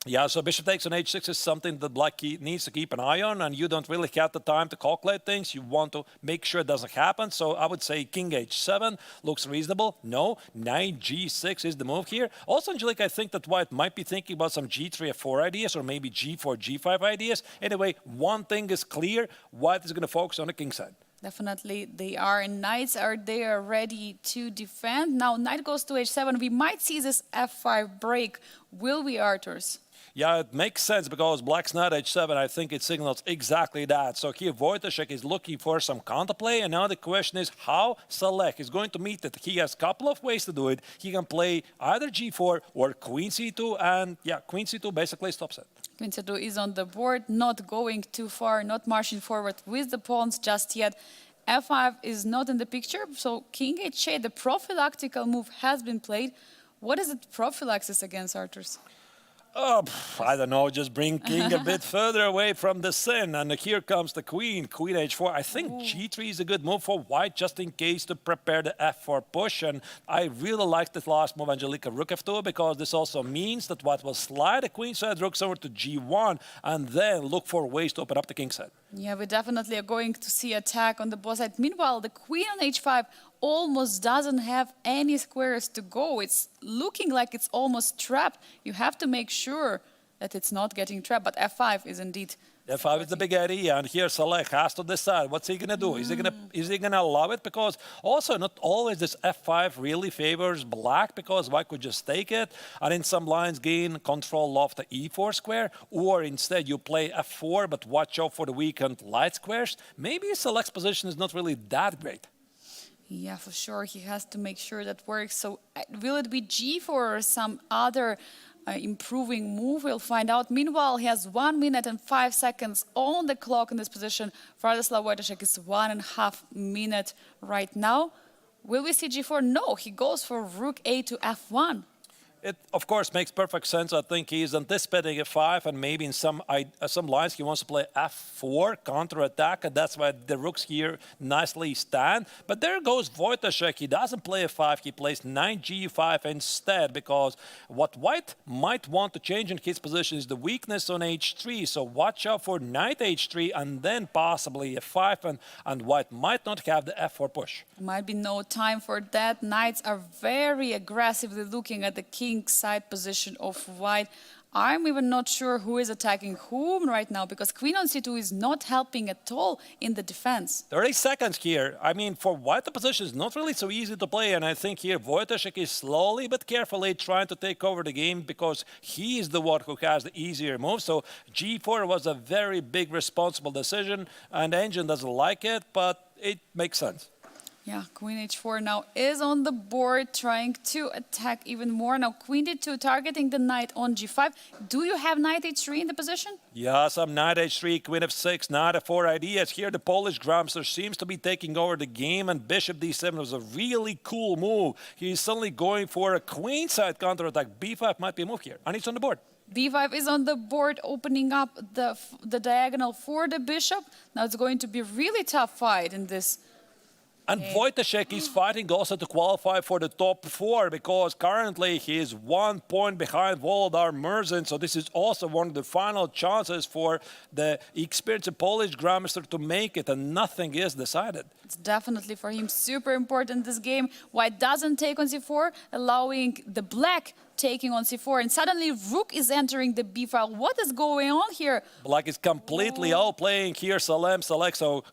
Yeah, so bishop takes on h6 is something that black needs to keep an eye on, and you don't really have the time to calculate things. You want to make sure it doesn't happen. So I would say king h7 looks reasonable. No, knight g6 is the move here. Also, Angelique, I think that white might be thinking about some g3 f4 ideas or maybe g4 g5 ideas. Anyway, one thing is clear. White is going to focus on the king side. Definitely they are, and knights are there ready to defend. Now knight goes to h7. We might see this f5 break. Will we, Arturs? Yeah, it makes sense because black's knight h7, I think it signals exactly that. So here Wojciech is looking for some counterplay, and now the question is how Saleh is going to meet it. He has a couple of ways to do it. He can play either g4 or queen c2, and yeah, queen c2 basically stops it. Queen c2 is on the board, not going too far, not marching forward with the pawns just yet. f5 is not in the picture, so king h8, the prophylactical move has been played. What is it prophylaxis against, Arturs? Oh, I don't know, just bring king a bit further away from the sin. And here comes the queen, queen h4. I think g3 is a good move for white just in case to prepare the f4 push. And I really like this last move, Angelika, rook f2, because this also means that white will slide the queen side rooks over to g1 and then look for ways to open up the king side. Yeah, we definitely are going to see attack on the both side. Meanwhile, the queen on h5 almost doesn't have any squares to go. It's looking like it's almost trapped. You have to make sure that it's not getting trapped, but f5 is indeed... f5 is the big idea, and here Saleh has to decide what's he gonna do. Is he gonna allow it? Because also not always this f5 really favors black, because white could just take it and in some lines gain control of the e4 square, or instead you play f4 but watch out for the weakened light squares. Maybe Saleh's position is not really that great. Yeah, for sure. He has to make sure that works. So will it be g4 or some other improving move? We'll find out. Meanwhile, he has 1 minute and 5 seconds on the clock in this position. Vladislav Wojciech is 1.5 minutes right now. Will we see g4? No, he goes for rook a to f1. It, of course, makes perfect sense. I think he's anticipating f5, and maybe in some lines he wants to play f4, counter-attack, and that's why the rooks here nicely stand. But there goes Wojciech. He doesn't play f5, he plays knight g5 instead, because what white might want to change in his position is the weakness on h3. So watch out for knight h3, and then possibly f5, and white might not have the f4 push. Might be no time for that. Knights are very aggressively looking at the king side position of white. I'm even not sure who is attacking whom right now, because queen on c2 is not helping at all in the defense. 30 seconds here. I mean, for white, the position is not really so easy to play, and I think here Wojciech is slowly but carefully trying to take over the game because he is the one who has the easier move. So g4 was a very big responsible decision, and the engine doesn't like it, but it makes sense. Yeah, queen h4 now is on the board, trying to attack even more. Now queen d2 targeting the knight on g5. Do you have knight h3 in the position? Yeah, some knight h3, queen f6, knight f4 ideas. Here the Polish Grandmaster seems to be taking over the game, and bishop d7 was a really cool move. He's suddenly going for a queenside counterattack. b5 might be a move here, and it's on the board. b5 is on the board, opening up the diagonal for the bishop. Now it's going to be a really tough fight in this. And Wojciech is fighting also to qualify for the top 4, because currently he is 1 point behind Volodar Murzin. So this is also one of the final chances for the experienced Polish Grandmaster to make it, and nothing is decided. It's definitely for him super important this game. White doesn't take on c4, allowing the black taking on c4, and suddenly rook is entering the b file. What is going on here? Black is completely outplaying here Salem Select, so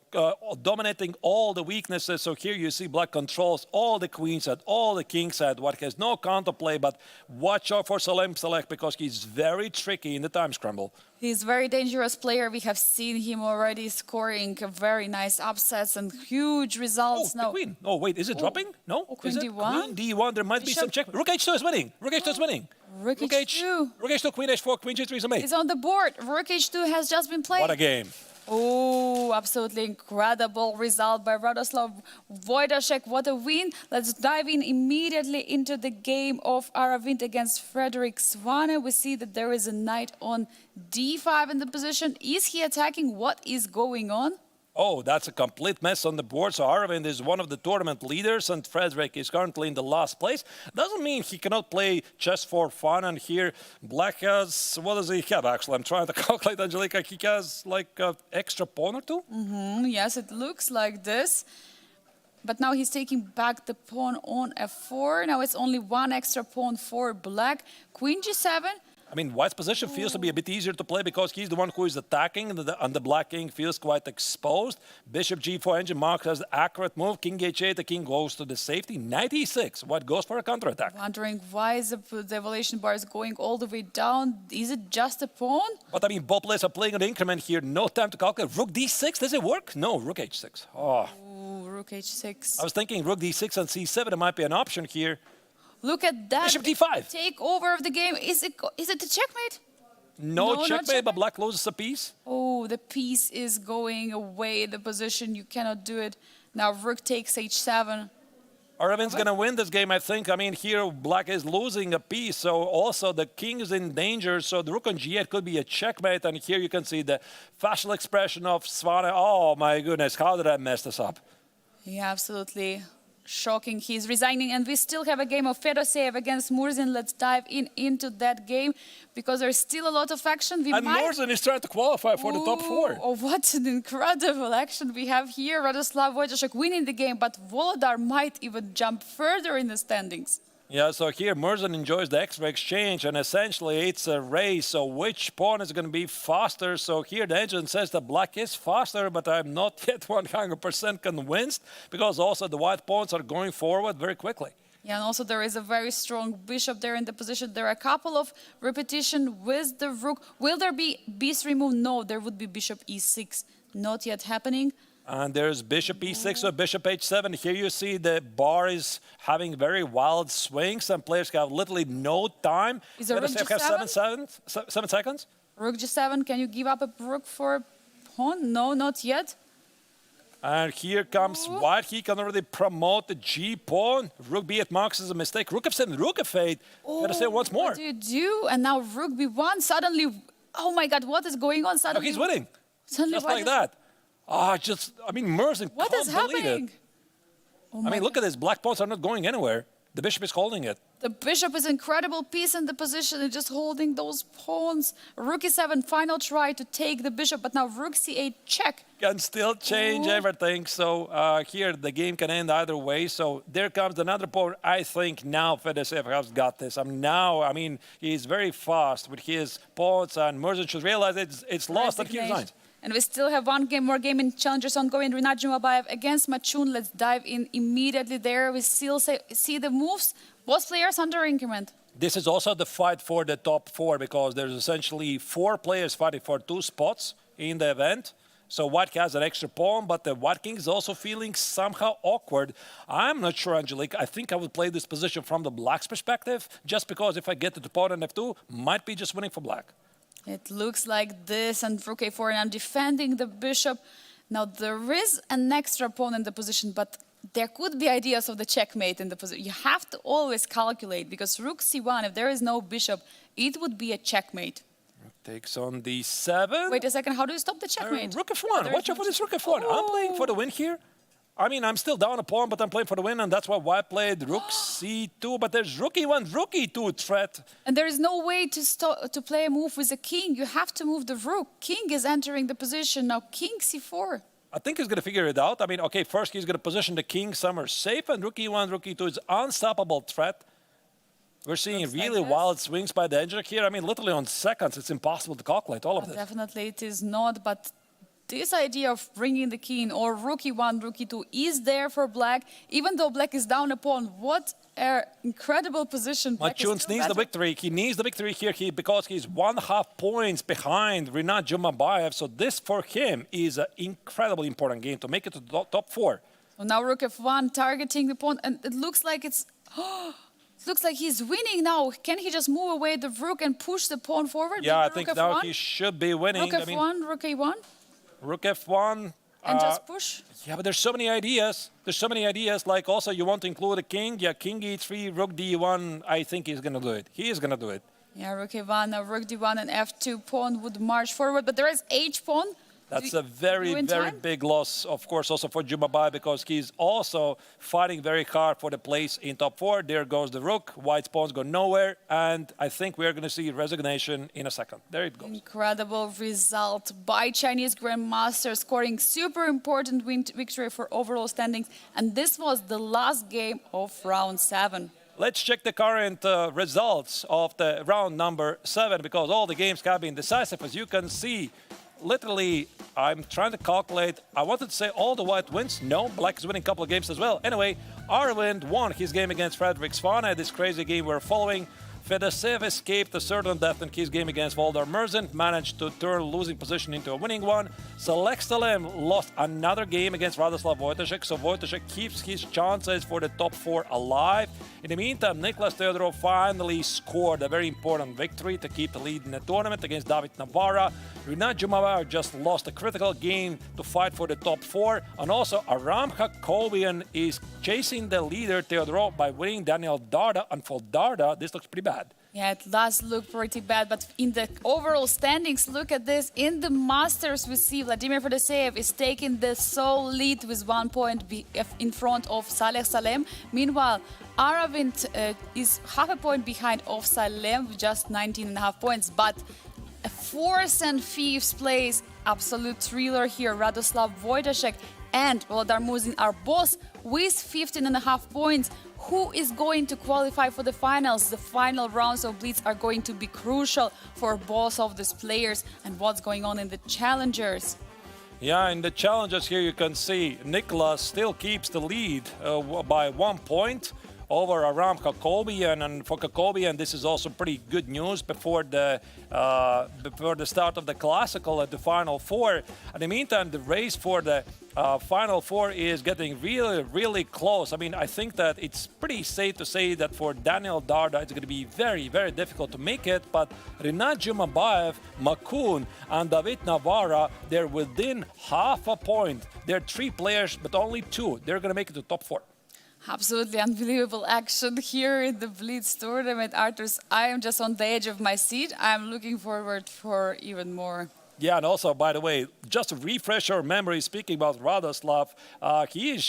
dominating all the weaknesses. So here you see black controls all the queen side, all the king side. White has no counterplay, but watch out for Salem Select because he's very tricky in the time scramble. He's a very dangerous player. We have seen him already scoring very nice upsets and huge results. The queen. Oh, wait, is it dropping? No? Queen is it? d1? Queen d1, there might be some check. Rook h2 is winning. Rook h2 is winning. Rook h2. Rook h2, queen h4, queen g3 is amazing. It's on the board. Rook h2 has just been played. What a game. Oh, absolutely incredible result by Radoslav Wojciech. What a win. Let's dive in immediately into the game of Aravind against Frederick Swane. We see that there is a knight on d5 in the position. Is he attacking? What is going on? Oh, that's a complete mess on the board. So Aravind is one of the tournament leaders, and Frederick is currently in the last place. Doesn't mean he cannot play chess for fun. And here, black has, what does he have actually? I'm trying to calculate, Angelika. He has like an extra pawn or two? Yes, it looks like this. But now he's taking back the pawn on f4. Now it's only one extra pawn for black. Queen g7. I mean, White's position feels to be a bit easier to play because he's the one who is attacking, and the black king feels quite exposed. Bishop g4 engine marks as the accurate move. King h8, the king goes to the safety. Knight e6, White goes for a counterattack. Wondering why is the evaluation bar is going all the way down. Is it just a pawn? But I mean, both players are playing on the increment here. No time to calculate. Rook d6, does it work? No, rook h6. Oh. Ooh, rook h6. I was thinking rook d6 and c7 might be an option here. Look at that. Bishop d5. Take over of the game. Is it the checkmate? No, not checkmate, but black loses a piece. Oh, the piece is going away. The position, you cannot do it. Now rook takes h7. Aravin's going to win this game, I think. I mean, here black is losing a piece, so also the king is in danger. So the rook on g8 could be a checkmate, and here you can see the facial expression of Svane. Oh my goodness, how did I mess this up? Yeah, absolutely. Shocking. He's resigning, and we still have a game of Fedoseev against Murzin. Let's dive into that game because there's still a lot of action. And Murzin is trying to qualify for the top 4. Oh, what an incredible action we have here. Radoslav Wojciechek winning the game, but Volodar might even jump further in the standings. Yeah, so here Murzin enjoys the extra exchange, and essentially it's a race. So which pawn is going to be faster? So here the engine says that black is faster, but I'm not yet 100% convinced because also the white pawns are going forward very quickly. Yeah, and also there is a very strong bishop there in the position. There are a couple of repetition with the rook. Will there be b3 move? No, there would be bishop e6. Not yet happening. And there's bishop e6 or bishop h7. Here you see the bar is having very wild swings, and players have literally no time. Is there rook g7? 7 seconds. Rook g7. Can you give up a rook for a pawn? No, not yet. And here comes white. He can already promote the g pawn. Rook b8 marks as a mistake. Rook f7, rook f8. Gotta say once more. What do you do? And now rook b1. Suddenly, oh my God, what is going on? Suddenly, he's winning. Suddenly, just like that. I mean, Murzin what can't is believe happening? it. I mean, look at this. Black pawns are not going anywhere. The bishop is holding it. The bishop is incredible piece in the position and just holding those pawns. Rook e7, final try to take the bishop, but now rook c8 check. Can still change everything. So here the game can end either way. So there comes another pawn. I think now Fedoseev has got this. I mean, he's very fast with his pawns, and Murzin should realize it's lost and he resigns. And we still have one more game in Challengers ongoing. Rinat Jumabayev against Machun. Let's dive in immediately there. We still see the moves. Both players under increment. This is also the fight for the top 4 because there's essentially 4 players fighting for 2 spots in the event. So white has an extra pawn, but the white king is also feeling somehow awkward. I'm not sure, Angelique. I think I would play this position from the black's perspective, just because if I get to the pawn on f2, might be just winning for black. It looks like this, and rook a4, and I'm defending the bishop. Now, there is an extra pawn in the position, but there could be ideas of the checkmate in the position. You have to always calculate, because rook c1, if there is no bishop, it would be a checkmate. Rook takes on d7. Wait a second, how do you stop the checkmate? Rook f1. Watch out for this rook f1. I'm playing for the win here. I mean, I'm still down a pawn, but I'm playing for the win, and that's why white played rook c2. But there's rook e1, rook e2 threat. And there is no way to play a move with a king. You have to move the rook. King is entering the position. Now, king c4. I think he's going to figure it out. I mean, okay, first he's going to position the king somewhere safe, and rook e1, rook e2 is unstoppable threat. We're seeing really wild swings by the engineer here. I mean, literally on seconds, it's impossible to calculate all of this. Definitely it is not, but this idea of bringing the king or rook e1, rook e2 is there for black, even though black is down a pawn. What an incredible position. Machun needs the victory. He needs the victory here because he's 1.5 points behind Rinat Jumabayev. So this for him is an incredibly important game to make it to the top 4. So now rook f1 targeting the pawn, and it looks like it's... It looks like he's winning now. Can he just move away the rook and push the pawn forward? Yeah, I think now he should be winning. Rook f1, rook a1. Rook f1. And just push? Yeah, but there's so many ideas. There's so many ideas. Like also you want to include a king. Yeah, king e3, rook d1. I think he's going to do it. He is going to do it. Yeah, rook a1, now rook d1 and f2 pawn would march forward. But there is h pawn. That's a very, very big loss, of course, also for Jumabayev, because he's also fighting very hard for the place in top 4. There goes the rook. White's pawns go nowhere. And I think we're going to see resignation in a second. There it goes. Incredible result by Chinese Grandmaster, scoring super important victory for overall standings. And this was the last game of round 7. let's check the current results of the round number 7 because all the games have been decisive. As you can see, literally, I'm trying to calculate. I wanted to say all the white wins. No, black is winning a couple of games as well. Anyway, Arvind won his game against Fredrik Svane. This crazy game we're following. Fedoseev escaped a certain death in his game against Voldar Murzin, managed to turn losing position into a winning one. Select Salem lost another game against Radoslav Wojtaszek, so Wojtaszek keeps his chances for the top 4 alive. In the meantime, Niklas Teodorov finally scored a very important victory to keep the lead in the tournament against David Navara. Rinat Jumavar just lost a critical game to fight for the top 4. And also, Aram Hakobian is chasing the leader Teodorov by winning Daniel Darda. And for Darda, this looks pretty bad. Yeah, it does look pretty bad, but in the overall standings, look at this. In the Masters, we see Vladimir Fedoseev is taking the sole lead with 1 point in front of Saleh Salem. Meanwhile, Aravind is half a point behind of Salem with just 19.5 points, but 4th and 5th place, absolute thriller here, Radoslav Wojtaszek and Volodar Murzin are both with 15.5 points. Who is going to qualify for the finals? The final rounds of Blitz are going to be crucial for both of these players. And what's going on in the challengers? Yeah, in the challengers here you can see Niklas still keeps the lead by 1 point over Aram Hakobian, and for Hakobian this is also pretty good news before the start of the Classical at the Final Four. In the meantime, the race for the Final Four is getting really close. I mean, I think that it's pretty safe to say that for Daniel Darda it's going to be very difficult to make it, but Rinat Jumabayev, Makun and David Navara, they're within half a point. They're 3 players, but only 2. They're going to make it to top 4. Absolutely unbelievable action here in the Blitz tournament, Arturs. I am just on the edge of my seat. I'm looking forward for even more. Yeah, and also, by the way, just to refresh our memory, speaking about Radoslav, he is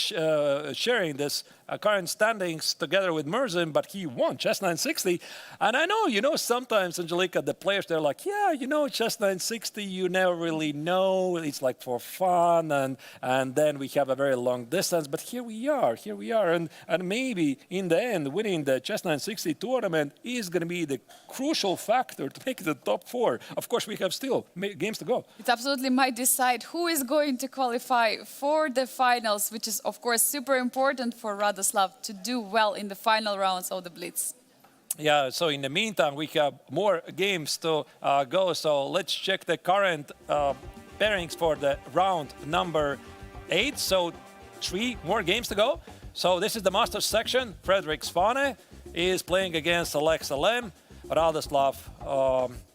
sharing this current standings together with Murzin, but he won chess 960. And I know, sometimes, Angelika, the players, they're like, yeah, chess 960, you never really know. It's like for fun, and then we have a very long distance. But here we are. And maybe, in the end, winning the chess 960 tournament is going to be the crucial factor to make it the top 4. Of course, we have still games to go. It absolutely might decide who is going to qualify for the finals, which is, of course, super important for Radoslav to do well in the final rounds of the Blitz. Yeah, so in the meantime, we have more games to go. So let's check the current pairings for the round number 8. So 3 more games to go. So this is the Masters section. Fredrik Svane is playing against Alex Salem. Radoslav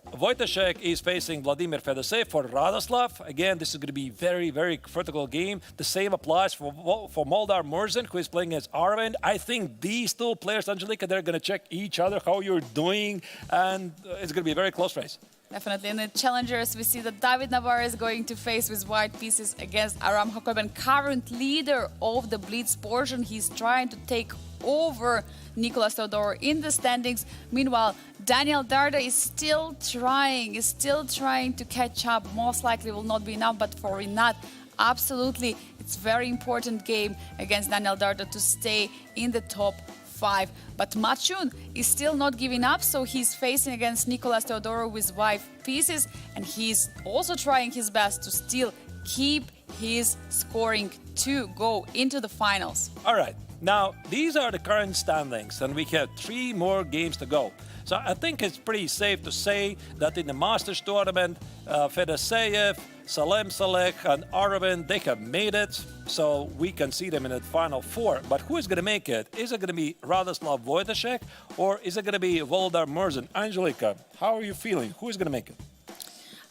Wojtaszek is facing Vladimir Fedoseev for Radoslav. Again, this is going to be very critical game. The same applies for Voldar Murzin, who is playing against Arvind. I think these 2 players, Angelika, they're going to check each other, how you're doing, and it's going to be a very close race. Definitely. In the challengers, we see that David Navara is going to face with white pieces against Aram Hakobian, current leader of the Blitz portion. He's trying to take over Nicolas Teodorov in the standings. Meanwhile, Daniel Darda is still trying to catch up. Most likely will not be enough, but for Rinat, absolutely, it's very important game against Daniel Darda to stay in the top 5. But Machun is still not giving up, so he's facing against Nicolas Teodorov with white pieces, and he's also trying his best to still keep his scoring to go into the finals. All right. Now, these are the current standings, and we have 3 more games to go. So I think it's pretty safe to say that in the Masters tournament, Fedoseev, Salem Saleh, and Arvind, they have made it, so we can see them in the Final Four. But who is going to make it? Is it going to be Radoslav Wojtaszek, or is it going to be Voldar Murzin? Angelika, how are you feeling? Who is going to make it?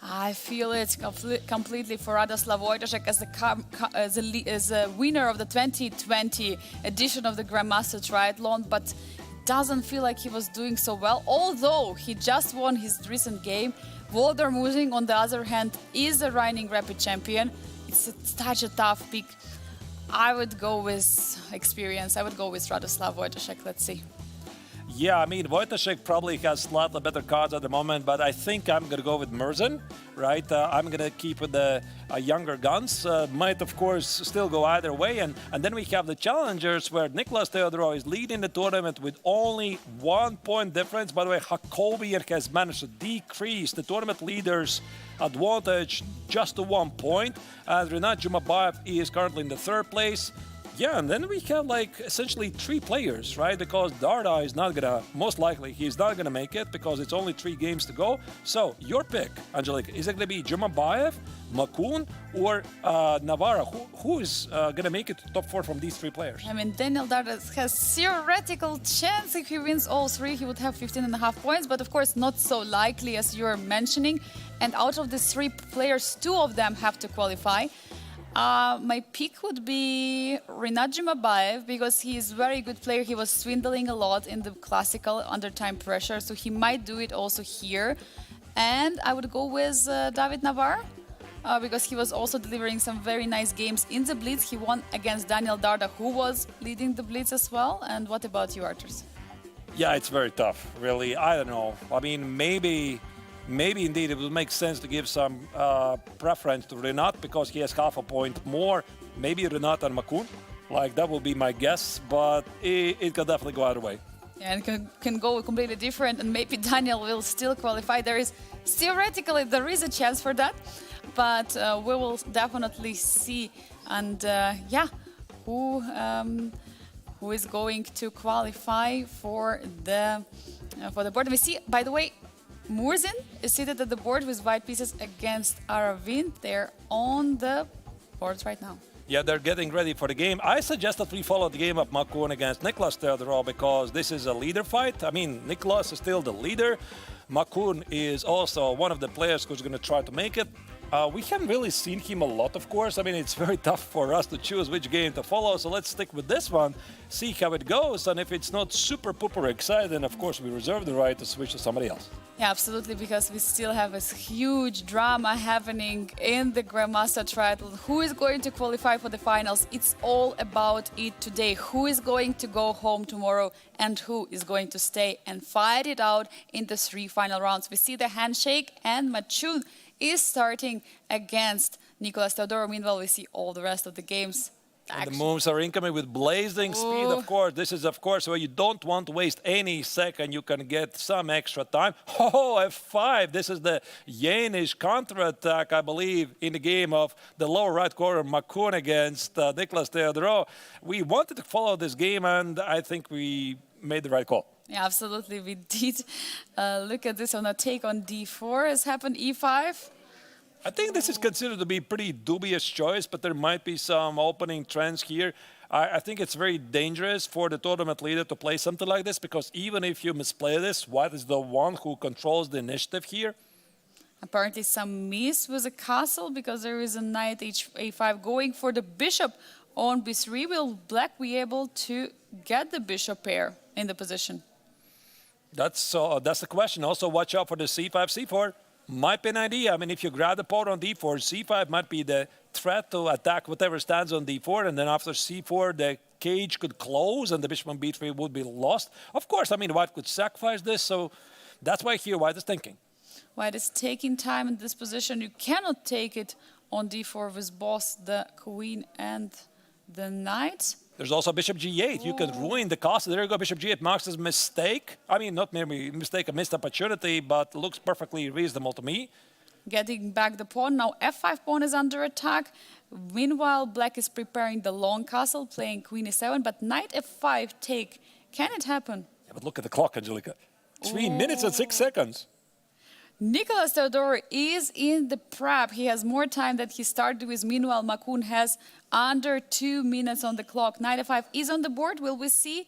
I feel it's completely for Radoslav Wojtaszek as a winner of the 2020 edition of the Grandmaster Triathlon, but doesn't feel like he was doing so well, although he just won his recent game. Voldar Murzin, on the other hand, is a reigning rapid champion. It's such a tough pick. I would go with experience. I would go with Radoslav Wojtaszek. Let's see. Yeah, I mean, Wojtaszek probably has slightly better cards at the moment, but I think I'm going to go with Merzen, right? I'm going to keep with the younger guns. Might, of course, still go either way. And then we have the challengers where Nicholas Theodorou is leading the tournament with only 1 point difference. By the way, Jacobian has managed to decrease the tournament leader's advantage just to 1 point. And Rinat Jumabayev is currently in the third place. Yeah, and then we have like essentially 3 players, right? Because Darda is not gonna, most likely, he's not gonna make it because it's only 3 games to go. So your pick, Angelika, is it gonna be Jumabayev, Makun, or Navarra? Who is gonna make it to top 4 from these 3 players? I mean, Daniel Darda has theoretical chance. If he wins all 3, he would have 15.5 points, but of course not so likely as you're mentioning. And out of these 3 players, 2 of them have to qualify. My pick would be Rinat Jumabayev because he is a very good player. He was swindling a lot in the classical under time pressure, so he might do it also here. And I would go with David Navarre because he was also delivering some very nice games in the Blitz. He won against Daniel Darda, who was leading the Blitz as well. And what about you, Arturs? Yeah, it's very tough, really. I don't know. I mean, maybe indeed it would make sense to give some preference to Rinat because he has half a point more. Maybe Rinat and Makun. Like, that would be my guess, but it could definitely go either way. Yeah, and can go completely different, and maybe Daniel will still qualify. Theoretically, there is a chance for that, but we will definitely see. And who is going to qualify for the board? We see, by the way, Murzin is seated at the board with white pieces against Aravin. They're on the boards right now. Yeah, they're getting ready for the game. I suggest that we follow the game of Makun against Niklas Theodorou because this is a leader fight. I mean, Niklas is still the leader. Makun is also one of the players who's going to try to make it. We haven't really seen him a lot, of course. I mean, it's very tough for us to choose which game to follow, so let's stick with this one, see how it goes, and if it's not super pooper exciting, then of course we reserve the right to switch to somebody else. Yeah, absolutely, because we still have this huge drama happening in the Grandmaster Triathlon. Who is going to qualify for the finals? It's all about it today. Who is going to go home tomorrow and who is going to stay and fight it out in the 3 final rounds? We see the handshake, and Machun is starting against Nicholas Theodorou. Meanwhile, we see all the rest of the games. And the moves are incoming with blazing speed, of course. This is, of course, where you don't want to waste any second. You can get some extra time. Oh, F5. This is the Yanish counterattack, I believe, in the game of the lower right corner, Makun against Nicholas Theodorou. We wanted to follow this game, and I think we made the right call. Yeah, absolutely, we did. Look at this on a take on D4 has happened, E5. I think this is considered to be a pretty dubious choice, but there might be some opening trends here. I think it's very dangerous for the tournament leader to play something like this because even if you misplay this, White is the one who controls the initiative here. Apparently some miss with a castle because there is a knight A5 going for the bishop on B3. Will Black be able to get the bishop pair in the position? That's the question. Also, watch out for the C5, C4. Might be an idea. I mean, if you grab the pawn on D4, C5 might be the threat to attack whatever stands on D4, and then after C4, the cage could close and the bishop on B3 would be lost. Of course, I mean, White could sacrifice this, so that's why here White is thinking. White is taking time in this position. You cannot take it on D4 with both the queen and the knight. There's also bishop G8. You can ruin the castle. There you go, bishop G8 marks as a mistake. I mean, not maybe a mistake, a missed opportunity, but looks perfectly reasonable to me. Getting back the pawn. Now F5 pawn is under attack. Meanwhile, Black is preparing the long castle, playing queen E7, but knight F5 take. Can it happen? Yeah, but look at the clock, Angelika. 3 minutes and 6 seconds. Nicholas Theodorou is in the prep. He has more time than he started with. Meanwhile, Makun has under 2 minutes on the clock. Knight F5 is on the board. Will we see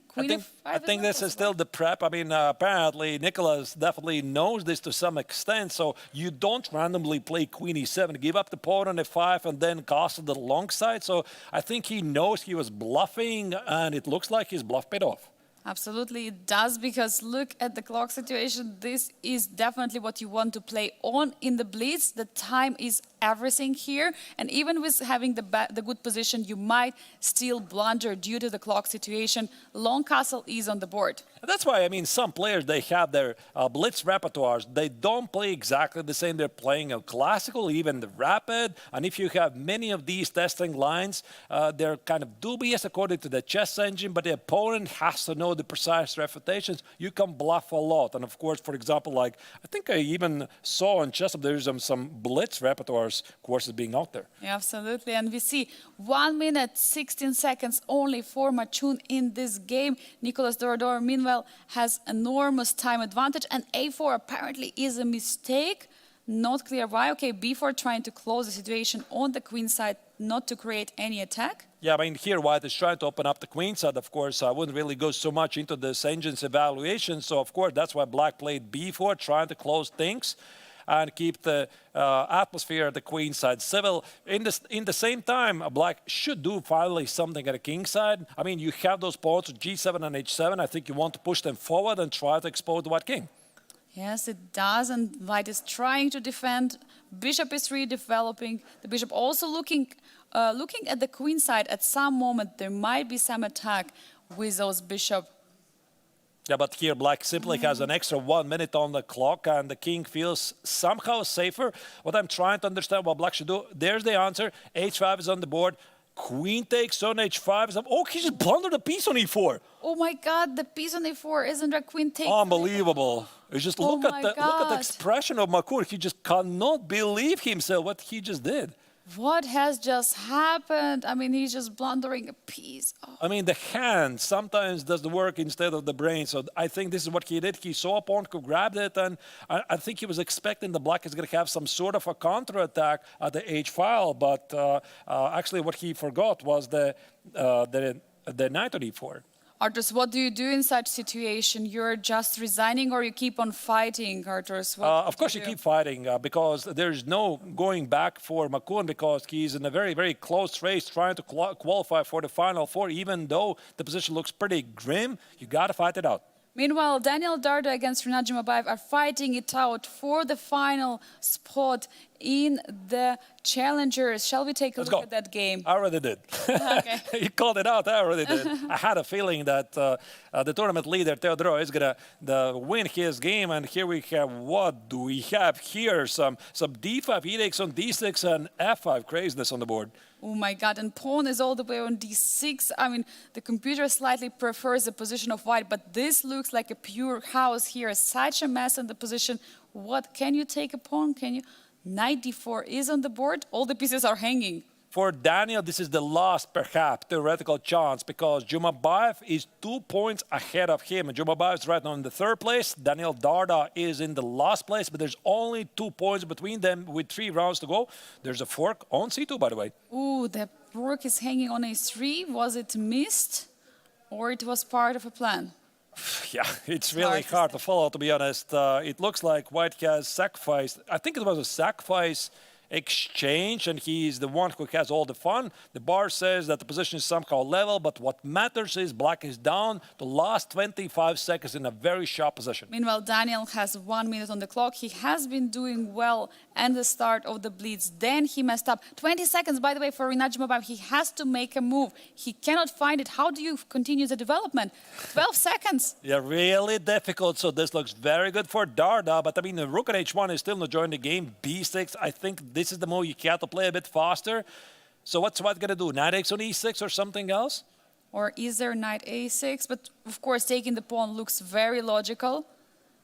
queen F5? I think this is still the prep. I mean, apparently Nicholas definitely knows this to some extent. So you don't randomly play queen E7, give up the pawn on F5, and then castle the long side. So I think he knows he was bluffing, and it looks like his bluff paid off. Absolutely, it does, because look at the clock situation. This is definitely what you want to play on in the Blitz. The time is everything here, and even with having the good position, you might still blunder due to the clock situation. Long castle is on the board. That's why, I mean, some players, they have their blitz repertoires. They don't play exactly the same. They're playing a classical, even the rapid. And if you have many of these testing lines, they're kind of dubious according to the chess engine, but the opponent has to know the precise reputations. You can bluff a lot. And of course, for example, like I think I even saw on chess, there's some blitz repertoires courses being out there. Yeah, absolutely. And we see 1 minute, 16 seconds only for Machun in this game. Nicolas Dorador, meanwhile, has enormous time advantage, and A4 apparently is a mistake. Not clear why. Okay, B4 trying to close the situation on the queen side, not to create any attack. Yeah, I mean, here White is trying to open up the queen side. Of course, I wouldn't really go so much into this engine's evaluation. So, of course, that's why Black played B4, trying to close things and keep the atmosphere at the queen side civil. In the same time, Black should do finally something at the king side. I mean, you have those pawns with G7 and H7. I think you want to push them forward and try to expose the white king. Yes, it does, and White is trying to defend. Bishop is redeveloping. The bishop also looking at the queen side. At some moment, there might be some attack with those bishop. Yeah, but here Black simply has an extra 1 minute on the clock, and the king feels somehow safer. What I'm trying to understand what Black should do, there's the answer. H5 is on the board. Queen takes on H5. Oh, he just blundered a piece on E4. Oh my God, the piece on A4 isn't a queen take. Unbelievable. You just look at the expression of Makur. He just cannot believe himself what he just did. What has just happened? I mean, he's just blundering a piece. Oh. I mean, the hand sometimes does the work instead of the brain. So I think this is what he did. He saw a pawn, grabbed it, and I think he was expecting the Black is going to have some sort of a counterattack at the H file. But actually, what he forgot was the knight on E4. Arturs, what do you do in such situation? You're just resigning, or you keep on fighting, Arturs? Of course, you keep fighting because there's no going back for Makun, because he's in a very, very close race trying to qualify for the Final Four. Even though the position looks pretty grim, you got to fight it out. Meanwhile, Daniel Darda against Rinat Jumabayev are fighting it out for the final spot in the challengers. Shall we take a look at that game? I already did. Okay. You called it out. I already did. I had a feeling that the tournament leader, Teodoro, is going to win his game. And here we have, what do we have here? Some D5, E takes on D6, and F5 craziness on the board. Oh my God, and pawn is all the way on D6. I mean, the computer slightly prefers the position of white, but this looks like a pure house here. Such a mess in the position. What, can you take a pawn? Can you? Knight D4 is on the board. All the pieces are hanging. For Daniel, this is the last, perhaps, theoretical chance, because Jumabayev is 2 points ahead of him. And Jumabayev is right now in the third place. Daniel Darda is in the last place, but there's only 2 points between them with 3 rounds to go. There's a fork on C2, by the way. Ooh, the rook is hanging on A3. Was it missed, or it was part of a plan? Yeah, it's really hard to follow, to be honest. It looks like White has sacrificed. I think it was a sacrifice exchange, and he's the one who has all the fun. The bar says that the position is somehow level, but what matters is Black is down the last 25 seconds in a very sharp position. Meanwhile, Daniel has 1 minute on the clock. He has been doing well at the start of the blitz. Then he messed up. 20 seconds, by the way, for Rinat Jumabayev. He has to make a move. He cannot find it. How do you continue the development? 12 seconds. Yeah, really difficult. So this looks very good for Darda, but I mean, the rook at H1 is still not joining the game. B6, I think this is the move you have to play a bit faster. So what's White going to do? Knight X on E6 or something else? Or is there Knight A6? But of course, taking the pawn looks very logical.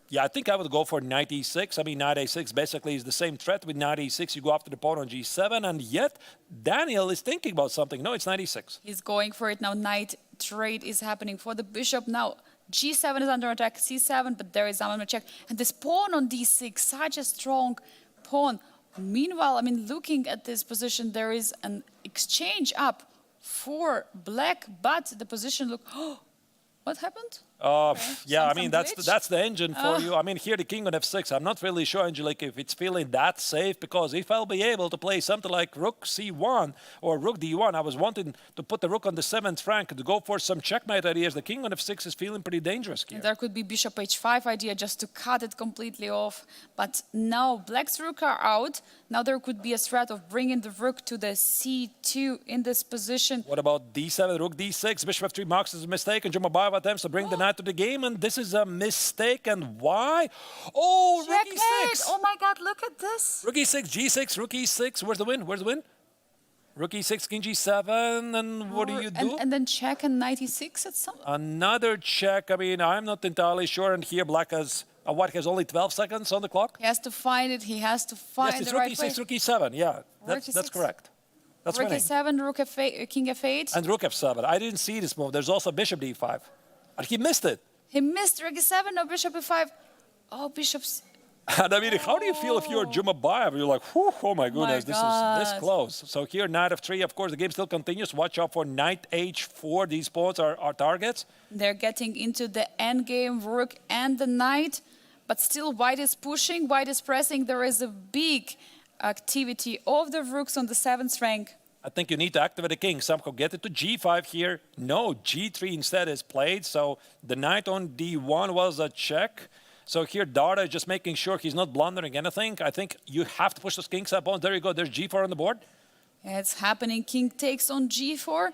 Yeah, I think I would go for Knight E6. I mean, Knight A6 basically is the same threat. With Knight E6, you go after the pawn on G7, and yet Daniel is thinking about something. No, it's Knight E6. He's going for it now. Knight trade is happening for the bishop. Now, G7 is under attack, C7, but there is a check. And this pawn on D6, such a strong pawn. Meanwhile, I mean, looking at this position, there is an exchange up for Black, but the position look. Oh, what happened? Yeah, I mean, that's the engine for you. I mean, here the king on F6. I'm not really sure, Angelique, if it's feeling that safe, because if I'll be able to play something like rook C1 or rook D1, I was wanting to put the rook on the 7th rank to go for some checkmate ideas. The king on F6 is feeling pretty dangerous here. There could be bishop H5 idea just to cut it completely off. But now Black's rook are out. Now there could be a threat of bringing the rook to the C2 in this position. What about D7, rook D6, bishop F3 marks as a mistake, and Jumabayev attempts to bring the knight knight to the game, and this is a mistake. And why? Oh, rookie Checkmate! 6. Oh my God, look at this. Rookie 6, G6, rookie 6. Where's the win? Where's the win? Rookie 6, king G7, and what do you do? And then check and 96 at some. Another check. I mean, I'm not entirely sure. And here, white has only 12 seconds on the clock. He has to find it. He has to find Yes, it's the right rookie place. 6, rookie 7. Yeah, that's 6. correct. That's Rook winning. A7, Rook F8, King F8. And rook F7. I didn't see this move. There's also bishop D5. And he missed it. He missed Rook A7, no Bishop E5. Oh, Bishop's. And I mean, how do you feel if you're Jumabayev? You're like, whew, oh my goodness, this is this close. So here, knight F3, of course, the game still continues. Watch out for knight H4. These pawns are targets. They're getting into the endgame, Rook and the knight. But still, white is pushing, white is pressing. There is a big activity of the rooks on the 7th rank. I think you need to activate the king. Somehow get it to G5 here. No, G3 instead is played. So the knight on D1 was a check. So here, Darda is just making sure he's not blundering anything. I think you have to push those kings up on. There you go. There's G4 on the board. Yeah, it's happening. King takes on G4.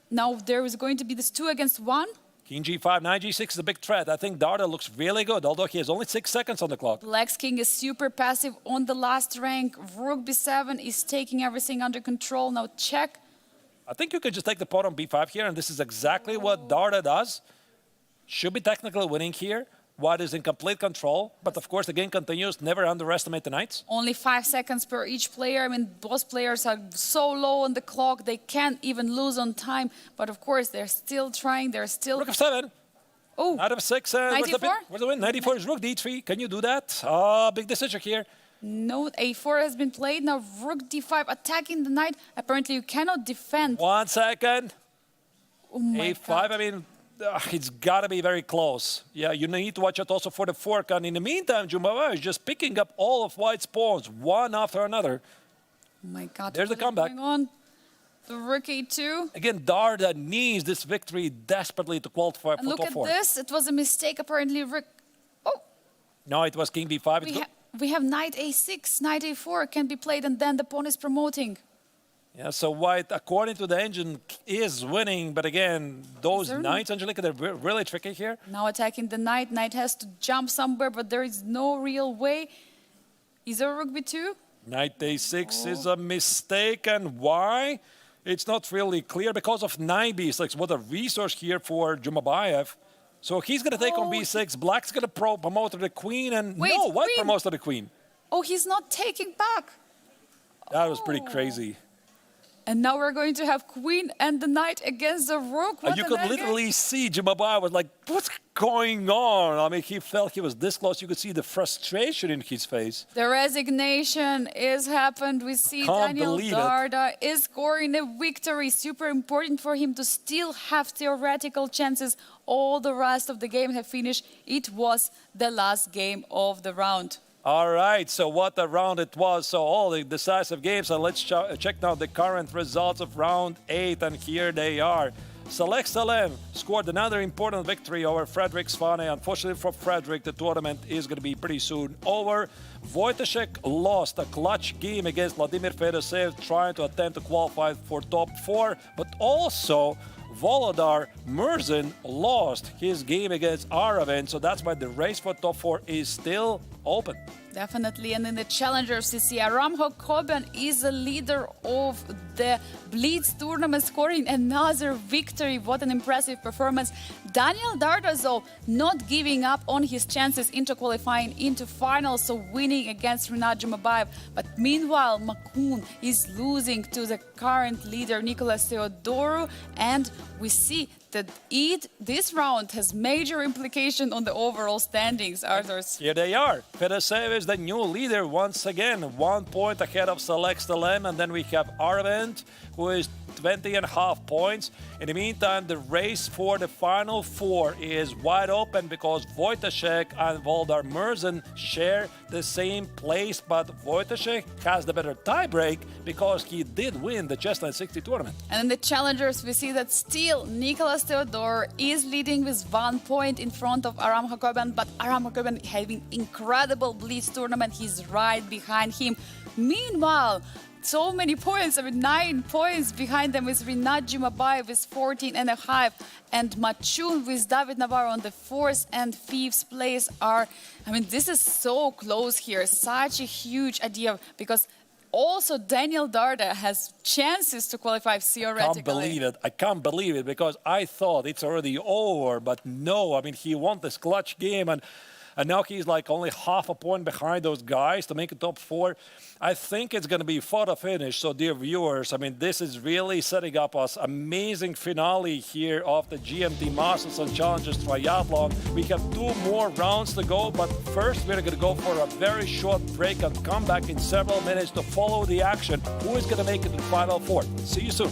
Now there is going to be this 2 against 1. King G5, knight G6 is a big threat. I think Darda looks really good, although he has only 6 seconds on the clock. Black's king is super passive on the last rank. Rook B7 is taking everything under control. Now check. I think you could just take the pawn on B5 here, and this is exactly what Darda does. Should be technically winning here. White is in complete control, but of course the game continues. Never underestimate the knights. Only 5 seconds per each player. I mean, both players are so low on the clock, they can't even lose on time. But of course, they're still trying, they're still... Rook F7. Oh, Knight F6. Where's the win? 94 is Rook D3. Can you do that? Big decision here. no, A4 has been played. Now Rook D5 attacking the knight. Apparently you cannot defend. 1 second. Oh my A5, God. I mean, it's got to be very close. Yeah, you need to watch out also for the fork. And in the meantime, Jumava is just picking up all of white's pawns, one after another. Oh my God. There's the what is comeback. going on? The Rook A2. Again, Darda needs this victory desperately to qualify And for look top at 4. this. It was a mistake. Apparently Rook... Oh, No, it was King B5. we have Knight A6, Knight A4 can be played, and then the pawn is promoting. Yeah, so white, according to the engine, is winning. But again, those knights, Angelica, they're really tricky here. Now attacking the knight. Knight has to jump somewhere, but there is no real way. Is there Rook B2? Knight A6 is a mistake. And why? It's not really clear because of Knight B6. What a resource here for Jumabayev. So he's going to take on B6. Black's going to promote to the queen. And Wait, no, white queen. promotes to the queen. Oh, he's not taking back. That was pretty crazy. And now we're going to have queen and the knight against the rook. What You an could endgame. literally see Jumabayev was like, what's going on? I mean, he felt he was this close. You could see the frustration in his face. The resignation is happened. We see Can't Daniel believe it. Darda is scoring a victory. Super important for him to still have theoretical chances. All the rest of the game have finished. It was the last game of the round. All right, so what a round it was. So all the decisive games. And let's check now the current results of round 8. And here they are. Select Salem scored another important victory over Frederick Svane. Unfortunately for Frederick, the tournament is going to be pretty soon over. Wojciech lost a clutch game against Vladimir Fedoseev, trying to attempt to qualify for top 4. But also, Volodar Murzin lost his game against Aravind. So that's why the race for top 4 is still open. Definitely, and in the Challengers CC, Aram Hakoban is the leader of the BLITZ tournament, scoring another victory. What an impressive performance. Daniel Dardazo not giving up on his chances into qualifying into finals, so winning against Rinat Jumabayev. But meanwhile, Makun is losing to the current leader, Nicolas Theodorou, and we see that this round has major implication on the overall standings, Arthurs. Here they are. Fedoseev is the new leader once again, 1 point ahead of Select Stalem, and then we have Aravind, who is 20.5 points. In the meantime, the race for the final 4 is wide open because Wojciech and Voldar Murzin share the same place, but Wojciech has the better tiebreak because he did win the Chess 960 tournament. And in the Challengers, we see that still Nicolas Theodor is leading with 1 point in front of Aram Hakoban, but Aram Hakoban having incredible BLITZ tournament. He's right behind him. Meanwhile, so many points. I mean, 9 points behind them is Rinat Jumabayev with 14.5, and Machun with David Navarro on the 4th and 5th place are, I mean, this is so close here. Such a huge idea, because also Daniel Darda has chances to qualify theoretically. I can't believe it, because I thought it's already over, but no, I mean, he won this clutch game, and now he's like only half a point behind those guys to make a top 4. I think it's going to be photo finish. So, dear viewers, I mean, this is really setting up us amazing finale here of the GMT Masters and Challengers Triathlon. We have 2 more rounds to go, but first we're going to go for a very short break and come back in several minutes to follow the action. Who is going to make it to the Final 4? See you soon.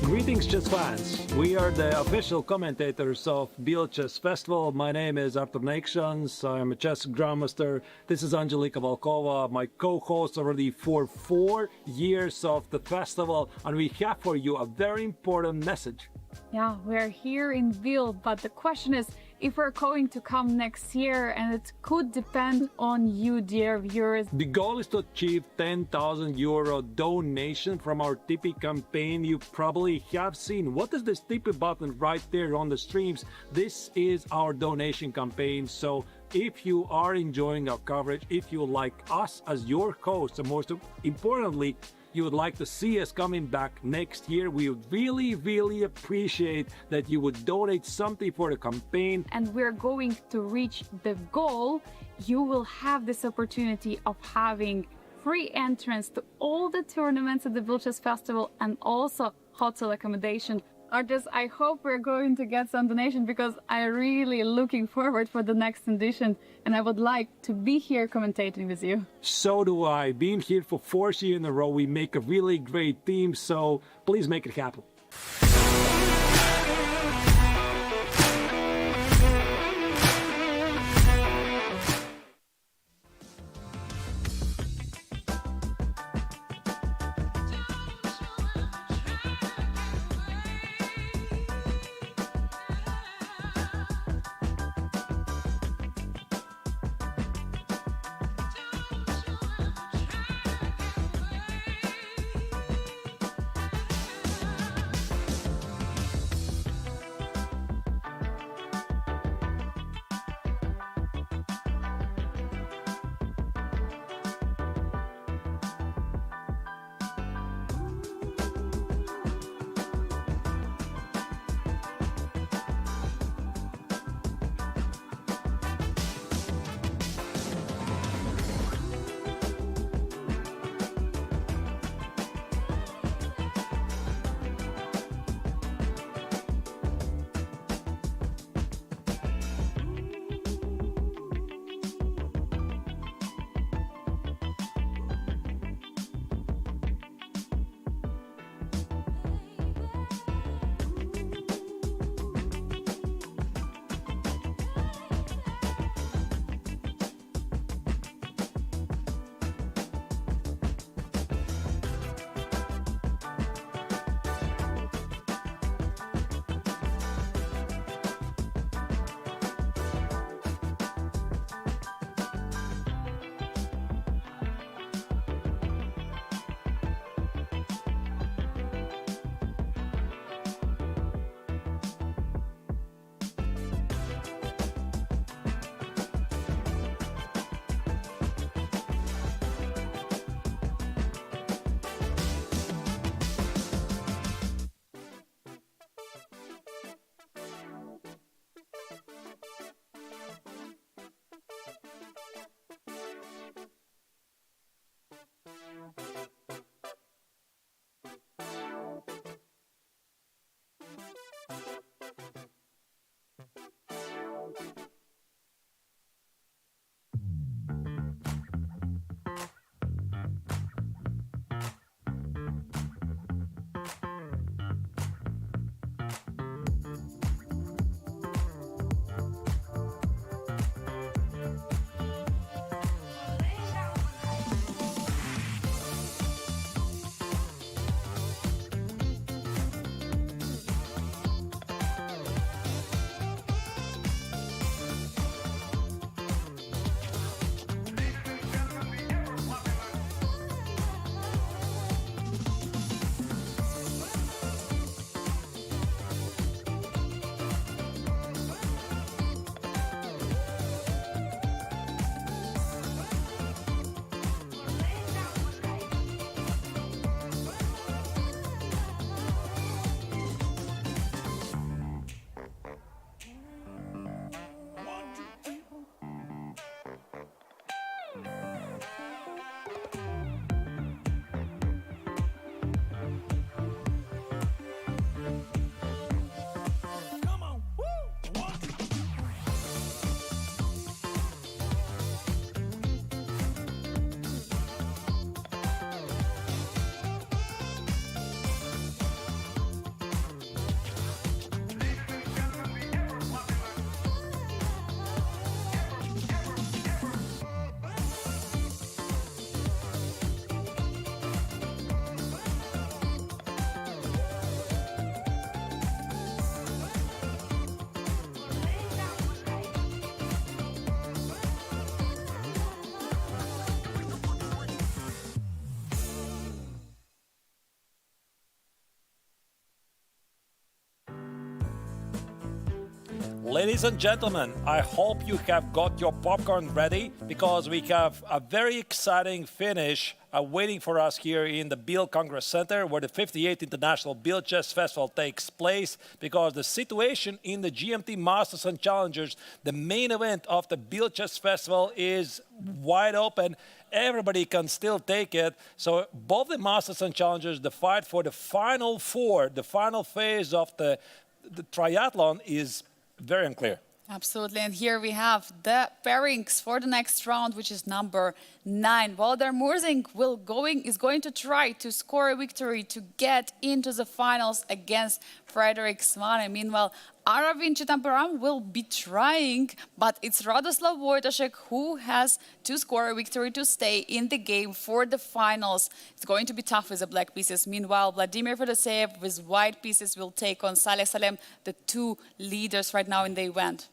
Greetings, chess fans. We are the official commentators of Biel Chess Festival. My name is Artur Neikšans. I'm a chess grandmaster. This is Angelika Volkova, my co-host already for 4 years of the festival. And we have for you a very important message. Yeah, we're here in Biel, but the question is if we're going to come next year, and it could depend on you, dear viewers. The goal is to achieve €10,000 donation from our Tippy campaign. You probably have seen. What is this Tippy button right there on the streams? This is our donation campaign. So if you are enjoying our coverage, if you like us as your hosts, and most importantly, you would like to see us coming back next year, we would really, really appreciate that you would donate something for the campaign. And we're going to reach the goal. You will have this opportunity of having free entrance to all the tournaments at the Biel Chess Festival and also hotel accommodation. Artis, I hope we're going to get some donation, because I'm really looking forward for the next edition, and I would like to be here commentating with you. So do I. Being here for 4 years in a row, we make a really great team, so please make it happen. Ladies and gentlemen, I hope you have got your popcorn ready because we have a very exciting finish waiting for us here in the Biel Congress Center where the 58th International Biel Chess Festival takes place, because the situation in the GMT Masters and Challengers, the main event of the Biel Chess Festival, is wide open. Everybody can still take it. So both the Masters and Challengers, the fight for the final four, the final phase of the triathlon is very unclear. Absolutely, and here we have the pairings for the next round, which is number 9. Waldemar Murzing is going to try to score a victory to get into the finals against Frederick Svane. Meanwhile, Aravind Chidambaram will be trying, but it's Radoslav Wojtaszek who has to score a victory to stay in the game for the finals. It's going to be tough with the black pieces. Meanwhile, Vladimir Fedoseev with white pieces will take on Saleh Salem, the two leaders right now in the event.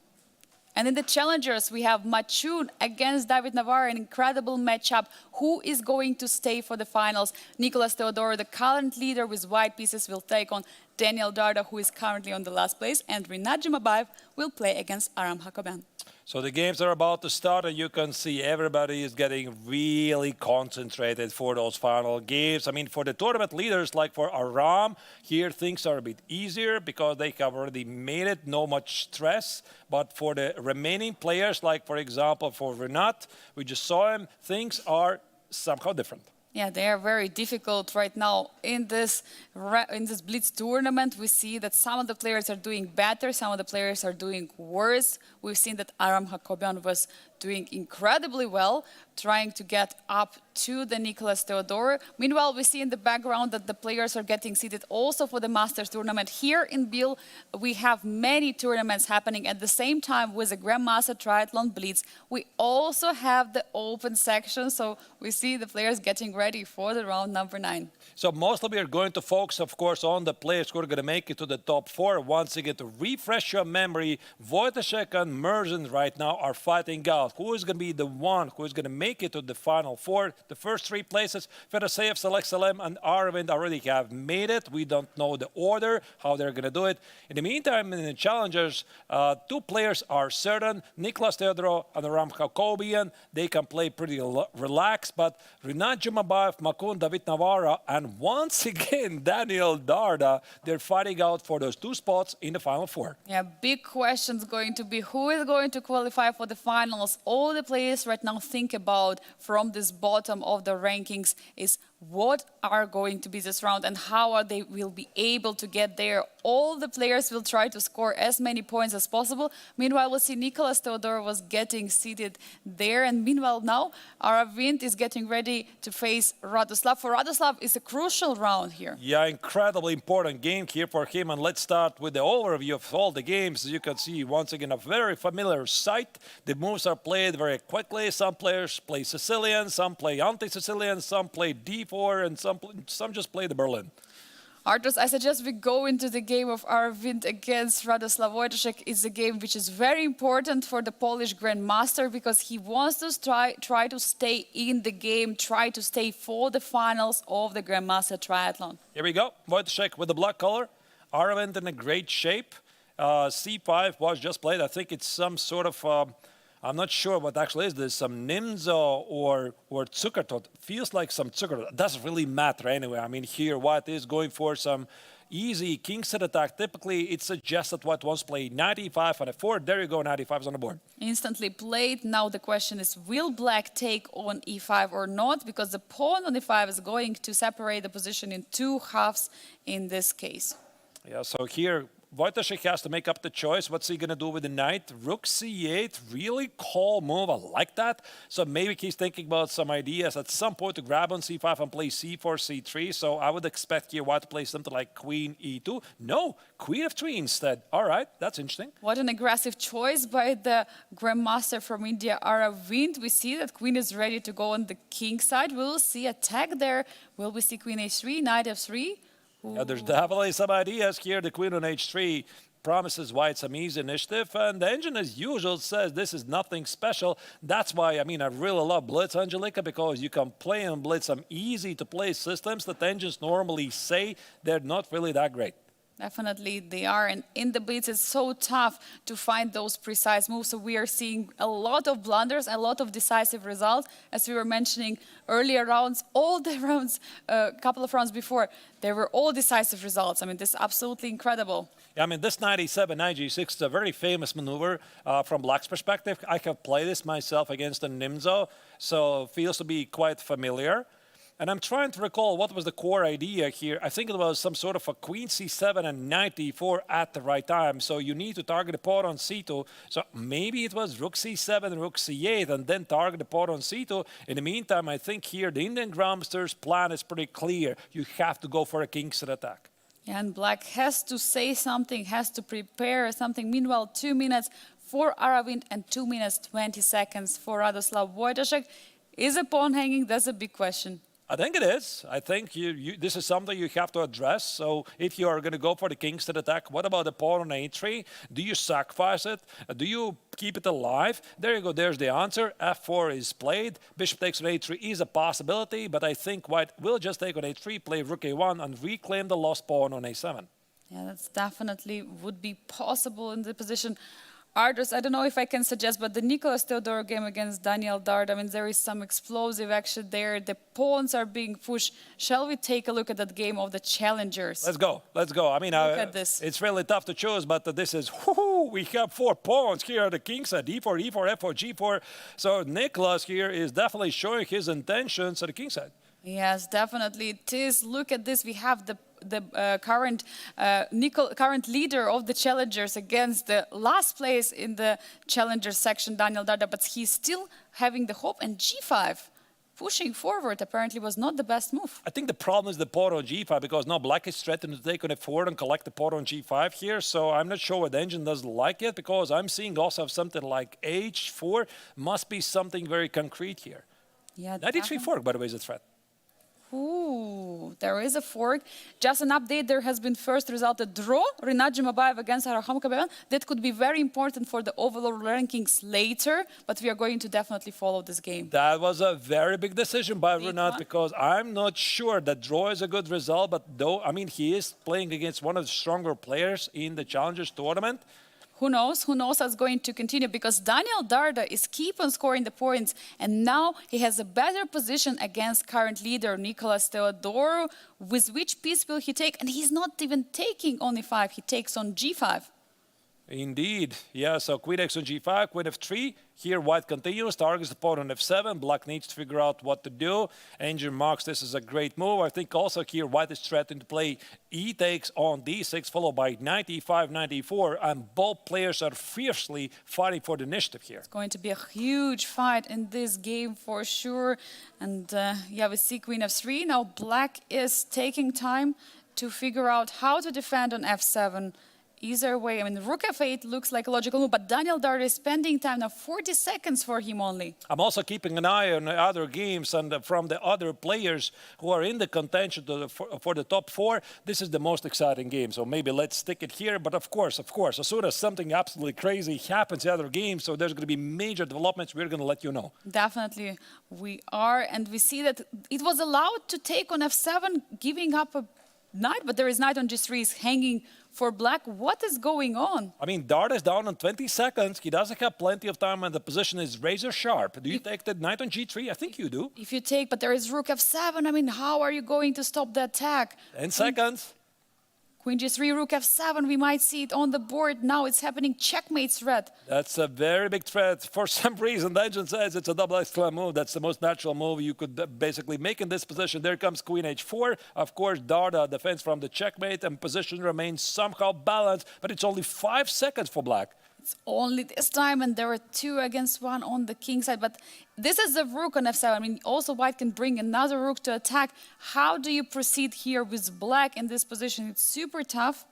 And in the challengers, we have Machoon against David Navarre, an incredible matchup. Who is going to stay for the finals? Nicolas Theodore, the current leader with white pieces, will take on Daniel Darda, who is currently on the last place, and Rinat Jumabayev will play against Aram Hakobian. So the games are about to start, and you can see everybody is getting really concentrated for those final games. I mean, for the tournament leaders, like for Aram, here things are a bit easier because they have already made it, no much stress. But for the remaining players, like for example for Rinat, we just saw him, things are somehow different. Yeah, they are very difficult right now in this BLITZ tournament. We see that some of the players are doing better, some of the players are doing worse. We've seen that Aram Hakobian was doing incredibly well, trying to get up to the Nicolas Theodore. Meanwhile, we see in the background that the players are getting seated also for the Masters tournament. Here in Biel, we have many tournaments happening at the same time with the Grandmaster Triathlon BLITZ. We also have the open section, so we see the players getting ready for the round number 9. So mostly we are going to focus, of course, on the players who are going to make it to the top 4. Once again, to refresh your memory, Wojtaszek and Murzin right now are fighting out. Who is going to be the one who is going to make it to the final 4? The first 3 places, Fedoseev, Saleh Salem, and Aravind already have made it. We don't know the order, how they're going to do it. In the meantime, in the challengers, 2 players are certain, Nicolas Theodore and Aram Hakobian. They can play pretty relaxed, but Rinat Jumabayev, Machoon, David Navarre, and once again, Daniel Darda, they're fighting out for those 2 spots in the final 4. Yeah, big question's going to be who is going to qualify for the finals. All the players right now think about from this bottom of the rankings is what are going to be this round and how are they will be able to get there. All the players will try to score as many points as possible. Meanwhile, we'll see Nicolas Theodore was getting seated there. And meanwhile, now Aravind is getting ready to face Radoslav. For Radoslav, it's a crucial round here. Yeah, incredibly important game here for him. And let's start with the overview of all the games. As you can see, once again, a very familiar sight. The moves are played very quickly. Some players play Sicilian, some play anti-Sicilian, some play D4, and some just play the Berlin. Arturs, I suggest we go into the game of Aravind against Radoslav Wojtaszek. It's a game which is very important for the Polish Grandmaster because he wants to try to stay in the game, try to stay for the finals of the Grandmaster Triathlon. Here we go. Wojtaszek with the black color. Aravind in a great shape. C5 was just played. I think it's some sort of... I'm not sure what actually is this, some Nimzo or Zuckertot. Feels like some Zuckertot. Doesn't really matter anyway. I mean, here White is going for some easy king set attack. Typically, it suggests that White wants to play knight e5 and a4. There you go, knight e5 is on the board. Instantly played. Now the question is, will Black take on e5 or not? Because the pawn on e5 is going to separate the position in 2 halves in this case. Yeah, so here... Wojtaszek has to make up the choice. What's he going to do with the knight? Rook c8, really cool move. I like that. So maybe he's thinking about some ideas at some point to grab on c5 and play c4, c3. So I would expect here White to play something like queen e2. No, queen f3 instead. All right, that's interesting. What an aggressive choice by the Grandmaster from India, Aravind. We see that queen is ready to go on the king side. We will see attack there. Will we see queen h3, knight f3? Yeah, there's definitely some ideas here. The queen on h3 promises White some easy initiative, and the engine, as usual, says this is nothing special. That's why, I mean, I really love BLITZ, Angelika, because you can play on BLITZ some easy-to-play systems that engines normally say they're not really that great. Definitely they are, and in the blitz it's so tough to find those precise moves, so we are seeing a lot of blunders, a lot of decisive results. As we were mentioning earlier rounds, all the rounds, a couple of rounds before, they were all decisive results. I mean, this is absolutely incredible. Yeah, I mean, this 97 9G6 is a very famous maneuver from Black's perspective. I have played this myself against a Nimzo, so feels to be quite familiar. And I'm trying to recall what was the core idea here. I think it was some sort of a queen c7 and knight d4 at the right time. So you need to target the pawn on c2. So maybe it was rook c7, rook c8, and then target the pawn on c2. In the meantime, I think here the Indian Grandmaster's plan is pretty clear. You have to go for a kingside attack. And Black has to say something, has to prepare something. Meanwhile, 2 minutes for Aravind and 2 minutes 20 seconds for Radoslav Wojtaszek. Is a pawn hanging? That's a big question. I think it is. I think this is something you have to address. So if you are going to go for the kingside attack, what about the pawn on a3? Do you sacrifice it? Do you keep it alive? There you go. There's the answer. f4 is played. Bishop takes on a3 is a possibility, but I think White will just take on a3, play rook a1, and reclaim the lost pawn on a7. Yeah, that's definitely would be possible in the position. Ardus, I don't know if I can suggest, but the Nicolas Theodorou game against Daniel Dard, I mean, there is some explosive action there. The pawns are being pushed. Shall we take a look at that game of the challengers? Let's go. Let's go. I mean, look at this. It's really tough to choose, but this is, we have 4 pawns here at the kingside, d4, e4, f4, g4. So Nicolas here is definitely showing his intentions at the kingside. Yes, definitely it is. Look at this. We have the current leader of the challengers against the last place in the challengers section, Daniel Darda, but he's still having the hope, and g5 pushing forward apparently was not the best move. I think the problem is the pawn on g5, because now Black is threatened to take on f4 and collect the pawn on g5 here, so I'm not sure what the engine doesn't like it, because I'm seeing also something like h4 must be something very concrete here. Yeah, knight e3 fork, by the way, is a threat. Ooh, there is a fork. Just an update, there has been first result a draw, Rinat Jimabayev against Araham Kabayan. That could be very important for the overall rankings later, but we are going to definitely follow this game. That was a very big decision by Big Rinat, one. because I'm not sure that draw is a good result, but though, I mean, he is playing against one of the stronger players in the Challengers tournament. Who knows? Who knows that's going to continue, because Daniel Darda is keep on scoring the points, and now he has a better position against current leader Nicolas Theodorou. With which piece will he take? And he's not even taking only 5, he takes on g5. Indeed. Yeah, so queen x on g5, queen f3. Here White continues, targets the pawn on f7. Black needs to figure out what to do. Engine marks this as a great move. I think also here White is threatening to play e takes on d6, followed by knight e5, knight e4. And both players are fiercely fighting for the initiative here. It's going to be a huge fight in this game for sure. And yeah, we see queen f3. Now Black is taking time to figure out how to defend on f7. Either way, I mean, rook f8 looks like a logical move, but Daniel Darda is spending time now, 40 seconds for him only. I'm also keeping an eye on other games and from the other players who are in the contention for the top 4. This is the most exciting game, so maybe let's stick it here. But of course, as soon as something absolutely crazy happens in other games, so there's going to be major developments, we're going to let you know. Definitely, we are, and we see that it was allowed to take on f7, giving up a knight, but there is knight on g3 is hanging for Black. What is going on? I mean, Darda is down in 20 seconds. He doesn't have plenty of time, and the position is razor sharp. Do you take the knight on g3? I think you do. If you take, but there is rook f7, I mean, how are you going to stop the attack? 10 seconds. Queen g3, rook f7, we might see it on the board now. It's happening, checkmate threat. That's a very big threat. For some reason, the engine says it's a double exclamation move. That's the most natural move you could basically make in this position. There comes queen h4. Of course, Darda defends from the checkmate, and position remains somehow balanced, but it's only 5 seconds for Black. It's only this time, and there are 2 against 1 on the king side. But this is a rook on f7. I mean, also White can bring another rook to attack. How do you proceed here with Black in this position? It's super tough.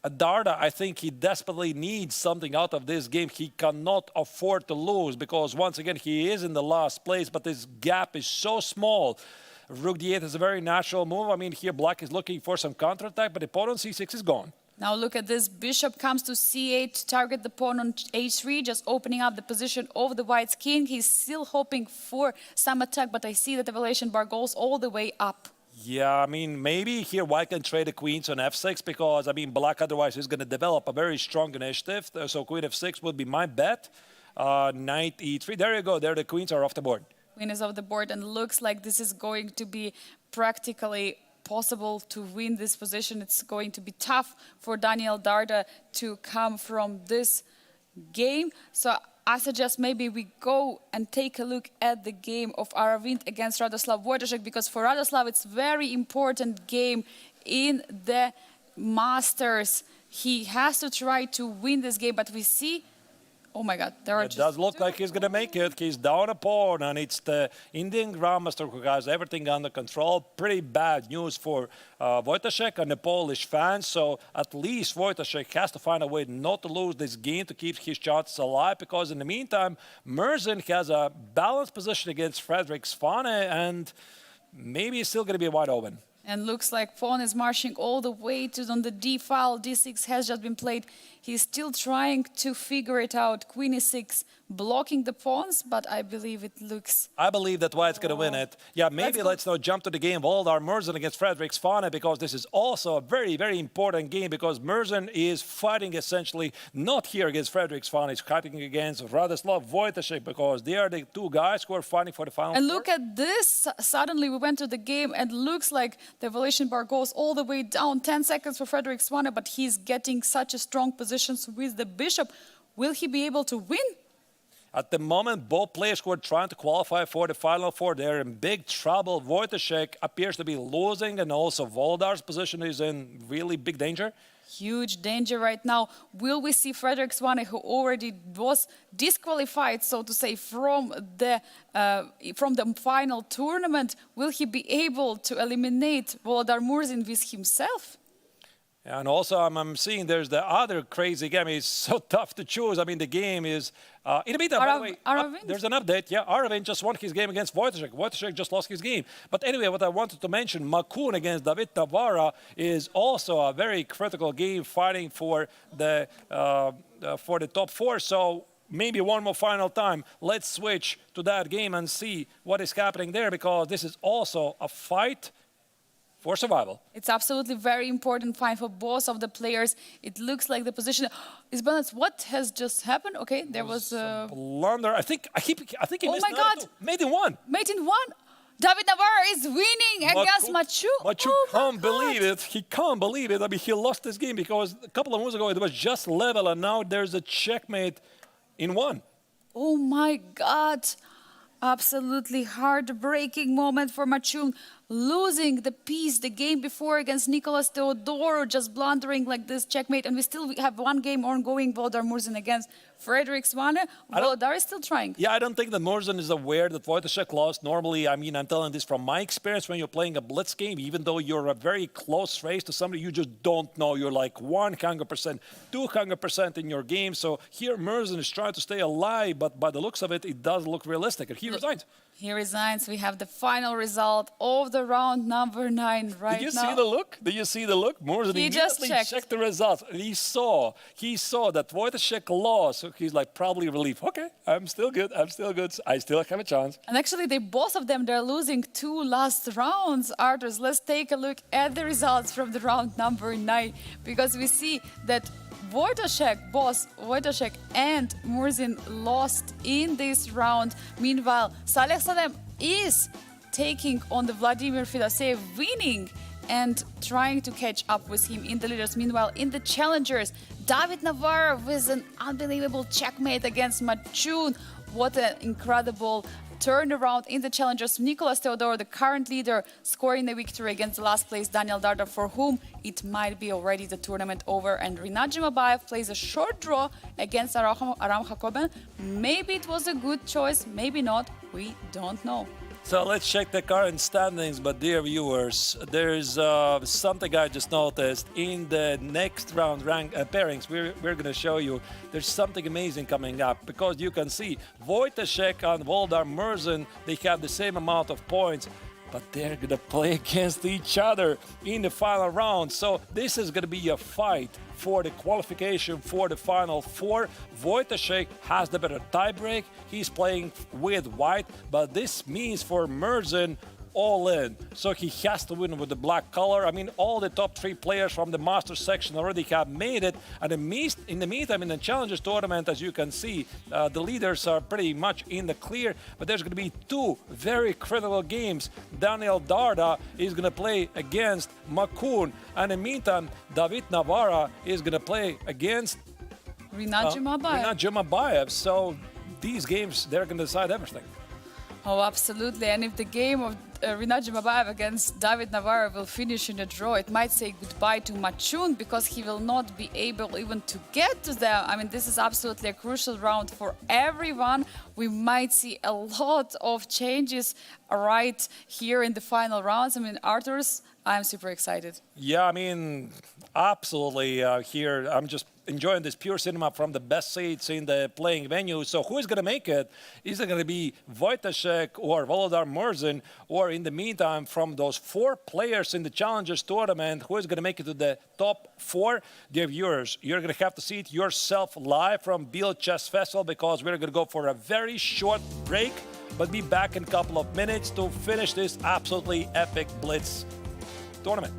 Darda, I think he desperately needs something out of this game. He cannot afford to lose, because once again, he is in the last place, but this gap is so small. Rook d8 is a very natural move. I mean, here Black is looking for some counterattack, but the pawn on c6 is gone. Now look at this, bishop comes to c8 to target the pawn on h3, just opening up the position of the White's king. He's still hoping for some attack, but I see that the evaluation bar goes all the way up. Yeah, I mean, maybe here white can trade the queens on f6 because, I mean, black otherwise is going to develop a very strong initiative. So queen f6 would be my bet. Knight e3. There you go. There the queens are off the board. Queen is off the board, and looks like this is going to be practically possible to win this position. It's going to be tough for Daniel Darda to come from this game. So I suggest maybe we go and take a look at the game of Aravind against Radoslav Wojtaszek, because for Radoslav it's very important game in the Masters. He has to try to win this game, but we see, oh my God, there are It does look like he's going to make it. He's down a pawn, and it's the Indian Grandmaster who has everything under control. Pretty bad news for Wojtaszek and the Polish fans. So at least Wojtaszek has to find a way not to lose this game to keep his chances alive, because in the meantime, Merzin has a balanced position against Frederick Svane, and maybe he's still going to be wide open. And looks like pawn is marching all the way to on the d file. d6 has just been played. He's still trying to figure it out. Queen e6 blocking the pawns, but I believe it looks... I believe that white's going to win it. Yeah, maybe let's now jump to the game. Voldar Merzin against Frederick Svane, because this is also a very, very important game, because Merzin is fighting essentially not here against Frederick Svane. He's fighting against Radoslav Wojtaszek, because they are the two guys who are fighting for the final. And look at this. Suddenly we went to the game and looks like the evaluation bar goes all the way down. 10 seconds for Frederick Svane, but he's getting such a strong position with the bishop. Will he be able to win? At the moment, both players who are trying to qualify for the Final Four, they're in big trouble. Wojtaszek appears to be losing, and also Voldar's position is in really big danger. Huge danger right now. Will we see Frederick Svane, who already was disqualified, so to say, from the final tournament? Will he be able to eliminate Volodar Murzin with himself? And also, I'm seeing there's the other crazy game. It's so tough to choose. I mean, the game is... in the meantime, by the way, there's an update. Yeah, Aravind just won his game against Wojtaszek. Wojtaszek just lost his game. But anyway, what I wanted to mention, Makun against David Tavara is also a very critical game, fighting for the top four. So maybe one more final time, let's switch to that game and see what is happening there, because this is also a fight for survival. It's absolutely very important fight for both of the players. It looks like the position is balanced. What has just happened? Okay, there was a blunder. I think he oh missed. My God! Made in one. Made in one. David Navarra is winning against Machu. Machu can't believe it. He can't believe it. I mean, he lost this game because a couple of moves ago it was just level, and now there's a checkmate in one. Oh my God. Absolutely heartbreaking moment for Machu, losing the piece the game before against Nicolas Teodoro, just blundering like this checkmate. And we still have one game ongoing, Volodar Murzin against Frederick Svane. Volodar is still trying. Yeah, I don't think that Murzin is aware that Wojtaszek lost. Normally, I mean, I'm telling this from my experience, when you're playing a blitz game, even though you're a very close race to somebody, you just don't know. You're like 100%, 200% in your game. So here Murzin is trying to stay alive, but by the looks of it, it does look realistic. And he resigns. He resigns. We have the final result of the round number 9 right now. Did you see the look? Did you see the look? Murzin immediately checked the results. And he saw that Wojtaszek lost. So he's like probably relieved. Okay, I'm still good. I still have a chance. And actually, both of them, they're losing 2 last rounds. Arturs, let's take a look at the results from the round number 9, because we see that Wojtaszek and Murzin lost in this round. Meanwhile, Saleh Salem is taking on the Vladimir Fedoseev, winning and trying to catch up with him in the leaders. Meanwhile, in the challengers, David Navarra with an unbelievable checkmate against Machun. What an incredible turnaround in the challengers. Nicolas Teodoro, the current leader, scoring the victory against the last place Daniel Darda, for whom it might be already the tournament over. And Rinat Jimabayev plays a short draw against Aram Hakoben. Maybe it was a good choice, maybe not. We don't know. So let's check the current standings, but dear viewers, there's something I just noticed. In the next round pairings, we're going to show you there's something amazing coming up, because you can see Wojtaszek and Volodar Murzin, they have the same amount of points, but they're going to play against each other in the final round. So this is going to be a fight for the qualification for the Final Four. Wojtaszek has the better tiebreak. He's playing with white, but this means for Murzin all in. So he has to win with the black color. I mean, all the top 3 players from the Masters section already have made it. And in the meantime, in the Challengers tournament, as you can see, the leaders are pretty much in the clear. But there's going to be 2 very critical games. Daniel Darda is going to play against Makun. And in the meantime, David Navarra is going to play against Rinat Jumabayev. Rinat Jumabayev. So these games, they're going to decide everything. Oh, absolutely. And if the game of Rinat Jumabayev against David Navarro will finish in a draw, it might say goodbye to Machun because he will not be able even to get to them. I mean, this is absolutely a crucial round for everyone. We might see a lot of changes right here in the final rounds. I mean, Arthurs, I'm super excited. Yeah, I mean, absolutely here. I'm just enjoying this pure cinema from the best seats in the playing venue. So who is going to make it? Is it going to be Wojtaszek or Volodar Murzin? Or in the meantime, from those 4 players in the Challengers tournament, who is going to make it to the top 4? Dear viewers, you're going to have to see it yourself live from Biel Chess Festival because we're going to go for a very short break, but be back in a couple of minutes to finish this absolutely epic Blitz tournament.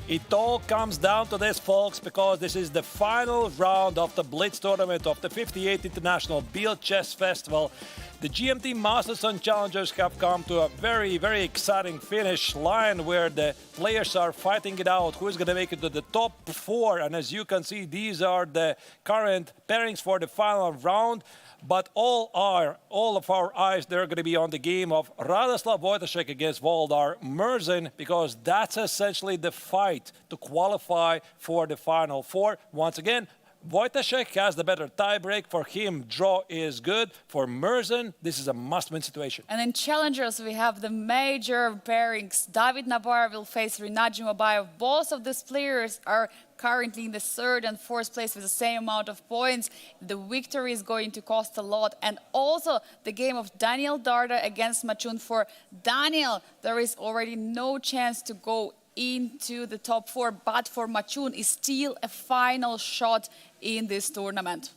It all comes down to this, folks, because this is the final round of the BLITZ tournament of the 58th International Biel Chess Festival. The GMT Masters and Challengers have come to a very, very exciting finish line where the players are fighting it out. Who's going to make it to the top four? And as you can see, these are the current pairings for the final round. But all of our eyes, they're going to be on the game of Radoslav Wojtaszek against Volodar Murzin, because that's essentially the fight to qualify for the Final Four. Once again, Wojtaszek has the better tiebreak. For him, draw is good. For Murzin, this is a must-win situation. And in challengers, we have the major pairings. David Nabar will face Rinat Jumabayev. Both of these players are currently in the third and fourth place with the same amount of points. The victory is going to cost a lot. And also the game of Daniel Darda against Machun. For Daniel, there is already no chance to go into the top four, but for Machun is still a final shot in this tournament.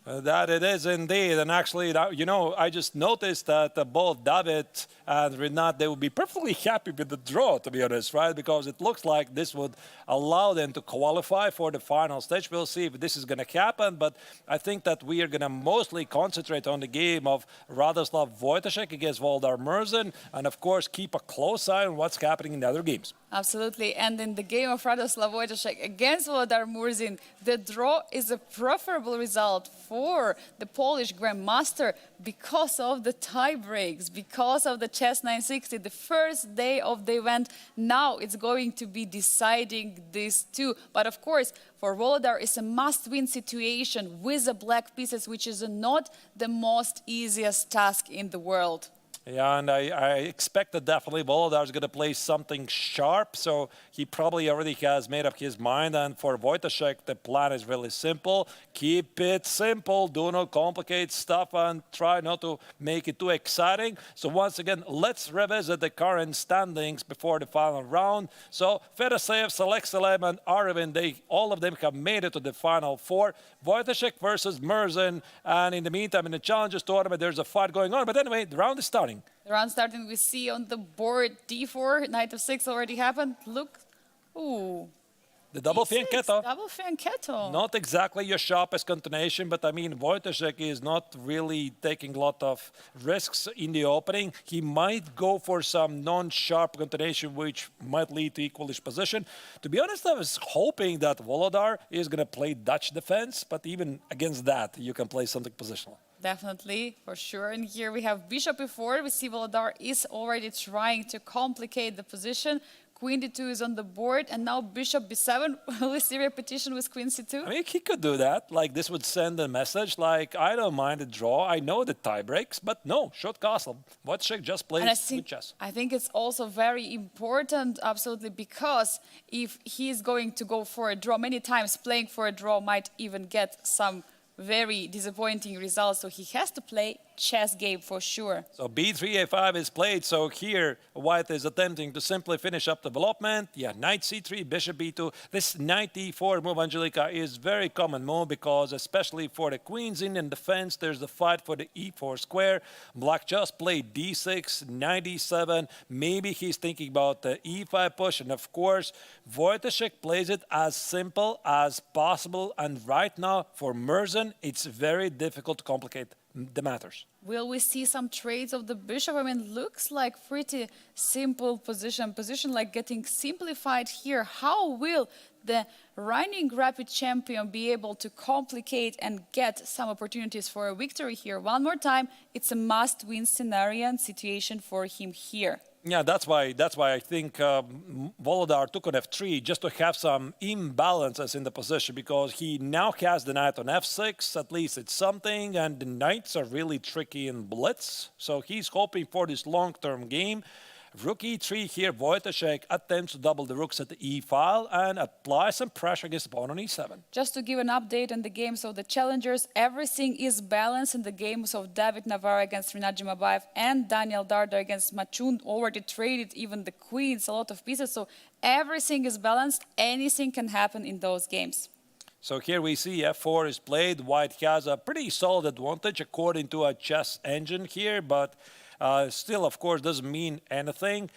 That it is indeed. And actually, you know, I just noticed that both David and Rinat, they would be perfectly happy with the draw, to be honest, right? Because it looks like this would allow them to qualify for the final stage. We'll see if this is going to happen, but I think that we are going to mostly concentrate on the game of Radoslav Wojtaszek against Volodar Murzin, and of course, keep a close eye on what's happening in the other games. Absolutely. And in the game of Radoslav Wojtaszek against Volodar Murzin, the draw is a preferable result for the Polish Grandmaster because of the tie breaks, because of the Chess 960, the first day of the event. Now it's going to be deciding this too. But of course, for Volodar, it's a must-win situation with the black pieces, which is not the most easiest task in the world. Yeah, and I expect that definitely Volodar is going to play something sharp, so he probably already has made up his mind. And for Wojtaszek, the plan is really simple. Keep it simple, do not complicate stuff, and try not to make it too exciting. So once again, let's revisit the current standings before the final round. So Fedoseev, Selexelem, and Arvin, all of them have made it to the final four. Wojtaszek versus Murzin, and in the meantime, in the Challengers tournament, there's a fight going on. But anyway, the round is starting. The round starting, we see on the board d4, knight of 6 already happened. Look, ooh. The double D6, fianchetto. Double fianchetto. Not exactly your sharpest continuation, but I mean, Wojtaszek is not really taking a lot of risks in the opening. He might go for some non-sharp continuation, which might lead to equalish position. To be honest, I was hoping that Volodar is going to play Dutch defense, but even against that, you can play something positional. Definitely, for sure. And here we have bishop e4. We see Volodar is already trying to complicate the position. Queen d2 is on the board, and now bishop b7. Will we see repetition with queen c2? I mean, he could do that. Like, this would send a message like, I don't mind the draw. I know the tie breaks, but no, short castle. Wojtaszek just plays good chess. I think it's also very important, absolutely, because if he's going to go for a draw, many times playing for a draw might even get some very disappointing results. So he has to play chess game for sure. So b3, a5 is played. So here, White is attempting to simply finish up development. Yeah, knight c3, bishop b2. This knight e4 move, Angelika, is very common move because especially for the queens in defense, there's the fight for the e4 square. Black just played d6, knight e7. Maybe he's thinking about the e5 push. And of course, Wojtaszek plays it as simple as possible. And right now, for Murzin, it's very difficult to complicate the matters. Will we see some trades of the bishop? I mean, looks like pretty simple position like getting simplified here. How will the reigning rapid champion be able to complicate and get some opportunities for a victory here? One more time, it's a must-win scenario and situation for him here. Yeah, that's why I think Volodar took on f3 just to have some imbalances in the position, because he now has the knight on f6, at least it's something, and the knights are really tricky in blitz, so he's hoping for this long-term game. Rook e3 here, Wojtaszek attempts to double the rooks at the e-file and apply some pressure against the pawn on e7. Just to give an update on the games of the challengers, everything is balanced in the games of David Navarro against Rinat Jumabayev and Daniel Darda against Machun. Already traded even the queens, a lot of pieces, so everything is balanced. Anything can happen in those games. So here we see f4 is played. White has a pretty solid advantage according to a chess engine here, but Still, of course, doesn't mean anything.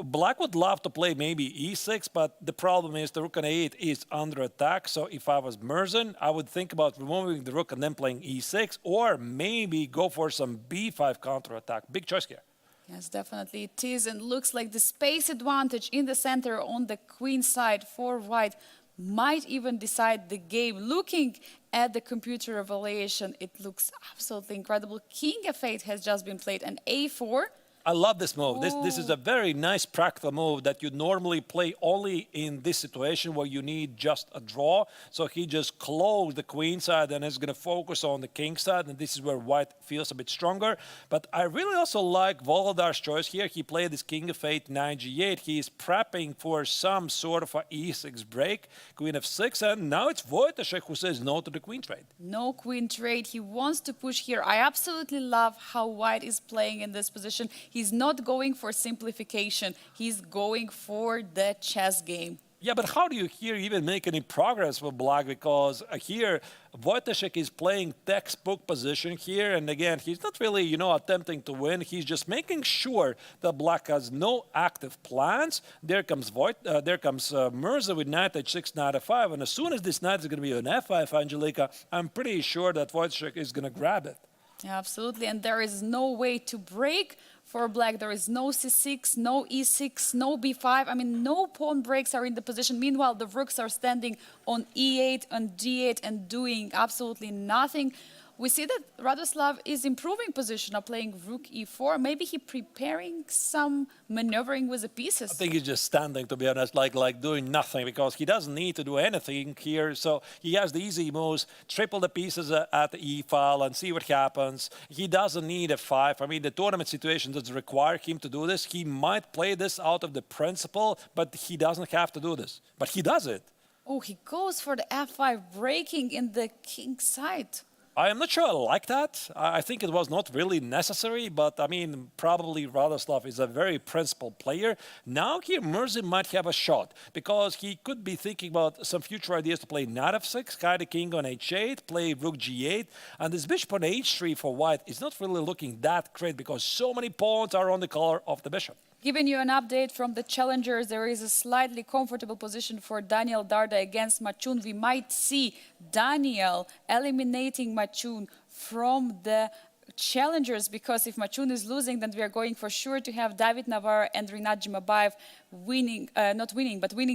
Black would love to play maybe e6, but the problem is the rook on a8 is under attack. So if I was Merzen, I would think about removing the rook and then playing e6, or maybe go for some b5 counterattack. Big choice here. Yes, definitely it is, and looks like the space advantage in the center on the queen side for white might even decide the game. Looking at the computer evaluation, it looks absolutely incredible. King f8 has just been played, and a4. I love this move. This is a very nice practical move that you normally play only in this situation where you need just a draw. So he just closed the queen side and is going to focus on the king side, and this is where white feels a bit stronger. But I really also like Volodar's choice here. He played this king f8, knight g8. He is prepping for some sort of a e6 break, queen f6, and now it's Wojciech who says no to the queen trade. No queen trade. He wants to push here. I absolutely love how white is playing in this position. He's not going for simplification. He's going for the chess game. Yeah, but how do you here even make any progress with black? Because here, Wojciech is playing textbook position here. And again, he's not really, attempting to win. He's just making sure that black has no active plans. There comes Mirza with knight h6, knight f5. And as soon as this knight is going to be on f5, Angelika, I'm pretty sure that Wojciech is going to grab it. Yeah, absolutely. And there is no way to break for black. There is no c6, no e6, no b5. I mean, no pawn breaks are in the position. Meanwhile, the rooks are standing on e8, on d8, and doing absolutely nothing. We see that Radoslav is improving position of playing rook e4. Maybe he preparing some maneuvering with the pieces. I think he's just standing, to be honest, like doing nothing, because he doesn't need to do anything here. So he has the easy moves, triple the pieces at the e-file and see what happens. He doesn't need a 5. I mean, the tournament situation doesn't require him to do this. He might play this out of the principle, but he doesn't have to do this. But he does it. Oh, he goes for the f5, breaking in the king side. I am not sure I like that. I think it was not really necessary, but I mean, probably Radoslav is a very principled player. Now here, Mirza might have a shot, because he could be thinking about some future ideas to play knight f6, kite the king on h8, play rook g8, and this bishop on h3 for white is not really looking that great, because so many pawns are on the color of the bishop. Giving you an update from the challengers, there is a slightly comfortable position for Daniel Darda against Machun. We might see Daniel eliminating Machun from the challengers, because if Machun is losing, then we are going for sure to have David Navarro and Rinat Jimabayev winning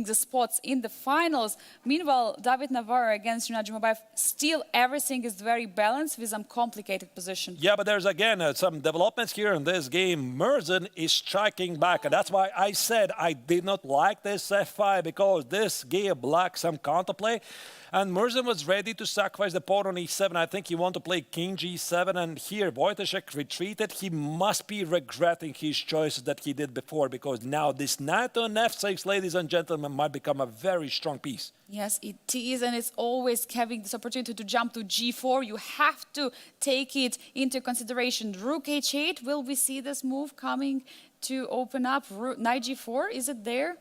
the spots in the finals. Meanwhile, David Navarro against Rinat Jimabayev, still everything is very balanced with some complicated position. Yeah, but there's again some developments here in this game. Merzen is striking back, and that's why I said I did not like this f5, because this gave black some counterplay. And Merzen was ready to sacrifice the pawn on e7. I think he wanted to play king g7, and here Wojciech retreated. He must be regretting his choices that he did before, because now this knight on f6, ladies and gentlemen, might become a very strong piece. Yes, it is, and it's always having this opportunity to jump to g4. You have to take it into consideration. Rook h8, will we see this move coming to open up? Knight g4, is it there?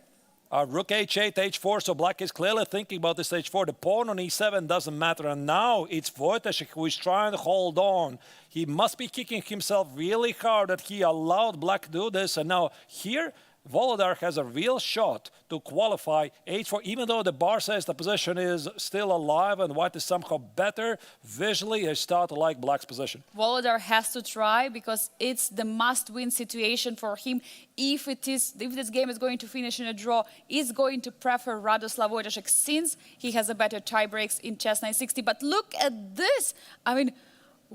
Rook h8, h4, so black is clearly thinking about this h4. The pawn on e7 doesn't matter, and now it's Wojciech who is trying to hold on. He must be kicking himself really hard that he allowed black to do this, and now here Volodar has a real shot to qualify h4, even though the bar says the position is still alive and white is somehow better. Visually, I start to like black's position. Volodar has to try, because it's the must-win situation for him. If this game is going to finish in a draw, he's going to prefer Radoslav Wojciech, since he has a better tie breaks in chess 960. But look at this. I mean,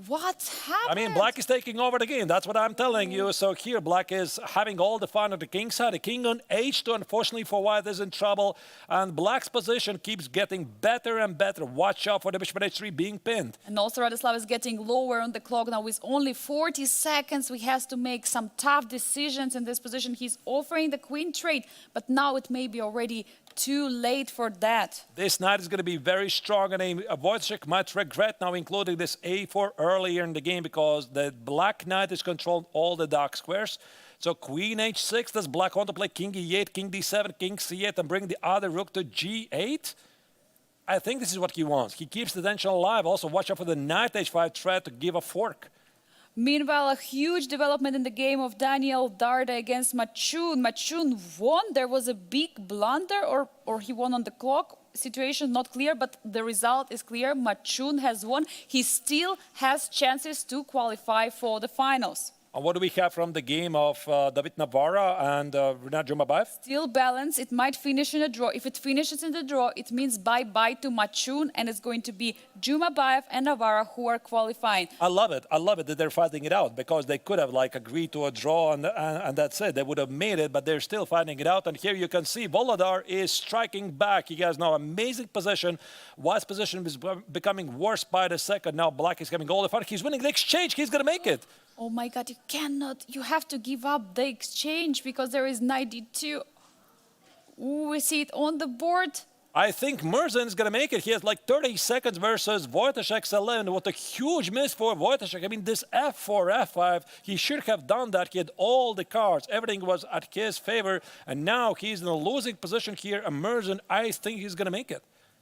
what happened? I mean, black is taking over the game. That's what I'm telling you. So here, black is having all the fun on the king side. The king on h2, unfortunately for white, is in trouble. And black's position keeps getting better and better. Watch out for the bishop at h3 being pinned. And also Radoslav is getting lower on the clock now. With only 40 seconds, he has to make some tough decisions in this position. He's offering the queen trade, but now it may be already too late for that. This knight is going to be very strong, and Wojciech might regret now including this a4 earlier in the game, because the black knight is controlling all the dark squares. So queen h6, does black want to play king e8, king d7, king c8, and bring the other rook to g8? I think this is what he wants. He keeps the tension alive. Also, watch out for the knight h5 threat to give a fork. Meanwhile, a huge development in the game of Daniel Darda against Machun. Machun won. There was a big blunder, or he won on the clock. Situation not clear, but the result is clear. Machun has won. He still has chances to qualify for the finals. And what do we have from the game of David Navarra and Rinat Jumabayev? Still balance. It might finish in a draw. If it finishes in the draw, it means bye-bye to Machun, and it's going to be Jumabayev and Navarra who are qualifying. I love it. I love it that they're fighting it out, because they could have agreed to a draw and that's it. They would have made it, but they're still fighting it out. And here you can see Volodar is striking back. He has now amazing position. White's position is becoming worse by the second. Now Black is coming all the far. He's winning the exchange. He's going to make it. Oh my God, you have to give up the exchange because there is 92. Ooh, we see it on the board. I think Murzin is going to make it. He has 30 seconds versus Wojciech's 11. What a huge miss for Wojciech. I mean, this F4, F5, he should have done that. He had all the cards. Everything was at his favor. And now he's in a losing position here. And Murzin, I think he's going to make it.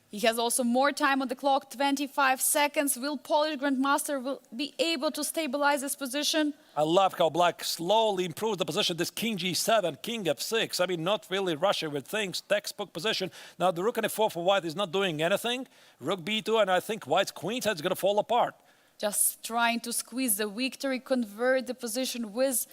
He has also more time on the clock, 25 seconds. Will Polish Grandmaster be able to stabilize this position? I love how Black slowly improves the position. This King G7, King F6. I mean, not really rushing with things. Textbook position. Now, the Rook and F4 for White is not doing anything. Rook B2, and I think White's Queen's head is going to fall apart. Just trying to squeeze the victory, convert the position with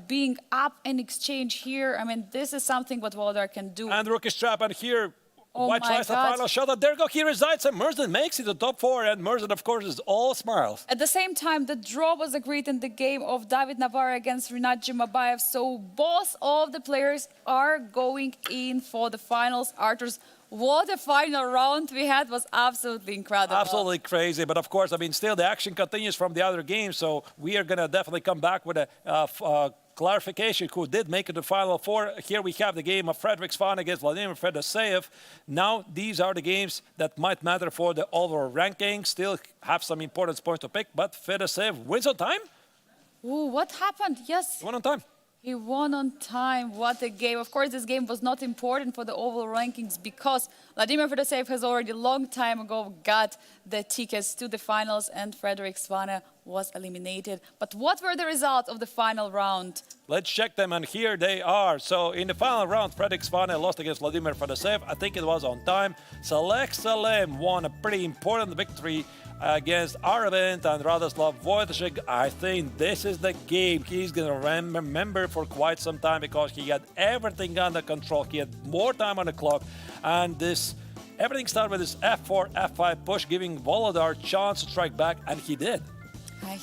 being up in exchange here. I mean, this is something what Volodar can do. And Rook is trapped, and here Oh White my tries the God. final shot. There go, he resides, and Murzin makes it to top 4. And Murzin, of course, is all smiles. At the same time, the draw was agreed in the game of David Navarra against Rinat Jumabayev. So both of the players are going in for the finals. Arturs, what a final round we had, was absolutely incredible. Absolutely crazy. But of course, I mean, still the action continues from the other games. So we are going to definitely come back with a clarification who did make it to Final Four. Here we have the game of Frederick Svan against Vladimir Fedoseev. Now, these are the games that might matter for the overall ranking. Still have some important points to pick, but Fedoseev wins on time. Ooh, what happened? Yes. He won on time. He won on time. What a game. Of course, this game was not important for the overall rankings because Vladimir Fedoseev has already a long time ago got the tickets to the finals and Frederick Svane was eliminated. But what were the results of the final round? Let's check them, and here they are. So in the final round, Frederick Svane lost against Vladimir Fedoseev. I think it was on time. Salek Salem won a pretty important victory against Aravind and Radoslav Wojciech. I think this is the game he's going to remember for quite some time because he had everything under control. He had more time on the clock, and everything started with this F4, F5 push, giving Volodar a chance to strike back, and he did.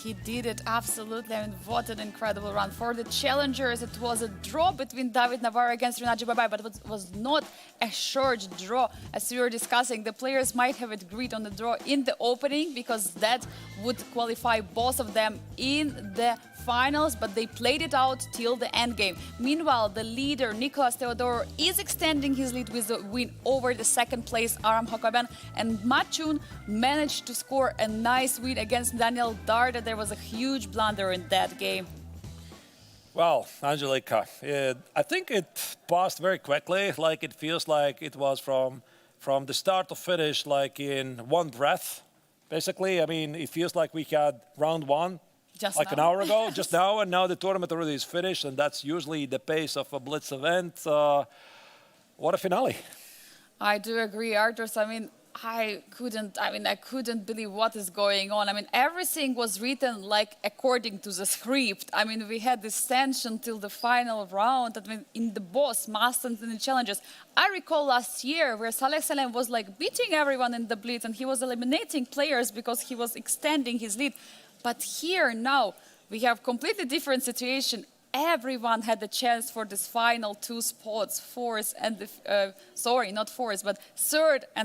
He did it, absolutely. I mean, what an incredible run. For the challengers, it was a draw between David Navarra against Rinat Jumabayev, but it was not a short draw. As we were discussing, the players might have agreed on the draw in the opening because that would qualify both of them in the finals, but they played it out till the end game. Meanwhile, the leader, Nicolas Theodorou, is extending his lead with the win over the second place, Aram Hakoben, and Machun managed to score a nice win against Daniel Darda. There was a huge blunder in that game. Well, Angelika, I think it passed very quickly. It feels like it was from the start to finish, in one breath. Basically, I mean, it feels like we had round one an hour ago, just now, and now the tournament already is finished, and that's usually the pace of a BLITZ event. What a finale. I do agree, Arturs. I mean, I couldn't believe what is going on. I mean, everything was written according to the script. I mean, we had this tension till the final round. I mean, in the boss, masters and the challenges. I recall last year where Salek Salem was beating everyone in the BLITZ and he was eliminating players because he was extending his lead. But here now we have completely different situation. Everyone had the chance for this final two spots, third and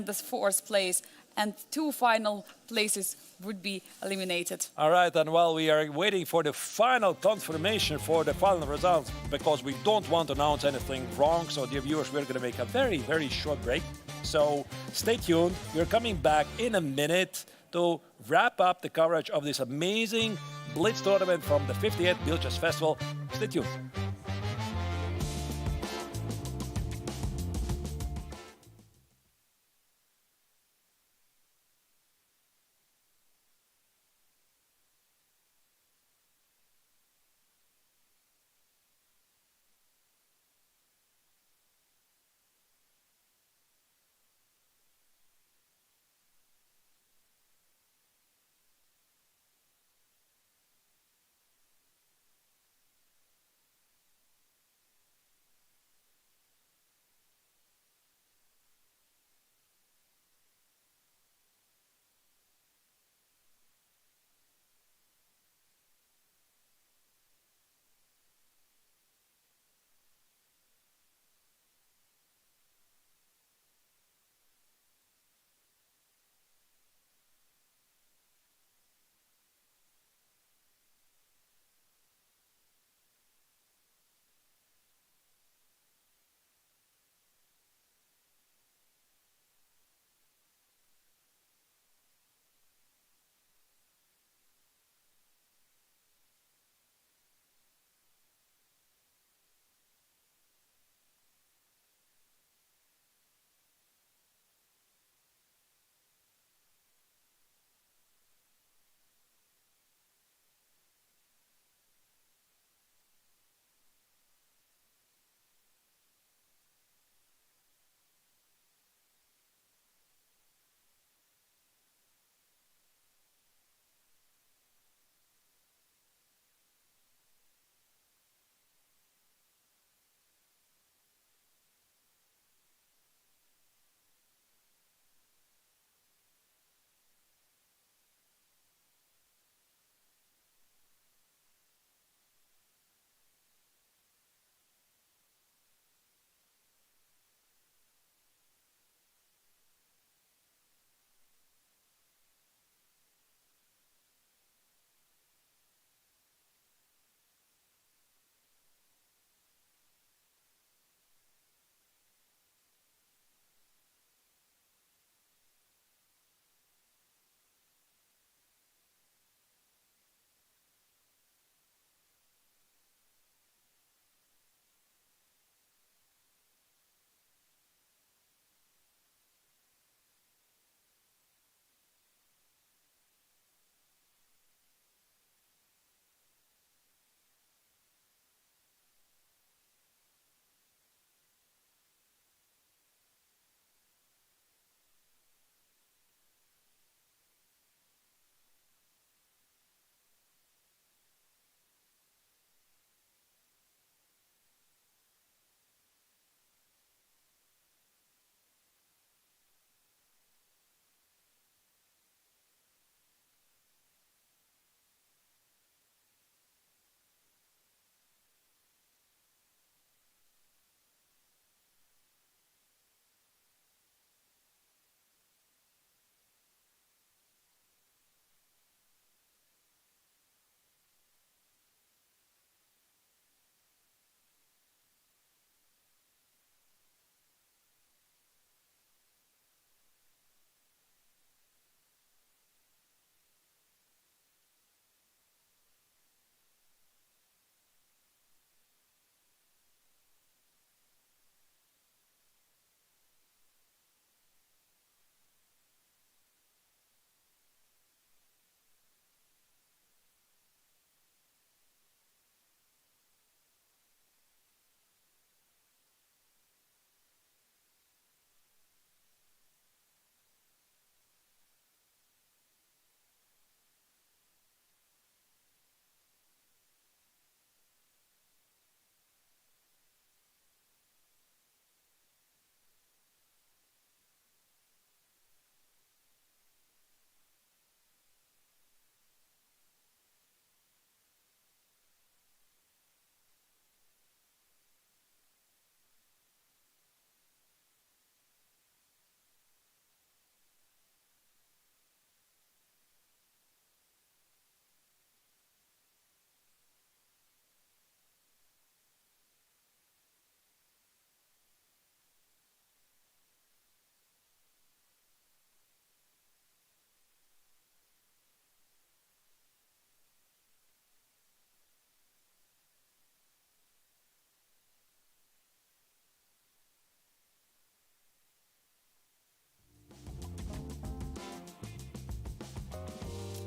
the fourth place, and two final places would be eliminated. All right, and while we are waiting for the final confirmation for the final results, because we don't want to announce anything wrong, so dear viewers, we're going to make a very, very short break. So stay tuned. We're coming back in a minute to wrap up the coverage of this amazing BLITZ tournament from the 58th BIL Chess Festival. Stay tuned.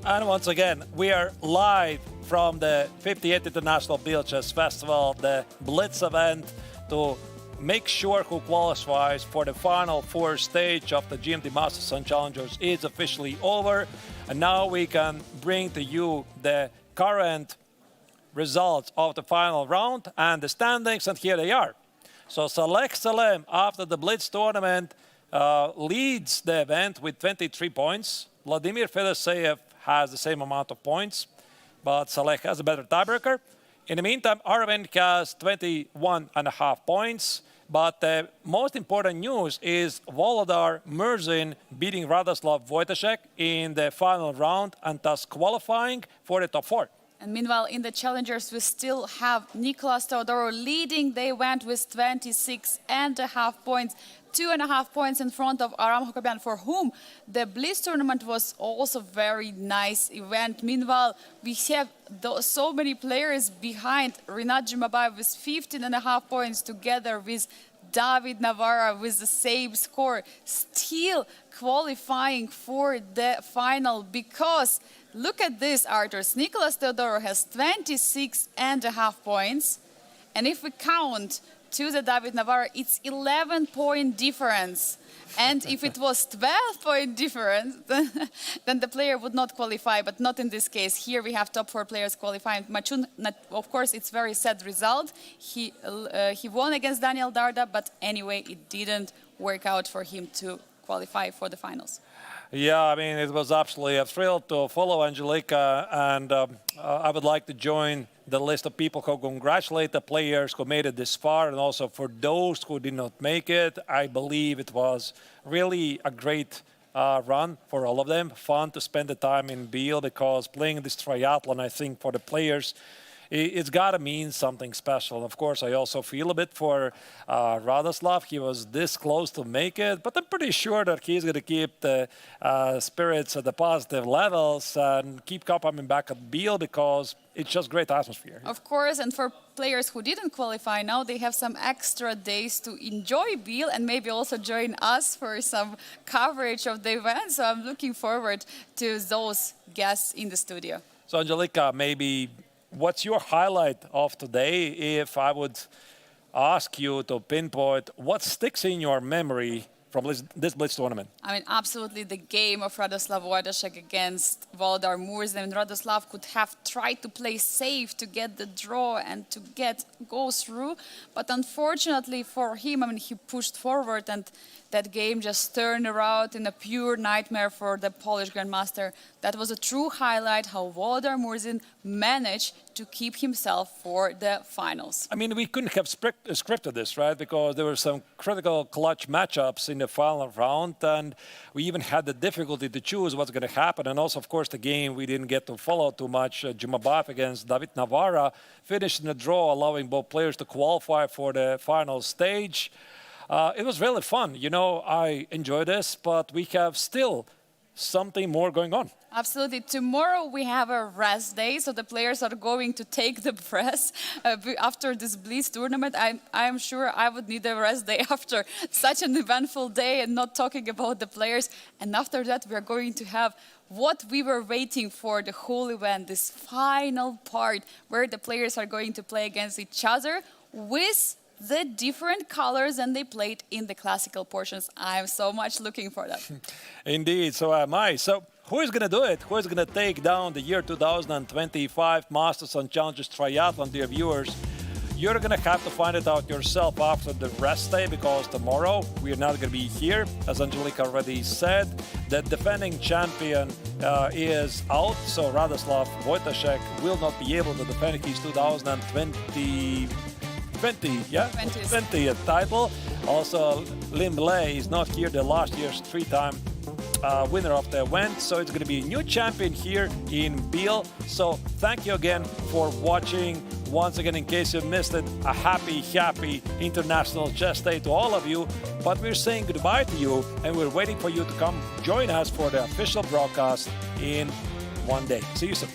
And once again, we are live from the 58th International Biel Chess Festival, the BLITZ event, to make sure who qualifies for the final four stage of the GMT Masters and Challengers is officially over. And now we can bring to you the current results of the final round and the standings, and here they are. So Saleh Salem, after the BLITZ tournament, leads the event with 23 points. Vladimir Fedoseev has the same amount of points, but Saleh has a better tiebreaker. In the meantime, Arvind has 21.5 points. But the most important news is Volodar Murzin beating Radoslav Wojtaszek in the final round and thus qualifying for the top four. And meanwhile, in the challengers, we still have Nicolas Teodoro leading. They went with 26.5 points, 2.5 points in front of Aram Hakobian, for whom the BLITZ tournament was also very nice event. Meanwhile, we have so many players behind. Rinat Jumabayev with 15.5 points, together with David Navarra with the same score, still qualifying for the final, because look at this, Arturs. Nicolas Teodoro has 26.5 points, and if we count to the David Navarra, it's 11-point difference. And if it was 12-point difference, then the player would not qualify, but not in this case. Here we have top four players qualifying. Machun, of course, it's very sad result. He won against Daniel Darda, but anyway, it didn't work out for him to qualify for the finals. Yeah, I mean, it was absolutely a thrill to follow Angelika, and I would like to join the list of people who congratulate the players who made it this far, and also for those who did not make it. I believe it was really a great run for all of them. Fun to spend the time in Biel, because playing this triathlon, I think, for the players, it's got to mean something special. Of course, I also feel a bit for Radoslav. He was this close to make it, but I'm pretty sure that he's going to keep the spirits at the positive levels and keep coming back at Biel, because it's just great atmosphere. Of course, and for players who didn't qualify, now they have some extra days to enjoy Biel and maybe also join us for some coverage of the event. So I'm looking forward to those guests in the studio. So Angelika, maybe what's your highlight of today? If I would ask you to pinpoint what sticks in your memory from this BLITZ tournament? I mean, absolutely the game of Radoslav Wojtaszek against Volodar Murzin. Radoslav could have tried to play safe to get the draw and to go through, but unfortunately for him, I mean, he pushed forward, and that game just turned around in a pure nightmare for the Polish Grandmaster. That was a true highlight, how Volodar Murzin managed to keep himself for the finals. I mean, we couldn't have scripted this, right? Because there were some critical clutch matchups in the final round, and we even had the difficulty to choose what's going to happen. And also, of course, the game we didn't get to follow too much. Jumabayev against David Navarra finished in a draw, allowing both players to qualify for the final stage. It was really fun. You know, I enjoy this, but we have still something more going on. Absolutely. Tomorrow we have a rest day, so the players are going to take the breath after this BLITZ tournament. I'm sure I would need a rest day after such an eventful day and not talking about the players. And after that, we're going to have what we were waiting for the whole event, this final part where the players are going to play against each other with the different colors than they played in the classical portions. I'm so much looking for that. Indeed, so am I. So who is going to do it? Who is going to take down the year 2025 Masters and Challengers Triathlon, dear viewers? You're going to have to find it out yourself after the rest day, because tomorrow we are not going to be here. As Angelika already said, the defending champion is out, so Radoslav Wojtaszek will not be able to defend his 20th title. Also, Lim Lei is not here, the last year's three-time winner of the event. So it's going to be a new champion here in Biel. So thank you again for watching. Once again, in case you missed it, a happy International Chess Day to all of you. But we're saying goodbye to you, and we're waiting for you to come join us for the official broadcast in one day. See you soon.